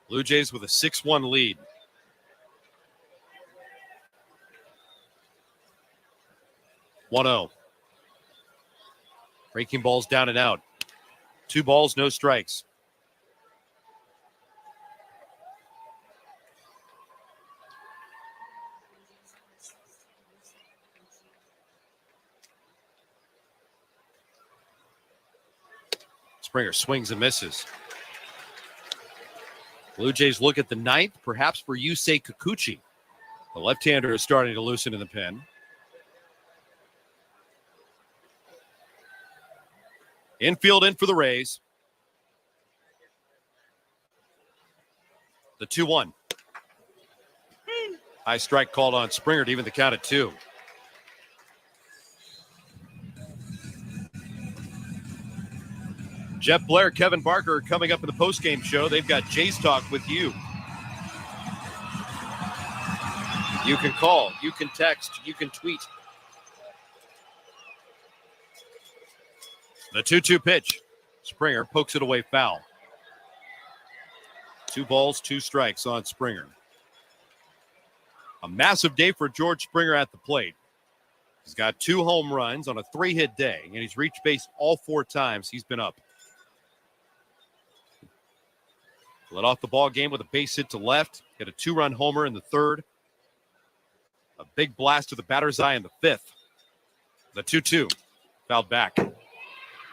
Speaker 1: Blue Jays with a 6-1 lead. (1-0). Breaking balls down and out. 2 balls, no strikes. Springer swings and misses. Blue Jays look at the ninth, perhaps for Yusei Kikuchi. The left-hander is starting to loosen in the pen. Infield in for the Rays. The 2-1. High strike called on Springer to even the count at 2. Jeff Blair, Kevin Barker coming up in the postgame show. They've got Jays Talk with you. You can call, you can text, you can tweet. The 2-2 pitch. Springer pokes it away foul. 2 balls, 2 strikes on Springer. A massive day for George Springer at the plate. He's got 2 home runs on a 3-hit day, and he's reached base all 4 times he's been up. Led off the ball game with a base hit to left. Hit a 2-run homer in the 3rd. A big blast to the batter's eye in the 5th. The 2-2 fouled back.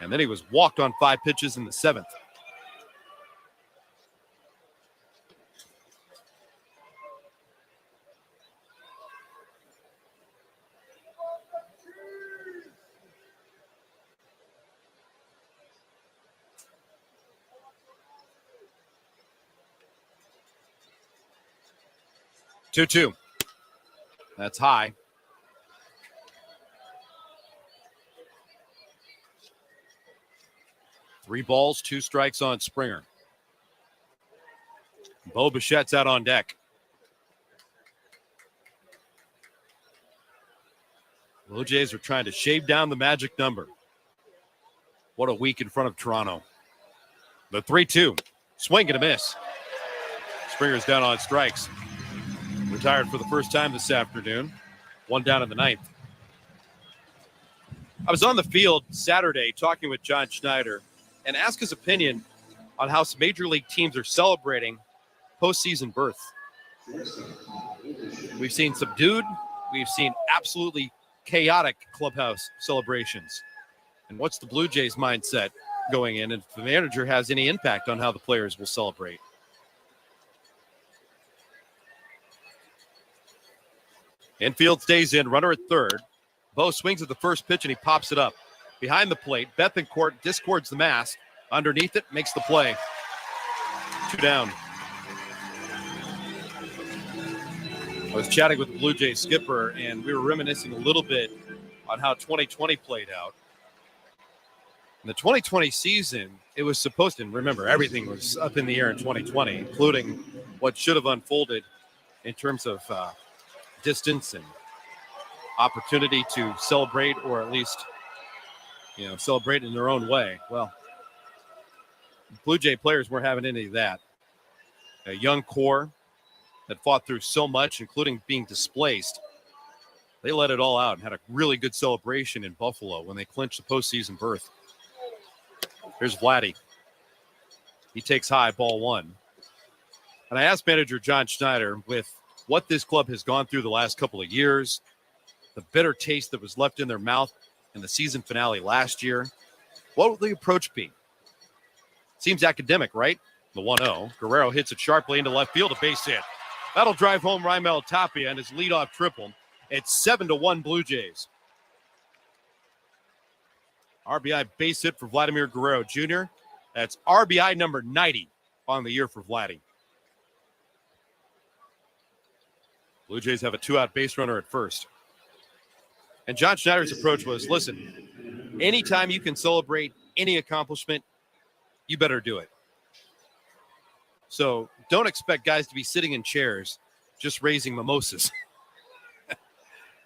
Speaker 1: And then he was walked on 5 pitches in the 7th. Two. That's high. Three balls, 2 strikes on Springer. Bo Bichette's out on deck. Blue Jays are trying to shave down the magic number. What a week in front of Toronto. The 3-2. Swing and a miss. Springer's down on strikes. Retired for the first time this afternoon. 1 down in the 9th. I was on the field Saturday talking with John Schneider and asked his opinion on how some major league teams are celebrating postseason berth. We've seen subdued. We've seen absolutely chaotic clubhouse celebrations. And what's the Blue Jays mindset going in, and if the manager has any impact on how the players will celebrate? Infield stays in, runner at 3rd. Bo swings at the first pitch and he pops it up. Behind the plate, Bethencourt discords the mask. Underneath it, makes the play. 2 down. I was chatting with the Blue Jays skipper, and we were reminiscing a little bit on how 2020 played out. In the 2020 season, it was supposed to, and remember, everything was up in the air in 2020, including what should have unfolded in terms of distance and opportunity to celebrate, or at least, celebrate in their own way. Well, Blue Jay players weren't having any of that. A young core that fought through so much, including being displaced. They let it all out and had a really good celebration in Buffalo when they clinched the postseason berth. Here's Vladdy. He takes high, ball 1. And I asked manager John Schneider, with what this club has gone through the last couple of years, the bitter taste that was left in their mouth in the season finale last year, what will the approach be? Seems academic, right? The 1-0. Guerrero hits it sharply into left field, a base hit. That'll drive home Raimel Tapia and his leadoff triple. It's 7-1 Blue Jays. RBI base hit for Vladimir Guerrero Jr. That's RBI number 90 on the year for Vladdy. Blue Jays have a 2-out base runner at first. And John Schneider's approach was, listen, anytime you can celebrate any accomplishment, you better do it. So don't expect guys to be sitting in chairs just raising mimosas.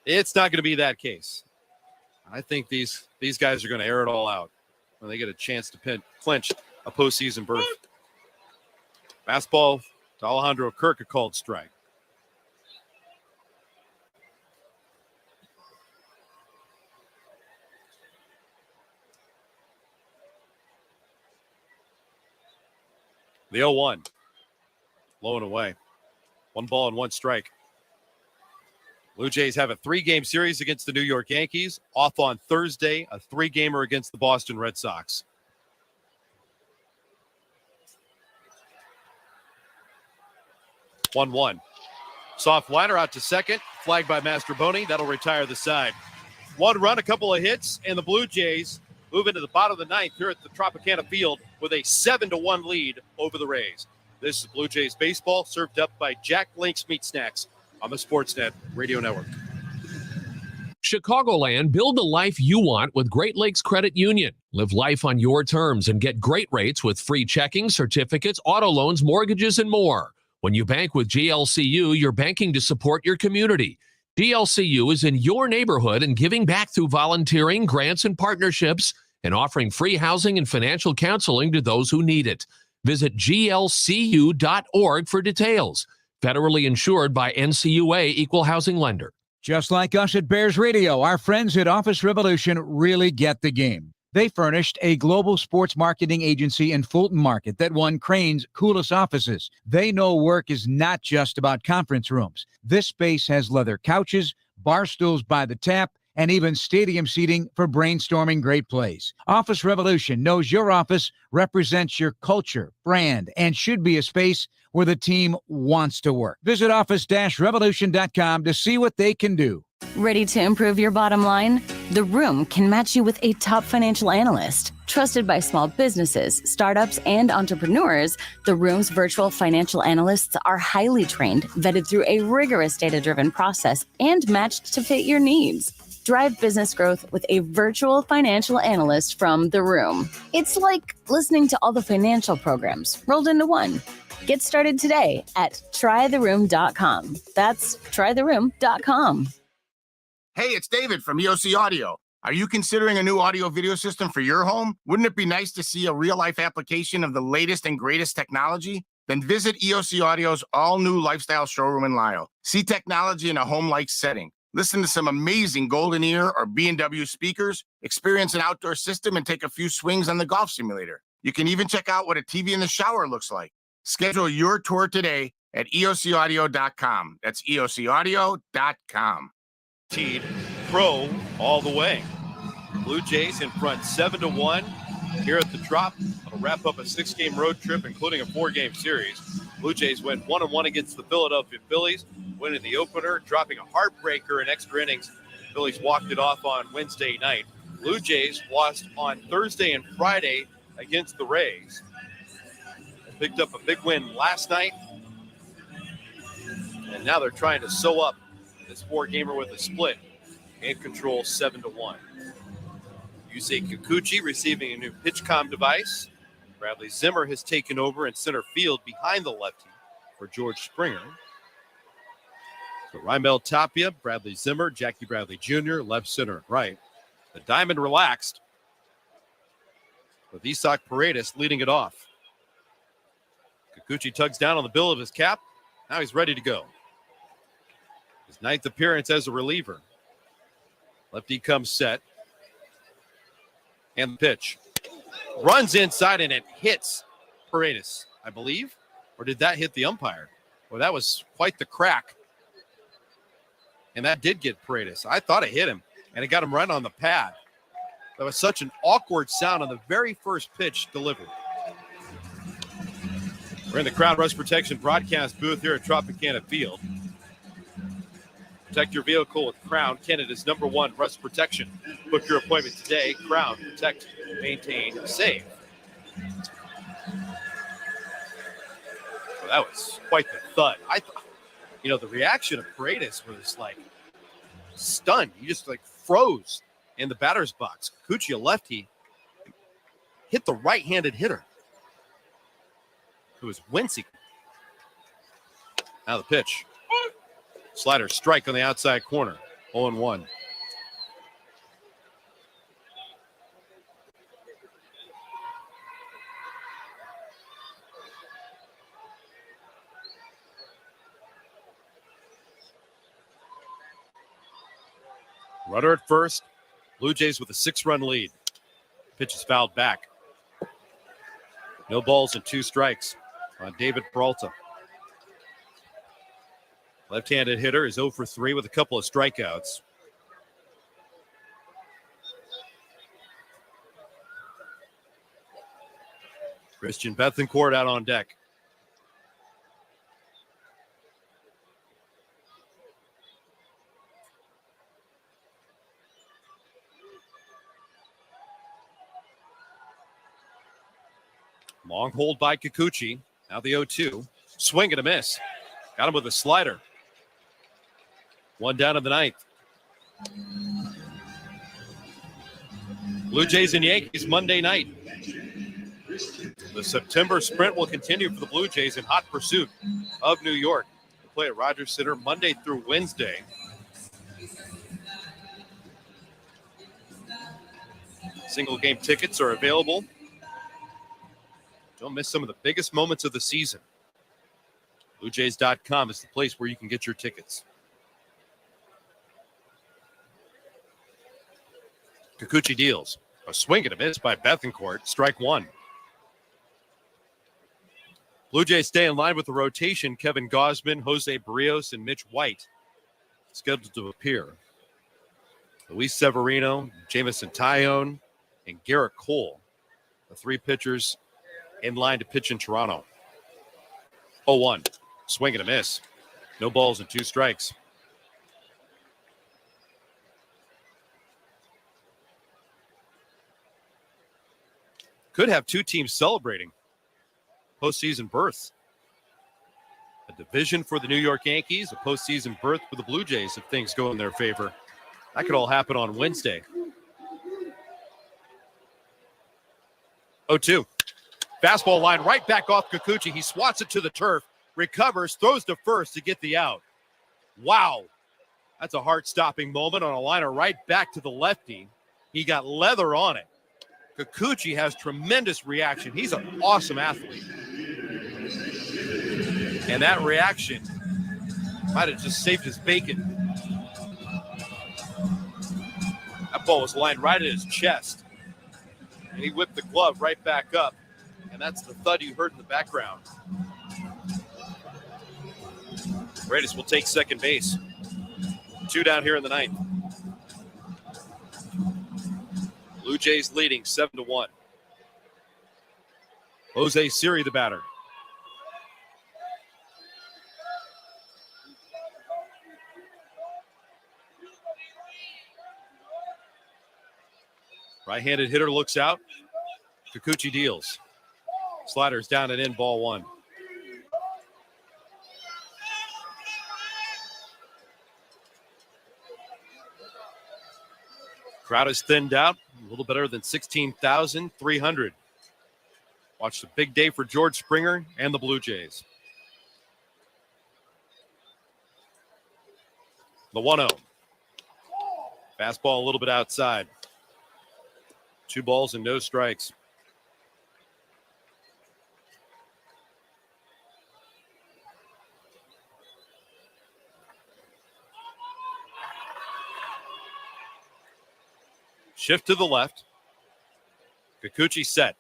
Speaker 1: It's not going to be that case. I think these guys are going to air it all out when they get a chance to clinch a postseason berth. Fastball to Alejandro Kirk, a called strike. The 0-1. Low and away. 1 ball and 1 strike. Blue Jays have a 3-game series against the New York Yankees. Off on Thursday, a 3-gamer against the Boston Red Sox. One. Soft liner out to second. Flagged by Mastroboni. That'll retire the side. 1 run, a couple of hits, and the Blue Jays move into the bottom of the 9th here at the Tropicana Field with a 7-1 lead over the Rays. This is Blue Jays baseball, served up by Jack Link's Meat Snacks on the Sportsnet Radio Network.
Speaker 5: Chicagoland, build the life you want with Great Lakes Credit Union. Live life on your terms and get great rates with free checking, certificates, auto loans, mortgages, and more. When you bank with GLCU, you're banking to support your community. GLCU is in your neighborhood and giving back through volunteering, grants, and partnerships, and offering free housing and financial counseling to those who need it. Visit glcu.org for details. Federally insured by NCUA Equal Housing Lender.
Speaker 15: Just like us at Bears Radio, our friends at Office Revolution really get the game. They furnished a global sports marketing agency in Fulton Market that won Crane's coolest offices. They know work is not just about conference rooms. This space has leather couches, bar stools by the tap, and even stadium seating for brainstorming great plays. Office Revolution knows your office represents your culture, brand, and should be a space where the team wants to work. Visit office-revolution.com to see what they can do.
Speaker 20: Ready to improve your bottom line? The Room can match you with a top financial analyst. Trusted by small businesses, startups, and entrepreneurs, The Room's virtual financial analysts are highly trained, vetted through a rigorous data-driven process, and matched to fit your needs. Drive business growth with a virtual financial analyst from The Room. It's like listening to all the financial programs rolled into one. Get started today at trytheroom.com. That's trytheroom.com.
Speaker 18: Hey, it's David from EOC Audio. Are you considering a new audio video system for your home? Wouldn't it be nice to see a real-life application of the latest and greatest technology? Then visit EOC Audio's all-new lifestyle showroom in Lisle. See technology in a home-like setting. Listen to some amazing Golden Ear or B&W speakers, experience an outdoor system, and take a few swings on the golf simulator. You can even check out what a TV in the shower looks like. Schedule your tour today at eocaudio.com. That's eocaudio.com.
Speaker 1: Teed Pro all the way. Blue Jays in front 7-1 here at the Trop. It'll wrap up a 6-game road trip, including a 4-game series. Blue Jays went 1-1 against the Philadelphia Phillies, winning the opener, dropping a heartbreaker in extra innings. Phillies walked it off on Wednesday night. Blue Jays lost on Thursday and Friday against the Rays. They picked up a big win last night, and now they're trying to sew up this 4-gamer with a split and control 7-1. Yusei Kikuchi receiving a new PitchCom device. Bradley Zimmer has taken over in center field behind the lefty for George Springer. So Raimel Tapia, Bradley Zimmer, Jackie Bradley Jr., left, center, and right. The diamond relaxed with Isaac Paredes leading it off. Kikuchi tugs down on the bill of his cap. Now he's ready to go. His 9th appearance as a reliever. Lefty comes set. And the pitch. Runs inside and it hits Paredes, I believe. Or did that hit the umpire? Well, that was quite the crack. And that did get Paredes. I thought it hit him. And it got him right on the pad. That was such an awkward sound on the very first pitch delivered. We're in the Crown Rust Protection broadcast booth here at Tropicana Field. Protect your vehicle with Crown, Canada's #1 rust protection. Book your appointment today. Crown, protect, maintain, save. Well, that was quite the thud. I thought, the reaction of Paredes was like stunned. He just like froze in the batter's box. Kikuchi, a lefty, hit the right-handed hitter who was wincing. Now the pitch. Slider strike on the outside corner. 0-1. Runner at first. Blue Jays with a 6-run lead. Pitch is fouled back. No balls and 2 strikes on David Peralta. Left-handed hitter is 0 for 3 with a couple of strikeouts. Christian Bethancourt out on deck. Long hold by Kikuchi. Now the 0-2. Swing and a miss. Got him with a slider. 1 down in the 9th. Blue Jays and Yankees Monday night. The September sprint will continue for the Blue Jays in hot pursuit of New York. They play at Rogers Center Monday through Wednesday. Single game tickets are available. Don't miss some of the biggest moments of the season. BlueJays.com is the place where you can get your tickets. Kikuchi deals. A swing and a miss by Bethancourt. Strike 1. Blue Jays stay in line with the rotation. Kevin Gausman, Jose Barrios, and Mitch White scheduled to appear. Luis Severino, Jamison Tyone, and Garrett Cole, the 3 pitchers in line to pitch in Toronto. 0-1. Swing and a miss. No balls and 2 strikes. Could have 2 teams celebrating postseason berths. A division for the New York Yankees, a postseason berth for the Blue Jays if things go in their favor. That could all happen on Wednesday. 0-2. Fastball line right back off Kikuchi. He swats it to the turf, recovers, throws to first to get the out. Wow. That's a heart-stopping moment on a liner right back to the lefty. He got leather on it. Kikuchi has tremendous reaction. He's an awesome athlete. And that reaction might have just saved his bacon. That ball was lined right at his chest. And he whipped the glove right back up. And that's the thud you heard in the background. Raiders will take second base. 2 down here in the 9th. Blue Jays leading 7-1. Jose Siri, the batter. Right-handed hitter looks out. Kikuchi deals. Sliders down and in, ball 1. Crowd is thinned out, a little better than 16,300. Watch the big day for George Springer and the Blue Jays. The 1-0. Fastball a little bit outside. 2 balls and no strikes. Shift to the left. Kikuchi set.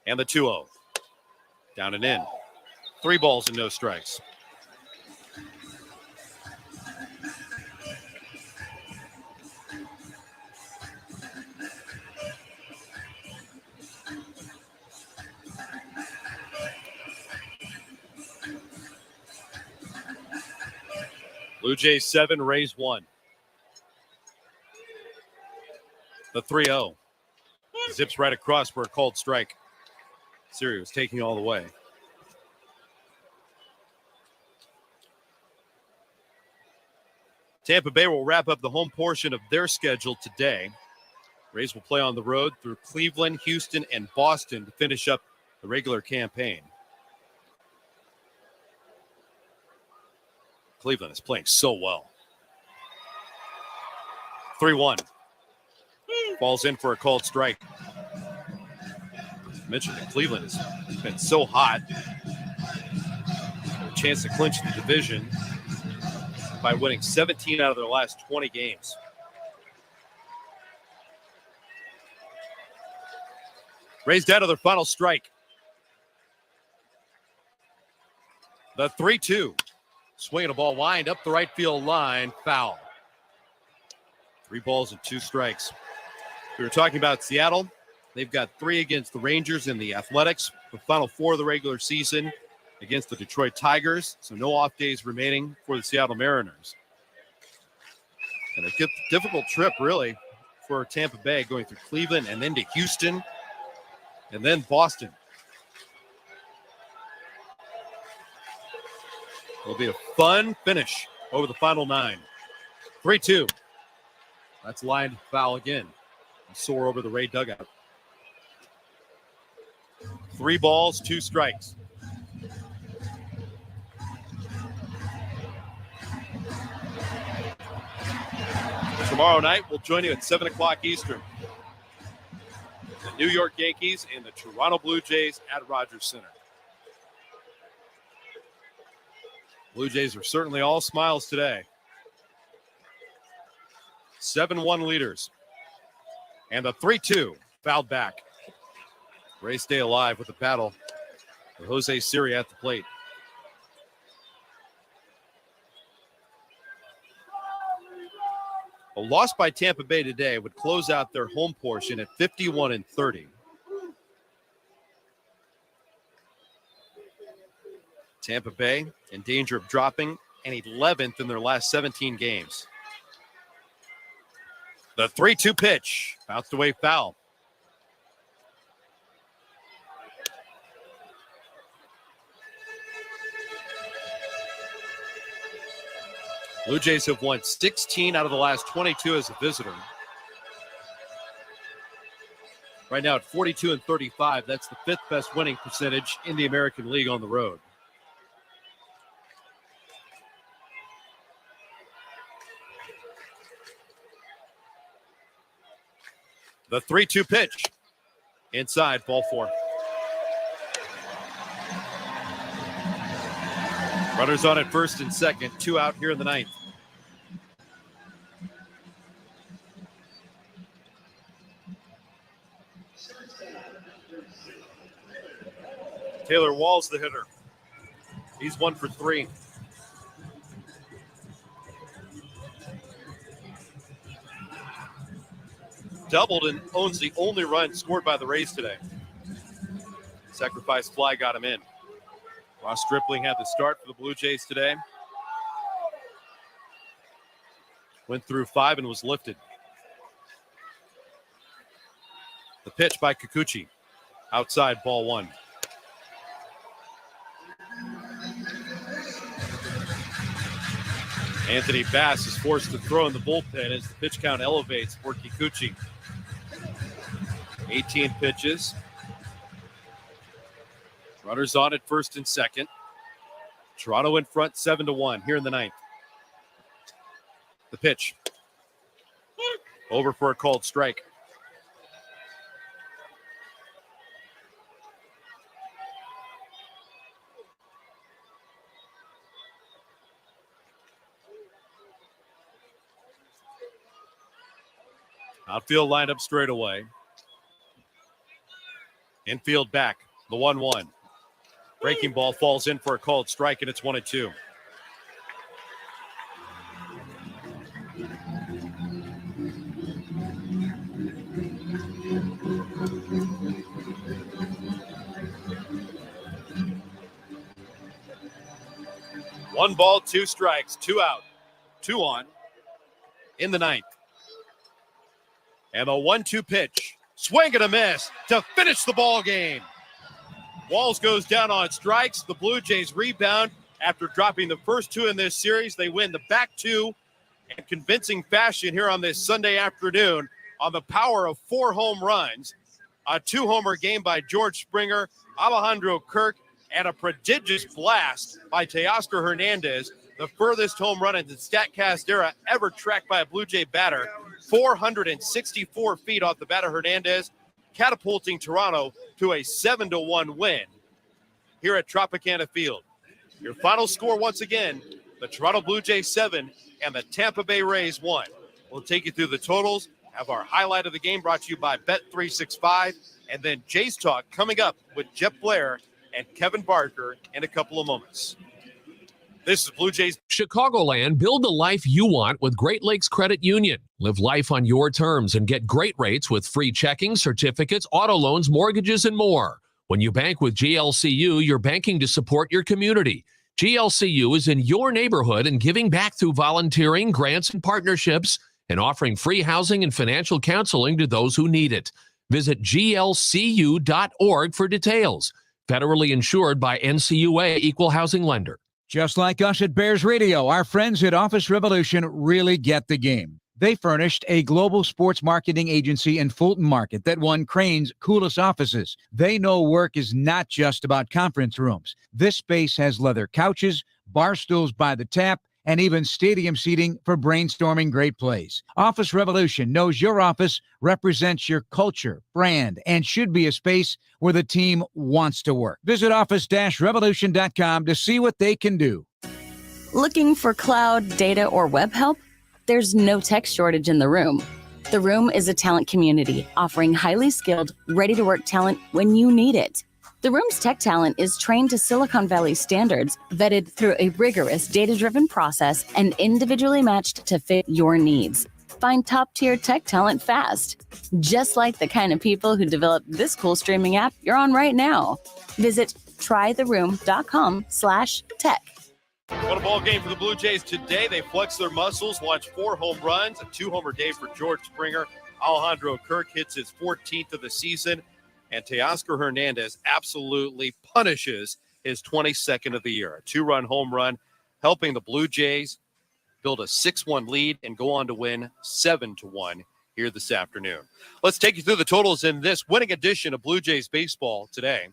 Speaker 1: And the 2-0. Down and in. 3 balls and no strikes. Blue Jays 7, Rays 1. The 3-0. Zips right across for a called strike. Siri was taking all the way. Tampa Bay will wrap up the home portion of their schedule today. Rays will play on the road through Cleveland, Houston, and Boston to finish up the regular campaign. Cleveland is playing so well. 3-1. Falls in for a called strike. I mentioned that Cleveland has been so hot. A chance to clinch the division by winning 17 out of their last 20 games. Rays down to their final strike. The 3-2. Swinging a ball lined up the right field line. Foul. 3 balls and 2 strikes. We were talking about Seattle. They've got 3 against the Rangers and the Athletics. The final 4 of the regular season against the Detroit Tigers. So no off days remaining for the Seattle Mariners. And a difficult trip, really, for Tampa Bay, going through Cleveland and then to Houston and then Boston. It'll be a fun finish over the final 9. 3-2. That's lined foul again. Soar over the Ray dugout. 3 balls, 2 strikes. Tomorrow night, we'll join you at 7 o'clock Eastern. The New York Yankees and the Toronto Blue Jays at Rogers Center. Blue Jays are certainly all smiles today. 7-1 leaders. And the 3-2 fouled back. Rays stay alive with the battle with Jose Siri at the plate. A loss by Tampa Bay today would close out their home portion at 51-30. Tampa Bay in danger of dropping and 11th in their last 17 games. The 3-2 pitch, bounced away foul. Blue Jays have won 16 out of the last 22 as a visitor. Right now at 42-35, that's the 5th best winning percentage in the American League on the road. The 3-2 pitch. Inside, ball 4. Runners on at first and second, 2 out here in the 9th. Taylor Wall's the hitter. He's 1 for 3. Doubled and owns the only run scored by the Rays today. Sacrifice fly got him in. Ross Stripling had the start for the Blue Jays today. Went through 5 and was lifted. The pitch by Kikuchi. Outside, ball 1. Anthony Bass is forced to throw in the bullpen as the pitch count elevates for Kikuchi. 18 pitches. Runners on at first and second. Toronto in front 7-1 here in the 9th. The pitch. Over for a called strike. Outfield lined up straight away. Infield back, the 1-1. Breaking ball falls in for a called strike, and it's 1-2. One ball, 2 strikes, 2 out, 2 on in the 9th. And a 1-2 pitch. Swing and a miss to finish the ball game. Walls goes down on strikes. The Blue Jays rebound after dropping the first 2 in this series. They win the back 2 in convincing fashion here on this Sunday afternoon on the power of 4 home runs. A 2-homer game by George Springer, Alejandro Kirk, and a prodigious blast by Teoscar Hernandez the furthest home run in the StatCast era ever tracked by a Blue Jay batter, 464 feet off the bat of Hernandez, catapulting Toronto to a 7-1 win here at Tropicana Field. Your final score once again, the Toronto Blue Jays 7 and the Tampa Bay Rays 1. We'll take you through the totals, have our highlight of the game brought to you by Bet365, and then Jays Talk coming up with Jeff Blair and Kevin Barker in a couple of moments. This is Blue Jays.
Speaker 5: Chicagoland, build the life you want with Great Lakes Credit Union. Live life on your terms and get great rates with free checking, certificates, auto loans, mortgages, and more. When you bank with GLCU, you're banking to support your community. GLCU is in your neighborhood and giving back through volunteering, grants, and partnerships, and offering free housing and financial counseling to those who need it. Visit glcu.org for details. Federally insured by NCUA Equal Housing Lender.
Speaker 15: Just like us at Bears Radio, our friends at Office Revolution really get the game. They furnished a global sports marketing agency in Fulton Market that won Crane's coolest offices. They know work is not just about conference rooms. This space has leather couches, bar stools by the tap, and even stadium seating for brainstorming great plays. Office Revolution knows your office represents your culture, brand, and should be a space where the team wants to work. Visit office-revolution.com to see what they can do.
Speaker 20: Looking for cloud, data, or web help? There's no tech shortage in the room. The Room is a talent community offering highly skilled, ready-to-work talent when you need it. The Room's tech talent is trained to Silicon Valley standards, vetted through a rigorous data-driven process, and individually matched to fit your needs. Find top-tier tech talent fast, just like the kind of people who developed this cool streaming app you're on right now. Visit trytheroom.com/tech.
Speaker 1: What a ball game for the Blue Jays today. They flexed their muscles, launched 4 home runs, a 2-homer day for George Springer. Alejandro Kirk hits his 14th of the season, and Teoscar Hernandez absolutely punishes his 22nd of the year. A 2-run home run, helping the Blue Jays build a 6-1 lead and go on to win 7-1 here this afternoon. Let's take you through the totals in this winning edition of Blue Jays baseball today.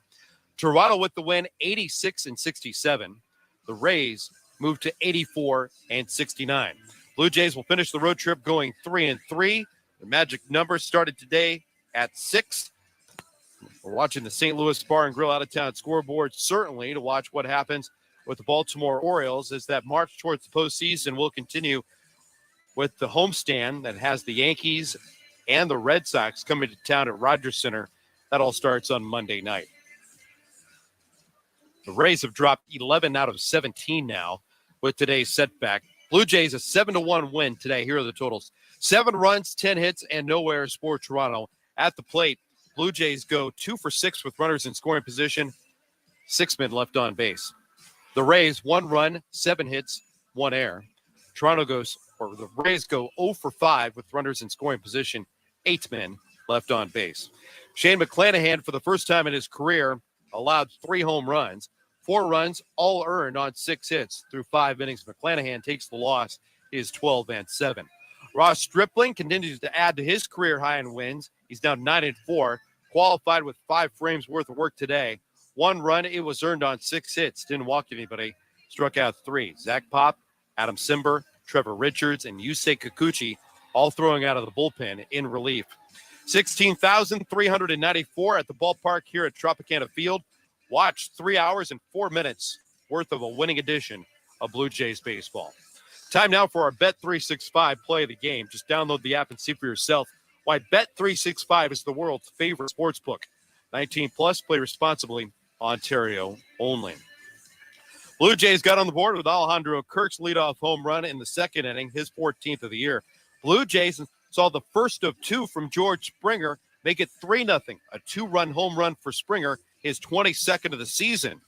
Speaker 1: Toronto with the win, 86-67. The Rays moved to 84-69. Blue Jays will finish the road trip going 3-3. The magic number started today at 6. We're watching the St. Louis Bar and Grill out-of-town scoreboard, certainly, to watch what happens with the Baltimore Orioles as that march towards the postseason will continue with the homestand that has the Yankees and the Red Sox coming to town at Rogers Center. That all starts on Monday night. The Rays have dropped 11 out of 17 now with today's setback. Blue Jays a 7-1 win today. Here are the totals. 7 runs, 10 hits, and no errors for Toronto. At the plate, Blue Jays go 2 for 6 with runners in scoring position. 6 men left on base. The Rays, 1 run, 7 hits, 1 error. The Rays go 0 for 5 with runners in scoring position. 8 men left on base. Shane McClanahan, for the first time in his career, allowed 3 home runs. 4 runs, all earned on 6 hits through 5 innings. McClanahan takes the loss. He is 12-7. Ross Stripling continues to add to his career high in wins. He's now 9-4, qualified with 5 frames worth of work today. 1 run, it was earned on 6 hits. Didn't walk anybody. Struck out 3. Zach Pop, Adam Simber, Trevor Richards, and Yusei Kikuchi all throwing out of the bullpen in relief. 16,394 at the ballpark here at Tropicana Field. Watch 3 hours and 4 minutes worth of a winning edition of Blue Jays baseball. Time now for our Bet365 play of the game. Just download the app and see for yourself why Bet365 is the world's favorite sports book. 19 plus, play responsibly, Ontario only. Blue Jays got on the board with Alejandro Kirk's leadoff home run in the second inning, his 14th of the year. Blue Jays saw the first of 2 from George Springer make it 3-0, a 2-run home run for Springer, his 22nd of the season.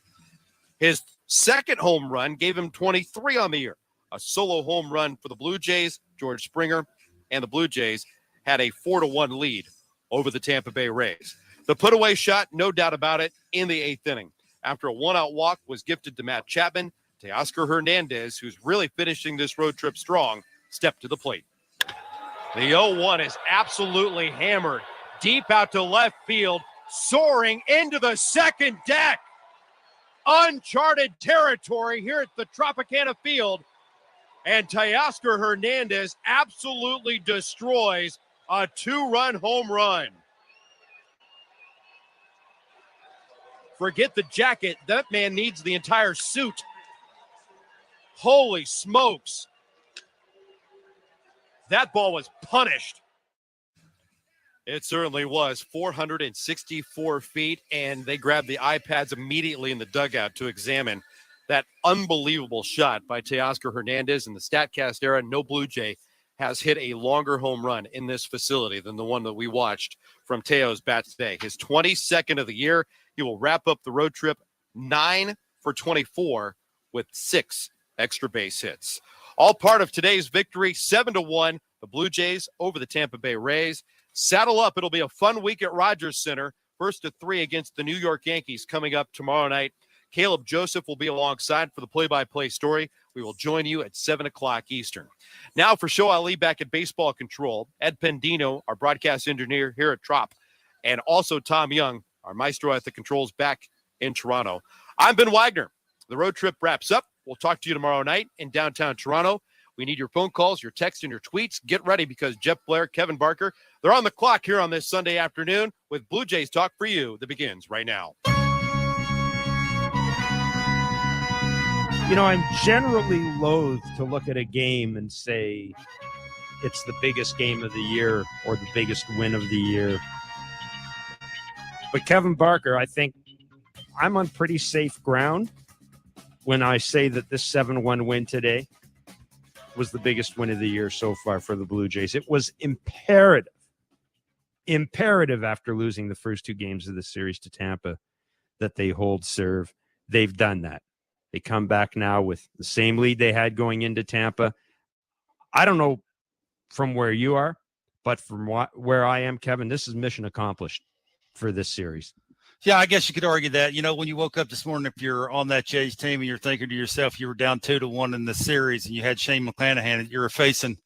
Speaker 1: His second home run gave him 23 on the year. A solo home run for the Blue Jays, George Springer, and the Blue Jays had a 4-1 lead over the Tampa Bay Rays. The put-away shot, no doubt about it, in the 8th inning. After a 1-out walk was gifted to Matt Chapman, Teoscar Hernandez, who's really finishing this road trip strong, stepped to the plate. The 0-1 is absolutely hammered deep out to left field, soaring into the second deck. uncharted territory here at the Tropicana Field. And Teoscar Hernandez absolutely destroys a 2-run home run. Forget the jacket. That man needs the entire suit. Holy smokes. That ball was punished. It certainly was. 464 feet, and they grabbed the iPads immediately in the dugout to examine that unbelievable shot by Teoscar Hernandez. In the StatCast era, no Blue Jay has hit a longer home run in this facility than the one that we watched from Teo's bat today. His 22nd of the year. He will wrap up the road trip 9 for 24 with 6 extra base hits. All part of today's victory, 7-1, the Blue Jays over the Tampa Bay Rays. Saddle up. It'll be a fun week at Rogers Center. 1-3 against the New York Yankees coming up tomorrow night. Caleb Joseph will be alongside for the play-by-play story. We will join you at 7 o'clock Eastern. Now for Show Ali back at Baseball Control, Ed Pendino, our broadcast engineer here at Trop, and also Tom Young, our maestro at the controls back in Toronto. I'm Ben Wagner. The road trip wraps up. We'll talk to you tomorrow night in downtown Toronto. We need your phone calls, your texts, and your tweets. Get ready because Jeff Blair, Kevin Barker, they're on the clock here on this Sunday afternoon with Blue Jays Talk for You that begins right now.
Speaker 21: You know, I'm generally loath to look at a game and say it's the biggest game of the year or the biggest win of the year. But Kevin Barker, I think I'm on pretty safe ground when I say that this 7-1 win today was the biggest win of the year so far for the Blue Jays. It was imperative after losing the first 2 games of the series to Tampa that they hold serve. They've done that. They come back now with the same lead they had going into Tampa. I don't know from where you are, but from where I am, Kevin, this is mission accomplished for this series.
Speaker 22: Yeah, I guess you could argue that. You know, when you woke up this morning, if you're on that Jays team and you're thinking to yourself, you were down 2-1 in the series and you had Shane McClanahan and you were facing,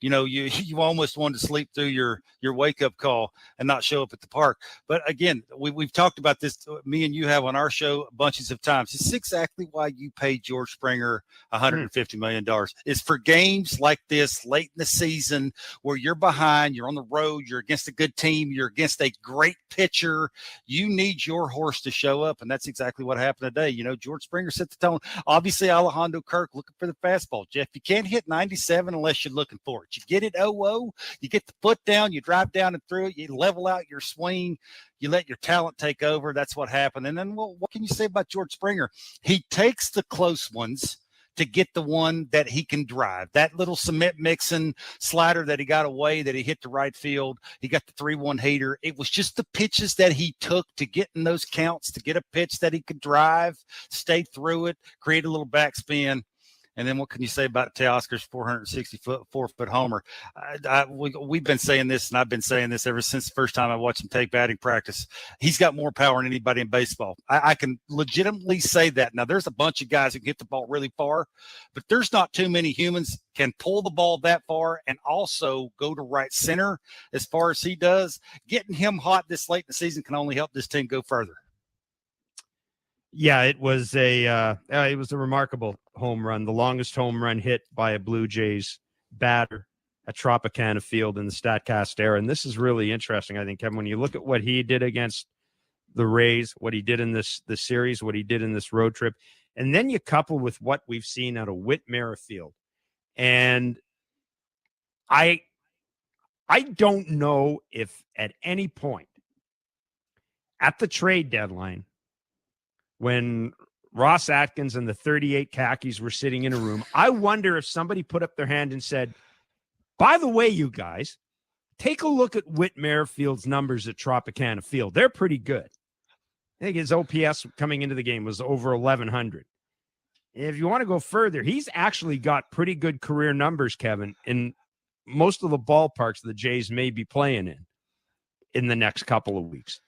Speaker 22: you know, you almost wanted to sleep through your wake-up call and not show up at the park. But again, we've talked about this, me and you have on our show bunches of times. It's exactly why you paid George Springer $150 million. It's for games like this late in the season where you're behind, you're on the road, you're against a good team, you're against a great pitcher. You need your horse to show up, and that's exactly what happened today. You know, George Springer set the tone. Obviously, Alejandro Kirk looking for the fastball. Jeff, you can't hit 97 unless you're looking for it. You get it 0-0, you get the foot down, you drive down and through it, you level out your swing, you let your talent take over. That's what happened. And then, well, what can you say about George Springer? He takes the close ones to get the one that he can drive. That little cement mixing slider that he got away, that he hit to right field. He got the 3-1 hater. It was just the pitches that he took to get in those counts, to get a pitch that he could drive, stay through it, create a little backspin. And then what can you say about Teoscar's 464-foot homer? We've been saying this, and I've been saying this ever since the first time I watched him take batting practice. He's got more power than anybody in baseball. I can legitimately say that. Now, there's a bunch of guys who get the ball really far, but there's not too many humans can pull the ball that far and also go to right center as far as he does. Getting him hot this late in the season can only help this team go further.
Speaker 21: Yeah, it was a remarkable home run, the longest home run hit by a Blue Jays batter at Tropicana Field in the StatCast era. And this is really interesting, I think, Kevin, when you look at what he did against the Rays, what he did in this series, what he did in this road trip, and then you couple with what we've seen out of Whit Merrifield. And I don't know if at any point at the trade deadline, when Ross Atkins and the 38 khakis were sitting in a room, I wonder if somebody put up their hand and said, by the way, you guys, take a look at Whit Merrifield's numbers at Tropicana Field. They're pretty good. I think his OPS coming into the game was over 1,100. If you want to go further, he's actually got pretty good career numbers, Kevin, in most of the ballparks the Jays may be playing in the next couple of weeks,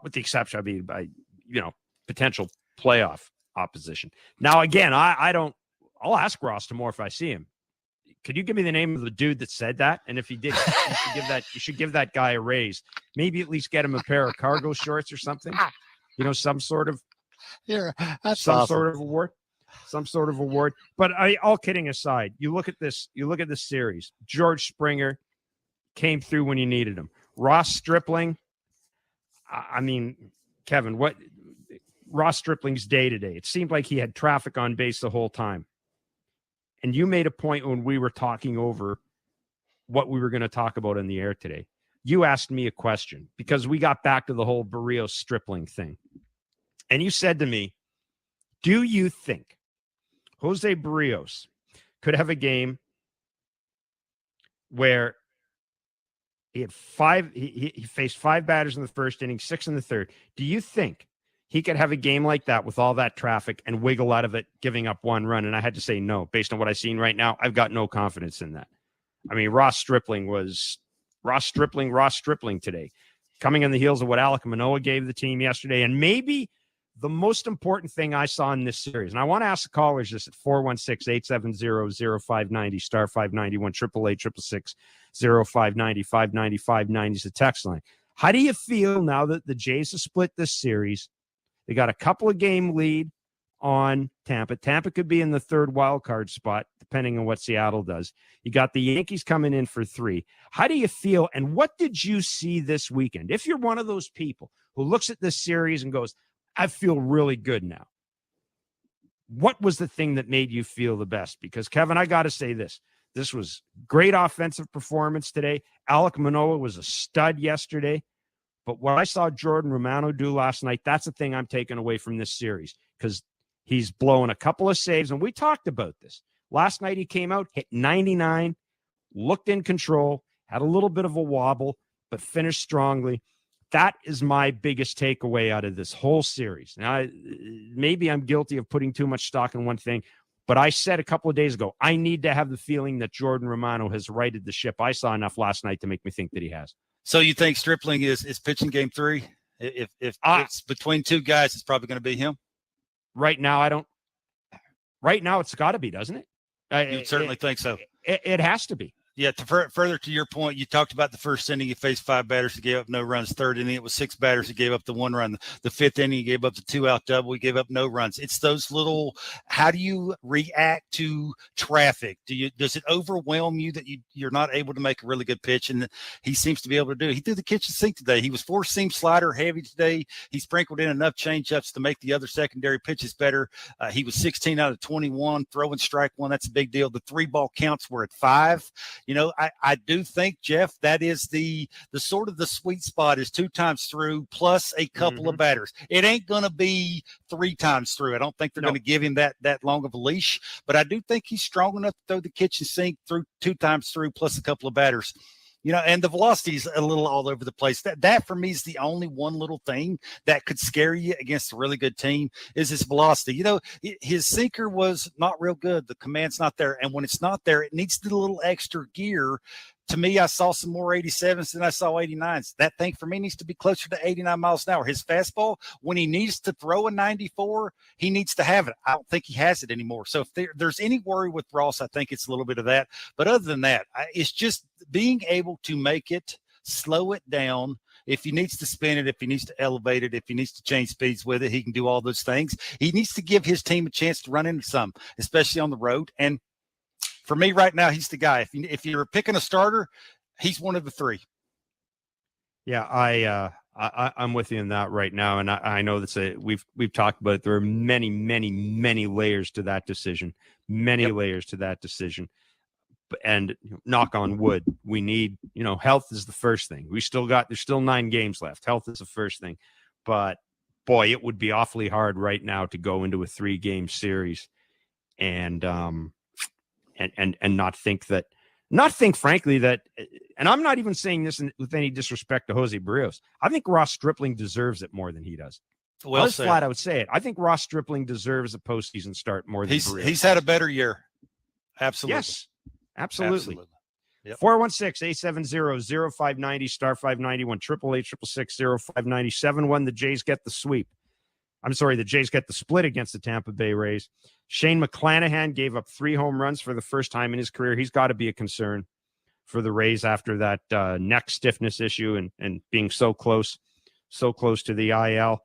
Speaker 21: with the exception, I mean, by, potential playoff opposition. Now, again, I'll ask Ross tomorrow if I see him. Could you give me the name of the dude that said that? And if he did, you should give that guy a raise. Maybe at least get him a pair of cargo shorts or something. Some sort of
Speaker 11: That's
Speaker 21: some
Speaker 11: awesome.
Speaker 21: sort of award. Some sort of award. But all kidding aside, you look at this series. George Springer came through when you needed him. Ross Stripling. I mean, Kevin, what Ross Stripling's day to day? It seemed like he had traffic on base the whole time. And you made a point when we were talking over what we were going to talk about in the air today. You asked me a question because we got back to the whole Barrios Stripling thing. And you said to me, do you think Jose Barrios could have a game where he had he faced 5 batters in the first inning, 6 in the third? Do you think he could have a game like that with all that traffic and wiggle out of it, giving up 1 run? And I had to say no. Based on what I've seen right now, I've got no confidence in that. I mean, Ross Stripling today, coming on the heels of what Alek Manoah gave the team yesterday. And maybe the most important thing I saw in this series, and I want to ask the callers this at 416-870-0590, star 591, 888-666-0590, 590 is the text line. How do you feel now that the Jays have split this series? They got a couple of game lead on Tampa. Tampa could be in the 3rd wild card spot, depending on what Seattle does. You got the Yankees coming in for 3. How do you feel? And what did you see this weekend? If you're one of those people who looks at this series and goes, I feel really good now. What was the thing that made you feel the best? Because, Kevin, I got to say this. This was great offensive performance today. Alek Manoah was a stud yesterday. But what I saw Jordan Romano do last night, that's the thing I'm taking away from this series, because he's blowing a couple of saves, and we talked about this. Last night he came out, hit 99, looked in control, had a little bit of a wobble, but finished strongly. That is my biggest takeaway out of this whole series. Now, maybe I'm guilty of putting too much stock in one thing, but I said a couple of days ago, I need to have the feeling that Jordan Romano has righted the ship. I saw enough last night to make me think that he has.
Speaker 22: So you think Stripling is pitching game 3? If it's between 2 guys, it's probably going to be him?
Speaker 21: Right now, I don't. Right now, it's got to be, doesn't it?
Speaker 22: You would certainly think so.
Speaker 21: It has to be.
Speaker 22: Yeah, further to your point, you talked about the first inning, he faced 5 batters, he gave up no runs. 3rd inning, it was 6 batters, he gave up the 1 run. The 5th inning, he gave up the 2-out double, he gave up no runs. It's those little, how do you react to traffic? Does it overwhelm you that you're not able to make a really good pitch? And he seems to be able to do it. He threw the kitchen sink today. He was 4-seam slider heavy today. He sprinkled in enough changeups to make the other secondary pitches better. He was 16 out of 21, throwing strike 1. That's a big deal. The 3-ball counts were at 5. You know, I do think, Jeff, that is the sort of the sweet spot is 2 times through plus a couple of batters. It ain't going to be 3 times through. I don't think they're going to give him that long of a leash, but I do think he's strong enough to throw the kitchen sink through 2 times through plus a couple of batters. You know, and the velocity's a little all over the place. That for me is the only one little thing that could scare you against a really good team is his velocity. You know, his sinker was not real good. The command's not there. And when it's not there, it needs the little extra gear. To me, I saw some more 87s than I saw 89s. That thing for me needs to be closer to 89 miles an hour. His fastball, when he needs to throw a 94, he needs to have it. I don't think he has it anymore. So if there's any worry with Ross, I think it's a little bit of that. But other than that, it's just being able to make it, slow it down. If he needs to spin it, if he needs to elevate it, if he needs to change speeds with it, he can do all those things. He needs to give his team a chance to run into some, especially on the road. And for me right now, he's the guy. If you're picking a starter, he's one of the 3.
Speaker 21: Yeah, I'm with you in that right now, and I know that's we've talked about it. There are many, many, many layers to that decision. Layers to that decision. And knock on wood, we need, health is the first thing. There's still 9 games left. Health is the first thing. But boy, it would be awfully hard right now to go into a 3-game series and not think frankly that, and I'm not even saying this with any disrespect to Jose Barrios. I think Ross Stripling deserves it more than he does.
Speaker 22: Well,
Speaker 21: flat out say it. I think Ross Stripling deserves a postseason start more than Barrios.
Speaker 22: He's had a better year. Absolutely.
Speaker 21: Yes, absolutely.
Speaker 22: Yep.
Speaker 21: 416-870-0590, star 591, 888-666-0590, 7-1. The Jays get the sweep. I'm sorry, the Jays get the split against the Tampa Bay Rays. Shane McClanahan gave up 3 home runs for the first time in his career. He's got to be a concern for the Rays after that neck stiffness issue and being so close to the IL.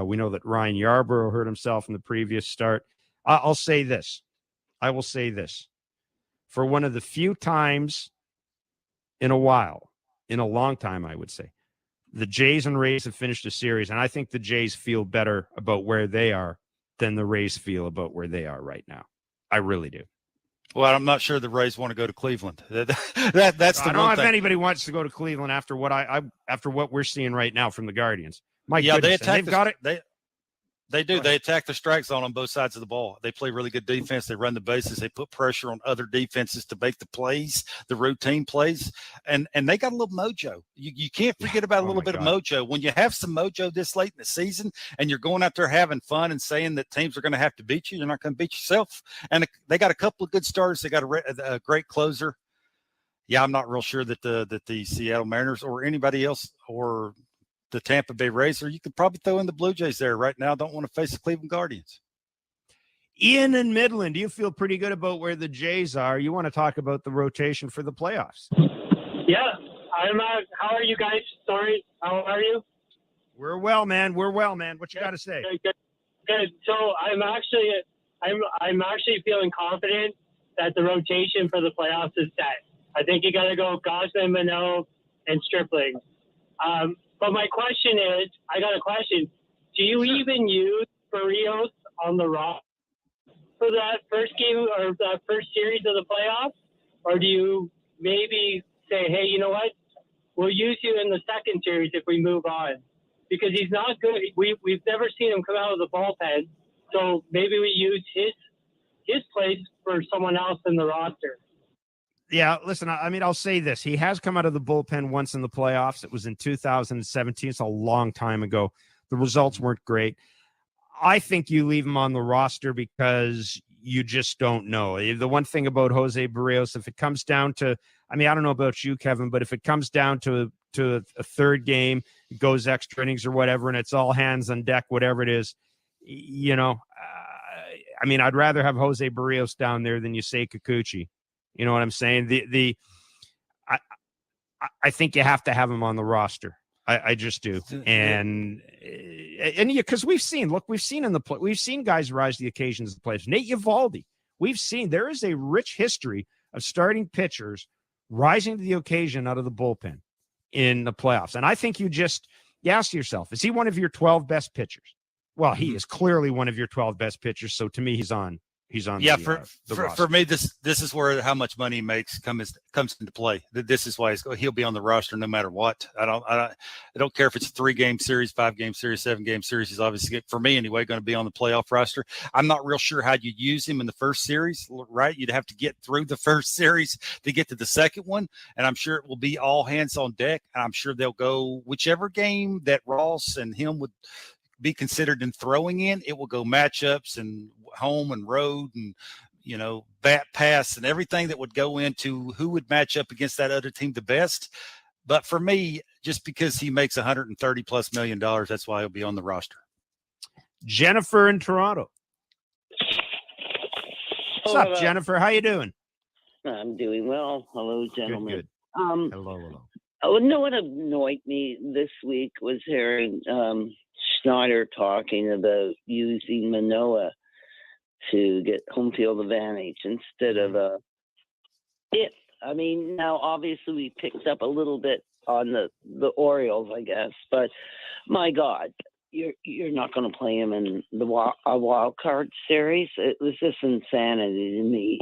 Speaker 21: We know that Ryan Yarbrough hurt himself in the previous start. I'll say this. I will say this. For one of the few times in a while, in a long time, I would say, the Jays and Rays have finished a series, and I think the Jays feel better about where they are than the Rays feel about where they are right now. I really do.
Speaker 22: Well, I'm not sure the Rays want to go to Cleveland. That's the
Speaker 21: I don't know if
Speaker 22: thing.
Speaker 21: anybody wants to go to Cleveland after what after what we're seeing right now from the Guardians. My
Speaker 22: Yeah,
Speaker 21: goodness,
Speaker 22: they attack.
Speaker 21: got it.
Speaker 22: They do. They attack the strike zone on both sides of the ball. They play really good defense. They run the bases. They put pressure on other defenses to make the plays, the routine plays, and they got a little mojo. You can't forget about a little bit of mojo. When you have some mojo this late in the season and you're going out there having fun and saying that teams are going to have to beat you, you're not going to beat yourself. And they got a couple of good starters. They got a great closer. Yeah, I'm not real sure that the Seattle Mariners or anybody else or the Tampa Bay Rays, or you could probably throw in the Blue Jays there right now. Don't want to face the Cleveland Guardians.
Speaker 21: Ian in Midland, do you feel pretty good about where the Jays are? You want to talk about the rotation for the playoffs?
Speaker 11: Yeah, I'm. How are you guys? Sorry, how are you?
Speaker 21: We're well, man. What you got to say?
Speaker 11: Good. So I'm actually feeling confident that the rotation for the playoffs is set. I think you got to go Gausman, Manoah, and Stripling. But my question is, I got a question. Do you even use Barrios on the roster for that first game or that first series of the playoffs? Or do you maybe say, hey, you know what? We'll use you in the second series if we move on? Because he's not good. We've never seen him come out of the bullpen. So maybe we use his place for someone else in the roster.
Speaker 21: Yeah, listen, I mean, I'll say this. He has come out of the bullpen once in the playoffs. It was in 2017. It's a long time ago. The results weren't great. I think you leave him on the roster because you just don't know. The one thing about Jose Barrios, if it comes down to, I mean, I don't know about you, Kevin, but if it comes down to a third game, it goes extra innings or whatever, and it's all hands on deck, whatever it is, I mean, I'd rather have Jose Barrios down there than Yusei Kikuchi. You know what I'm saying? I think you have to have him on the roster. I just do. And because we've seen guys rise to the occasions of the playoffs. Nate Eovaldi, we've seen there is a rich history of starting pitchers rising to the occasion out of the bullpen in the playoffs. And I think you ask yourself, is he one of your 12 best pitchers? Well, he is clearly one of your 12 best pitchers. So to me, he's on. Yeah,
Speaker 22: for me, this is where how much money he makes comes into play. This is why he'll be on the roster no matter what. I don't care if it's a 3-game series, 5-game series, 7-game series. He's obviously, for me anyway, going to be on the playoff roster. I'm not real sure how you use him in the first series, right? You'd have to get through the first series to get to the second one, and I'm sure it will be all hands on deck. And I'm sure they'll go whichever game that Ross and him would be considered in throwing in. It will go matchups and home and road and bat pass and everything that would go into who would match up against that other team the best. But for me, just because he makes $130+ million, that's why he'll be on the roster.
Speaker 21: Jennifer in Toronto. What's up, Jennifer? How you doing?
Speaker 12: I'm doing well. Hello, gentlemen.
Speaker 21: Good. Hello.
Speaker 12: Oh, no, what annoyed me this week was hearing Schneider talking about using Manoah to get home field advantage instead of I mean, now obviously we picked up a little bit on the Orioles, I guess, but my God, you're not going to play him in a wild card series. It was just insanity to me,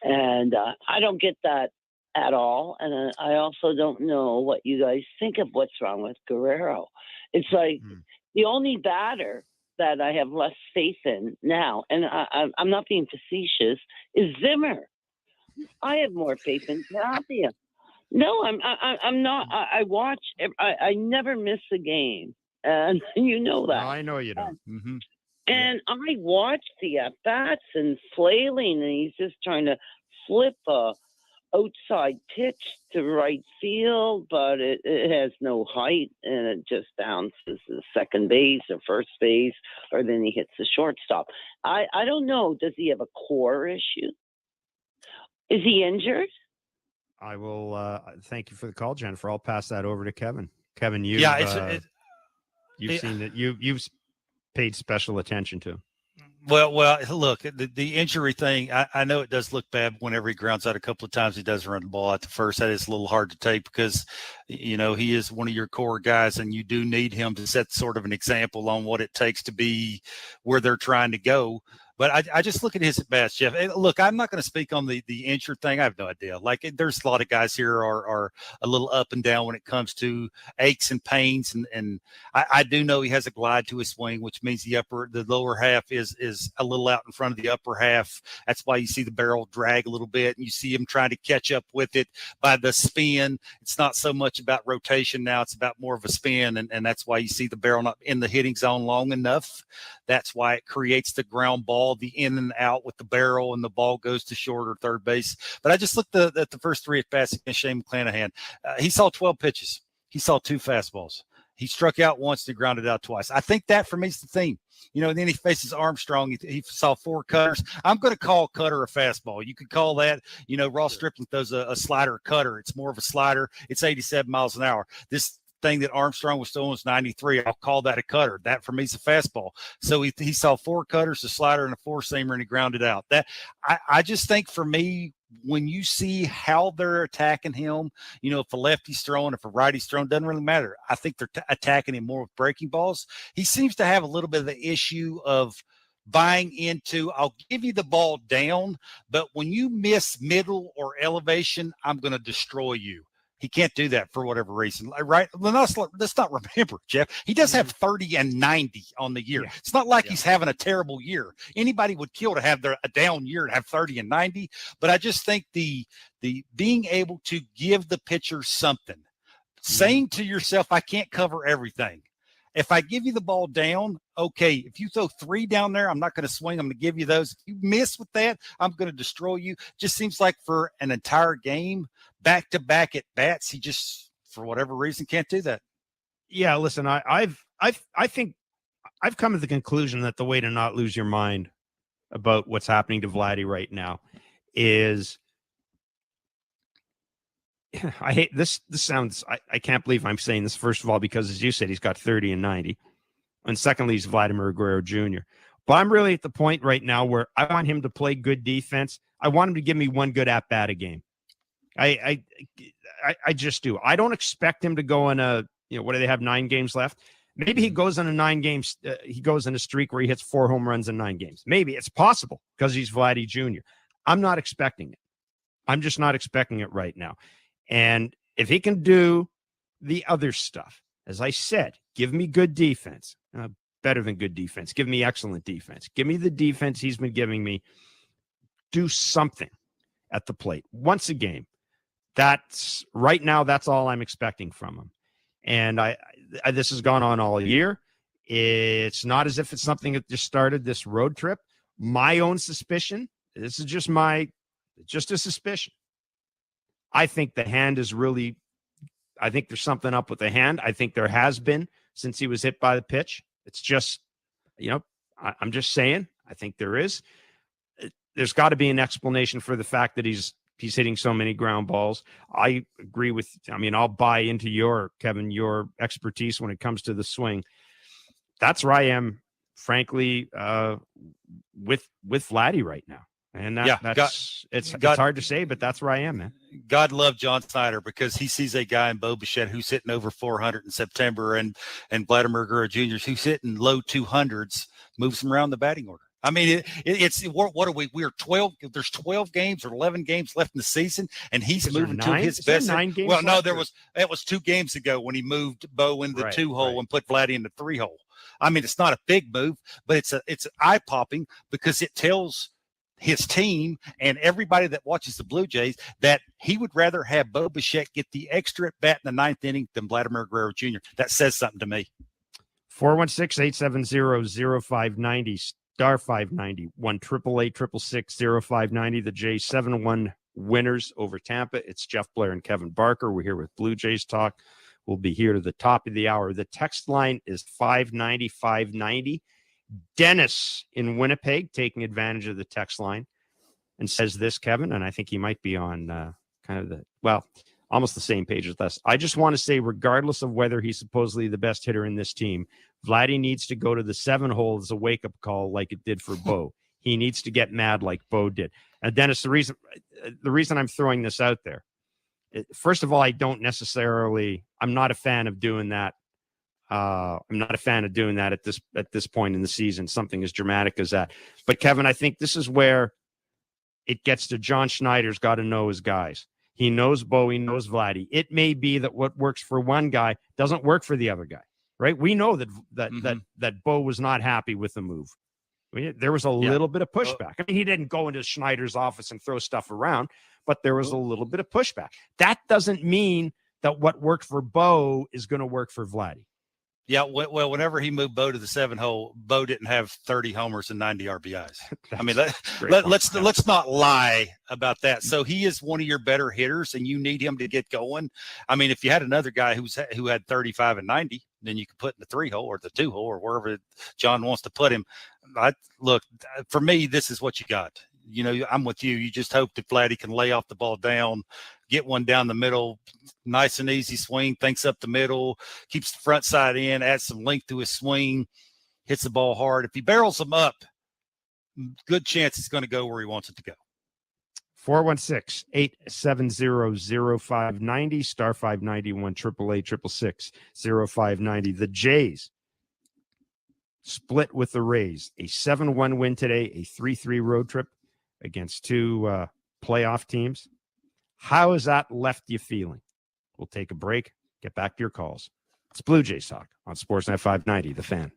Speaker 12: and I don't get that at all. And I also don't know what you guys think of what's wrong with Guerrero. It's like the only batter that I have less faith in now, and I'm not being facetious, is Zimmer. I have more faith in Tapia. No, I'm not. I watch. I never miss a game, and you know that.
Speaker 21: No, I know you don't. Mm-hmm.
Speaker 12: And I watch the at bats and flailing, and he's just trying to flip a outside pitch to right field, but it has no height, and it just bounces to second base or first base, or then he hits the shortstop. I don't know. Does he have a core issue? Is he injured?
Speaker 21: I will thank you for the call, Jennifer. I'll pass that over to Kevin. Kevin, you've seen that. paid special attention to.
Speaker 22: Well, look, the injury thing, I know it does look bad whenever he grounds out a couple of times. He does run the ball out to first. That is a little hard to take because, you know, he is one of your core guys, and you do need him to set sort of an example on what it takes to be where they're trying to go. But I just look at his at bats, Jeff. And look, I'm not going to speak on the injured thing. I have no idea. Like, there's a lot of guys here are a little up and down when it comes to aches and pains. And I do know he has a glide to his swing, which means the lower half is a little out in front of the upper half. That's why you see the barrel drag a little bit, and you see him trying to catch up with it by the spin. It's not so much about rotation now. It's about more of a spin. And that's why you see the barrel not in the hitting zone long enough. That's why it creates the ground ball, the in and out with the barrel, and the ball goes to short or third base. But I just looked at the first three at bats against Shane McClanahan. He saw 12 pitches. He saw 2 fastballs. He struck out once and grounded out twice. I think that for me is the theme. You know, and then he faces Armstrong. He saw 4 cutters. I'm going to call cutter a fastball. You could call that, you know, Ross Stripling throws a slider cutter. It's more of a slider. It's 87 miles an hour. This thing that Armstrong was throwing was 93. I'll call that a cutter. That for me is a fastball. So he saw 4 cutters, a slider, and a 4-seamer, and he grounded out. That I just think for me, when you see how they're attacking him, you know, if a lefty's throwing, if a righty's throwing, doesn't really matter. I think they're attacking him more with breaking balls. He seems to have a little bit of the issue of buying into, I'll give you the ball down, but when you miss middle or elevation, I'm going to destroy you. He can't do that for whatever reason, right? Let's not remember, Jeff. He does have 30 and 90 on the year. Yeah. It's not like he's having a terrible year. Anybody would kill to have a down year and have 30 and 90. But I just think the being able to give the pitcher something, saying to yourself, I can't cover everything. If I give you the ball down, okay, if you throw 3 down there, I'm not going to swing. I'm going to give you those. If you miss with that, I'm going to destroy you. Just seems like for an entire game, back-to-back at bats, he just, for whatever reason, can't do that.
Speaker 21: Yeah, listen, I think I've come to the conclusion that the way to not lose your mind about what's happening to Vladdy right now is, I hate this. This sounds, I can't believe I'm saying this, first of all, because as you said, he's got 30 and 90. And secondly, he's Vladimir Guerrero Jr. But I'm really at the point right now where I want him to play good defense. I want him to give me one good at-bat a game. I just do. I don't expect him to go on a, you know, what do they have, 9 games left? Maybe he goes on a 9 games. He goes in a streak where he hits 4 home runs in 9 games. Maybe it's possible because he's Vladdy Jr. I'm not expecting it. I'm just not expecting it right now. And if he can do the other stuff, as I said, give me good defense, better than good defense. Give me excellent defense. Give me the defense he's been giving me. Do something at the plate once a game. That's right now. That's all I'm expecting from him. And this has gone on all year. It's not as if it's something that just started this road trip. My own suspicion. This is just a suspicion. I think the hand is really, I think there's something up with the hand. I think there has been since he was hit by the pitch. It's just, you know, I'm just saying, I think there is. There's got to be an explanation for the fact that he's hitting so many ground balls. I agree with, I mean, I'll buy into Kevin, your expertise when it comes to the swing. That's where I am, frankly, with Vladdy right now. And it's hard to say, but that's where I am, man.
Speaker 22: God love John Snyder because he sees a guy in Bo Bichette who's hitting over 400 in September and Vladimir Guerrero Jr. who's hitting low 200s, moves him around the batting order. I mean, it's what are we? We're 12. There's 12 games or 11 games left in the season, and he's moving to his best.
Speaker 21: 9 games
Speaker 22: well, no,
Speaker 21: left,
Speaker 22: it was 2 games ago when he moved Bo in the 2-hole and put Vladdy in the 3-hole. I mean, it's not a big move, but it's eye popping because it tells his team and everybody that watches the Blue Jays that he would rather have Bo Bichette get the extra at bat in the 9th inning than Vladimir Guerrero Jr. That says something to me.
Speaker 21: 416-870-0590, star 590, 1-888-666-0590. The Jays 7-1 winners over Tampa. It's Jeff Blair and Kevin Barker. We're here with Blue Jays Talk. We'll be here to the top of the hour. The text line is 590-590. Dennis in Winnipeg taking advantage of the text line and says this, Kevin, and I think he might be on almost the same page with us. I just want to say, regardless of whether he's supposedly the best hitter in this team, Vladdy needs to go to the 7-hole as a wake-up call like it did for Bo. He needs to get mad like Bo did. And Dennis, the reason I'm throwing this out there, first of all, I'm not a fan of doing that. I'm not a fan of doing that at this point in the season, something as dramatic as that. But Kevin, I think this is where it gets to John Schneider's got to know his guys. He knows Bo, he knows Vladdy. It may be that what works for one guy doesn't work for the other guy, right? We know that Bo was not happy with the move. There was a little bit of pushback. I mean, he didn't go into Schneider's office and throw stuff around, but there was a little bit of pushback. That doesn't mean that what worked for Bo is going to work for Vladdy.
Speaker 22: Yeah, well, whenever he moved Bo to the 7-hole, Bo didn't have 30 homers and 90 RBIs. I mean, let's not lie about that. So he is one of your better hitters, and you need him to get going. I mean, if you had another guy who had 35 and 90, then you could put in the 3-hole or the 2-hole or wherever John wants to put him. Look, for me, this is what you got. You know, I'm with you. You just hope that Vladdy can lay off the ball down, get one down the middle, nice and easy swing, thinks up the middle, keeps the front side in, adds some length to his swing, hits the ball hard. If he barrels them up, good chance it's going to go where he wants it to go.
Speaker 21: 416-870-0590, star 591, 888-666-0590. The Jays split with the Rays. A 7-1 win today, a 3-3 road trip against two playoff teams. How has that left you feeling? We'll take a break, get back to your calls. It's Blue Jays Talk on Sportsnet 590, The Fan.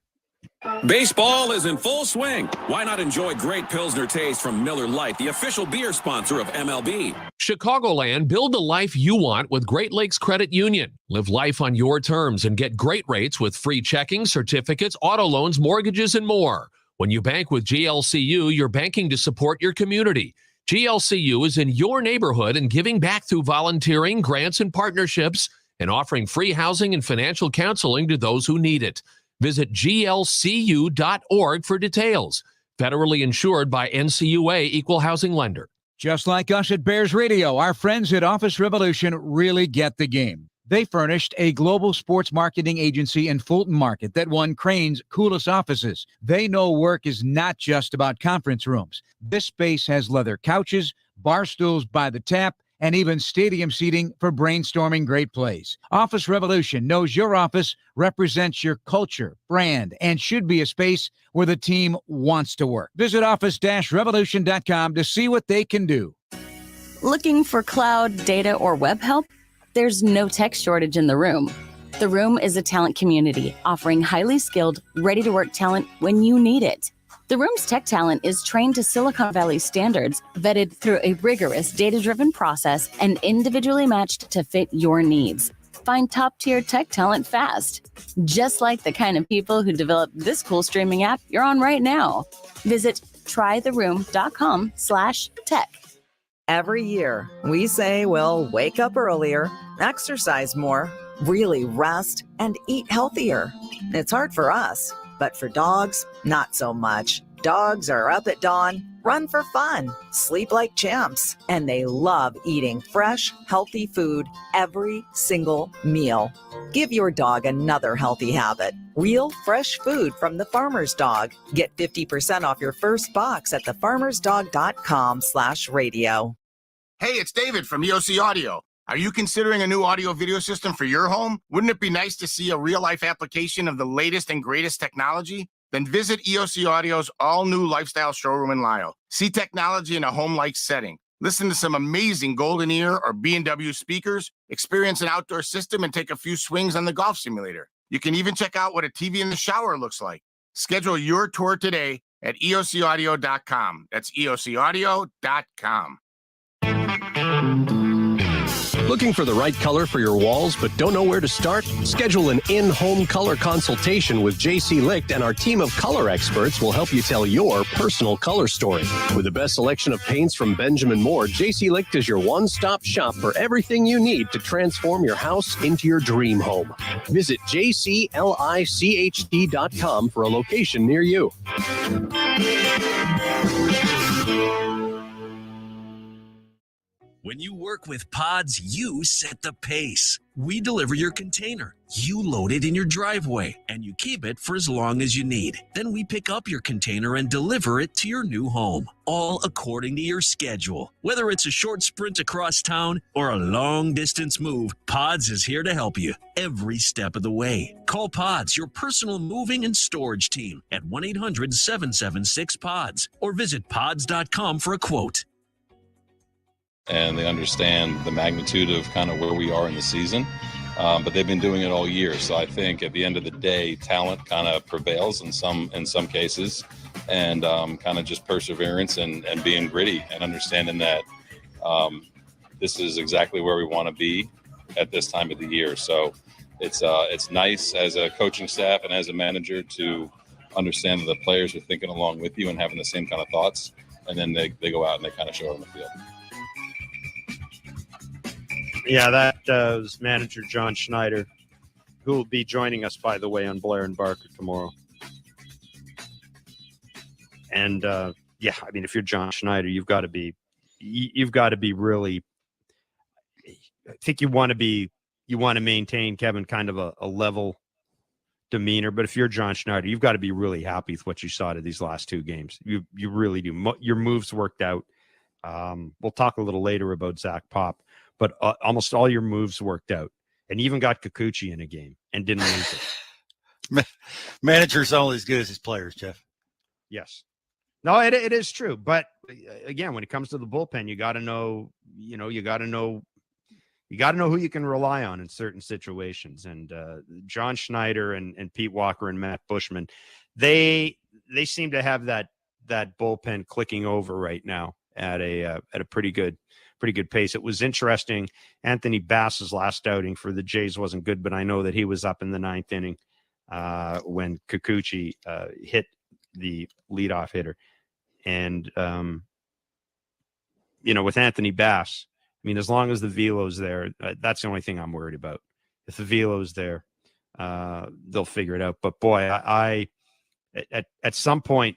Speaker 2: Baseball is in full swing. Why not enjoy great Pilsner taste from Miller Lite, the official beer sponsor of MLB?
Speaker 5: Chicagoland, build the life you want with Great Lakes Credit Union. Live life on your terms and get great rates with free checking, certificates, auto loans, mortgages, and more. When you bank with GLCU, you're banking to support your community. GLCU is in your neighborhood and giving back through volunteering, grants, and partnerships, and offering free housing and financial counseling to those who need it. Visit glcu.org for details. Federally insured by NCUA Equal Housing Lender.
Speaker 15: Just like us at Bears Radio, our friends at Office Revolution really get the game. They furnished a global sports marketing agency in Fulton Market that won Crane's coolest offices. They know work is not just about conference rooms. This space has leather couches, bar stools by the tap, and even stadium seating for brainstorming great plays. Office Revolution knows your office represents your culture, brand, and should be a space where the team wants to work. Visit office-revolution.com to see what they can do.
Speaker 20: Looking for cloud, data, or web help? There's no tech shortage in the room. The Room is a talent community offering highly skilled, ready-to-work talent when you need it. The Room's tech talent is trained to Silicon Valley standards, vetted through a rigorous data-driven process, and individually matched to fit your needs. Find top-tier tech talent fast, just like the kind of people who developed this cool streaming app you're on right now. Visit trytheroom.com/tech.
Speaker 13: Every year, we say we'll wake up earlier, exercise more, really rest, and eat healthier. It's hard for us, but for dogs, not so much. Dogs are up at dawn, run for fun, sleep like champs, and they love eating fresh, healthy food every single meal. Give your dog another healthy habit. Real, fresh food from the Farmer's Dog. Get 50% off your first box at thefarmersdog.com/radio.
Speaker 18: Hey, it's David from EOC Audio. Are you considering a new audio video system for your home? Wouldn't it be nice to see a real-life application of the latest and greatest technology? Then visit EOC Audio's all-new lifestyle showroom in Lisle. See technology in a home-like setting. Listen to some amazing Golden Ear or B&W speakers, experience an outdoor system, and take a few swings on the golf simulator. You can even check out what a TV in the shower looks like. Schedule your tour today at eocaudio.com. That's eocaudio.com.
Speaker 23: Looking for the right color for your walls but don't know where to start? Schedule an in-home color consultation with JC Licht, and our team of color experts will help you tell your personal color story. With the best selection of paints from Benjamin Moore, JC Licht is your one-stop shop for everything you need to transform your house into your dream home. Visit jclicht.com for a location near you.
Speaker 3: When you work with Pods, you set the pace. We deliver your container. You load it in your driveway, and you keep it for as long as you need. Then we pick up your container and deliver it to your new home, all according to your schedule. Whether it's a short sprint across town or a long-distance move, Pods is here to help you every step of the way. Call Pods, your personal moving and storage team, at 1-800-776-PODS or visit pods.com for a quote.
Speaker 4: And they understand the magnitude of kind of where we are in the season. But they've been doing it all year. So I think at the end of the day, talent kind of prevails in some cases, and kind of just perseverance and being gritty and understanding that this is exactly where we want to be at this time of the year. So it's nice as a coaching staff and as a manager to understand that the players are thinking along with you and having the same kind of thoughts. And then they go out and they kind of show it on the field.
Speaker 21: Yeah, that was manager John Schneider, who will be joining us, by the way, on Blair and Barker tomorrow. And yeah, I mean, if you're John Schneider, you've got to be really. I think you want to maintain, Kevin, kind of a level demeanor. But if you're John Schneider, you've got to be really happy with what you saw to these last two games. You really do. Your moves worked out. We'll talk a little later about Zach Pop. But almost all your moves worked out, and even got Kikuchi in a game and didn't lose it.
Speaker 22: Manager's only as good as his players, Jeff.
Speaker 21: Yes. No, it is true. But again, when it comes to the bullpen, you got to know, you got to know who you can rely on in certain situations. And John Schneider and Pete Walker and Matt Bushman, they seem to have that bullpen clicking over right now at a pretty good pace. It was interesting. Anthony Bass's last outing for the Jays wasn't good, but I know that he was up in the ninth inning when Kikuchi hit the leadoff hitter. And, with Anthony Bass, I mean, as long as the velo's there, that's the only thing I'm worried about. If the velo's there, they'll figure it out. But boy, I at some point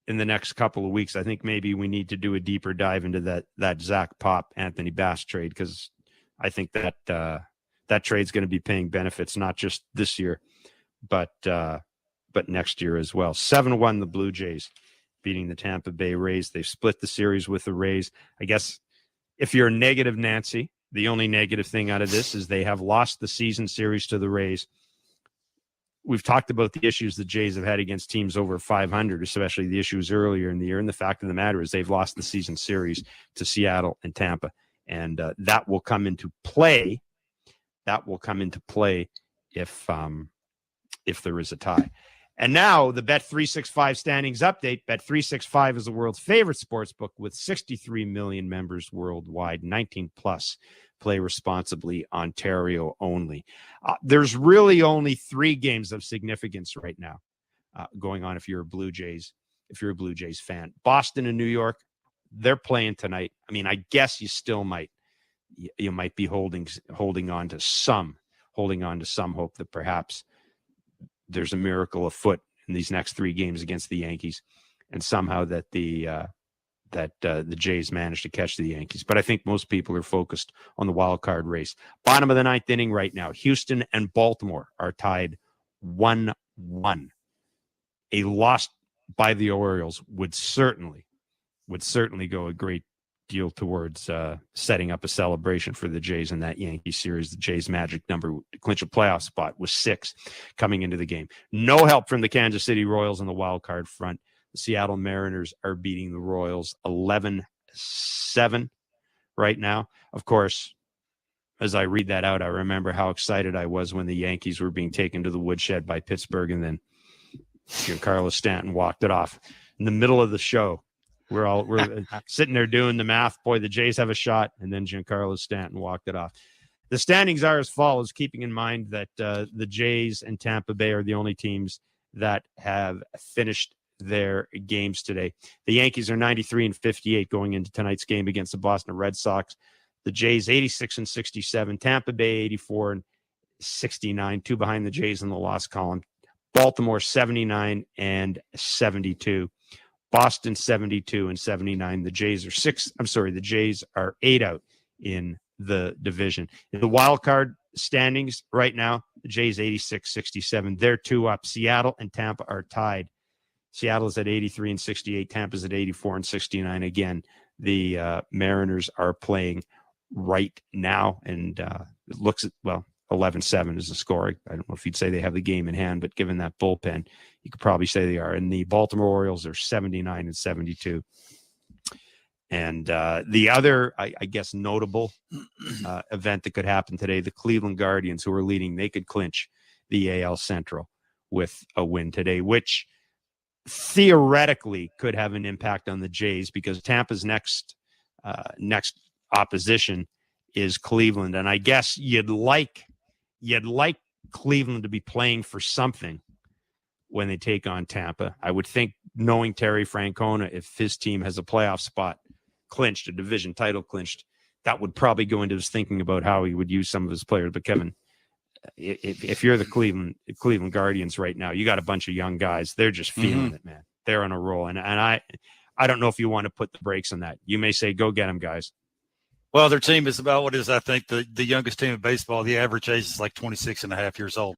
Speaker 21: in the next couple of weeks, I think maybe we need to do a deeper dive into that Zach Pop Anthony Bass trade, because I think that that trade's going to be paying benefits not just this year, but next year as well. 7-1 the Blue Jays beating the Tampa Bay Rays. They've split the series with the Rays. I guess if you're a negative Nancy, the only negative thing out of this is they have lost the season series to the Rays. We've talked about the issues the Jays have had against teams over 500, especially the issues earlier in the year. And the fact of the matter is they've lost the season series to Seattle and Tampa. And that will come into play. That will come into play if there is a tie. And now the Bet365 standings update. Bet365 is the world's favorite sports book with 63 million members worldwide, 19 plus. Play responsibly, Ontario only. There's really only 3 games of significance right now going on if you're a Blue Jays fan. Boston and New York, they're playing tonight. I mean, I guess you still might be holding on to some hope that perhaps there's a miracle afoot in these next 3 games against the Yankees, and somehow that the Jays managed to catch the Yankees. But I think most people are focused on the wild card race. Bottom of the 9th inning right now. Houston and Baltimore are tied 1-1. A loss by the Orioles would certainly go a great deal towards setting up a celebration for the Jays in that Yankee series. The Jays' magic number to clinch a playoff spot was 6 coming into the game. No help from the Kansas City Royals on the wild card front. The Seattle Mariners are beating the Royals 11-7 right now. Of course, as I read that out, I remember how excited I was when the Yankees were being taken to the woodshed by Pittsburgh, and then Giancarlo Stanton walked it off. In the middle of the show, we're sitting there doing the math. Boy, the Jays have a shot, and then Giancarlo Stanton walked it off. The standings are as follows, keeping in mind that the Jays and Tampa Bay are the only teams that have finished their games today. The Yankees are 93-58 going into tonight's game against the Boston Red Sox. The Jays 86-67, Tampa Bay 84-69, 2 behind the Jays in the loss column. Baltimore 79-72. Boston 72 and 79. The Jays are 8 out in the division. In the wild card standings right now, the Jays 86-67. They're 2 up. Seattle and Tampa are tied. Seattle's at 83 and 68. Tampa's at 84 and 69. Again, the Mariners are playing right now, and it looks at, 11-7 is the score. I don't know if you'd say they have the game in hand, but given that bullpen, you could probably say they are. And the Baltimore Orioles are 79 and 72. And the other, I guess, notable event that could happen today, the Cleveland Guardians, who are leading, they could clinch the AL Central with a win today, which theoretically could have an impact on the Jays because Tampa's next opposition is Cleveland. And I guess you'd like Cleveland to be playing for something when they take on Tampa. I would think, knowing Terry Francona, if his team has a playoff spot clinched, a division title clinched, that would probably go into his thinking about how he would use some of his players. But Kevin, if you're the Cleveland Guardians right now, you got a bunch of young guys. They're just feeling it, man. They're on a roll. And I don't know if you want to put the brakes on that. You may say, go get them, guys.
Speaker 22: Well, their team is about what is, I think, the youngest team in baseball. The average age is like 26 and a half years old.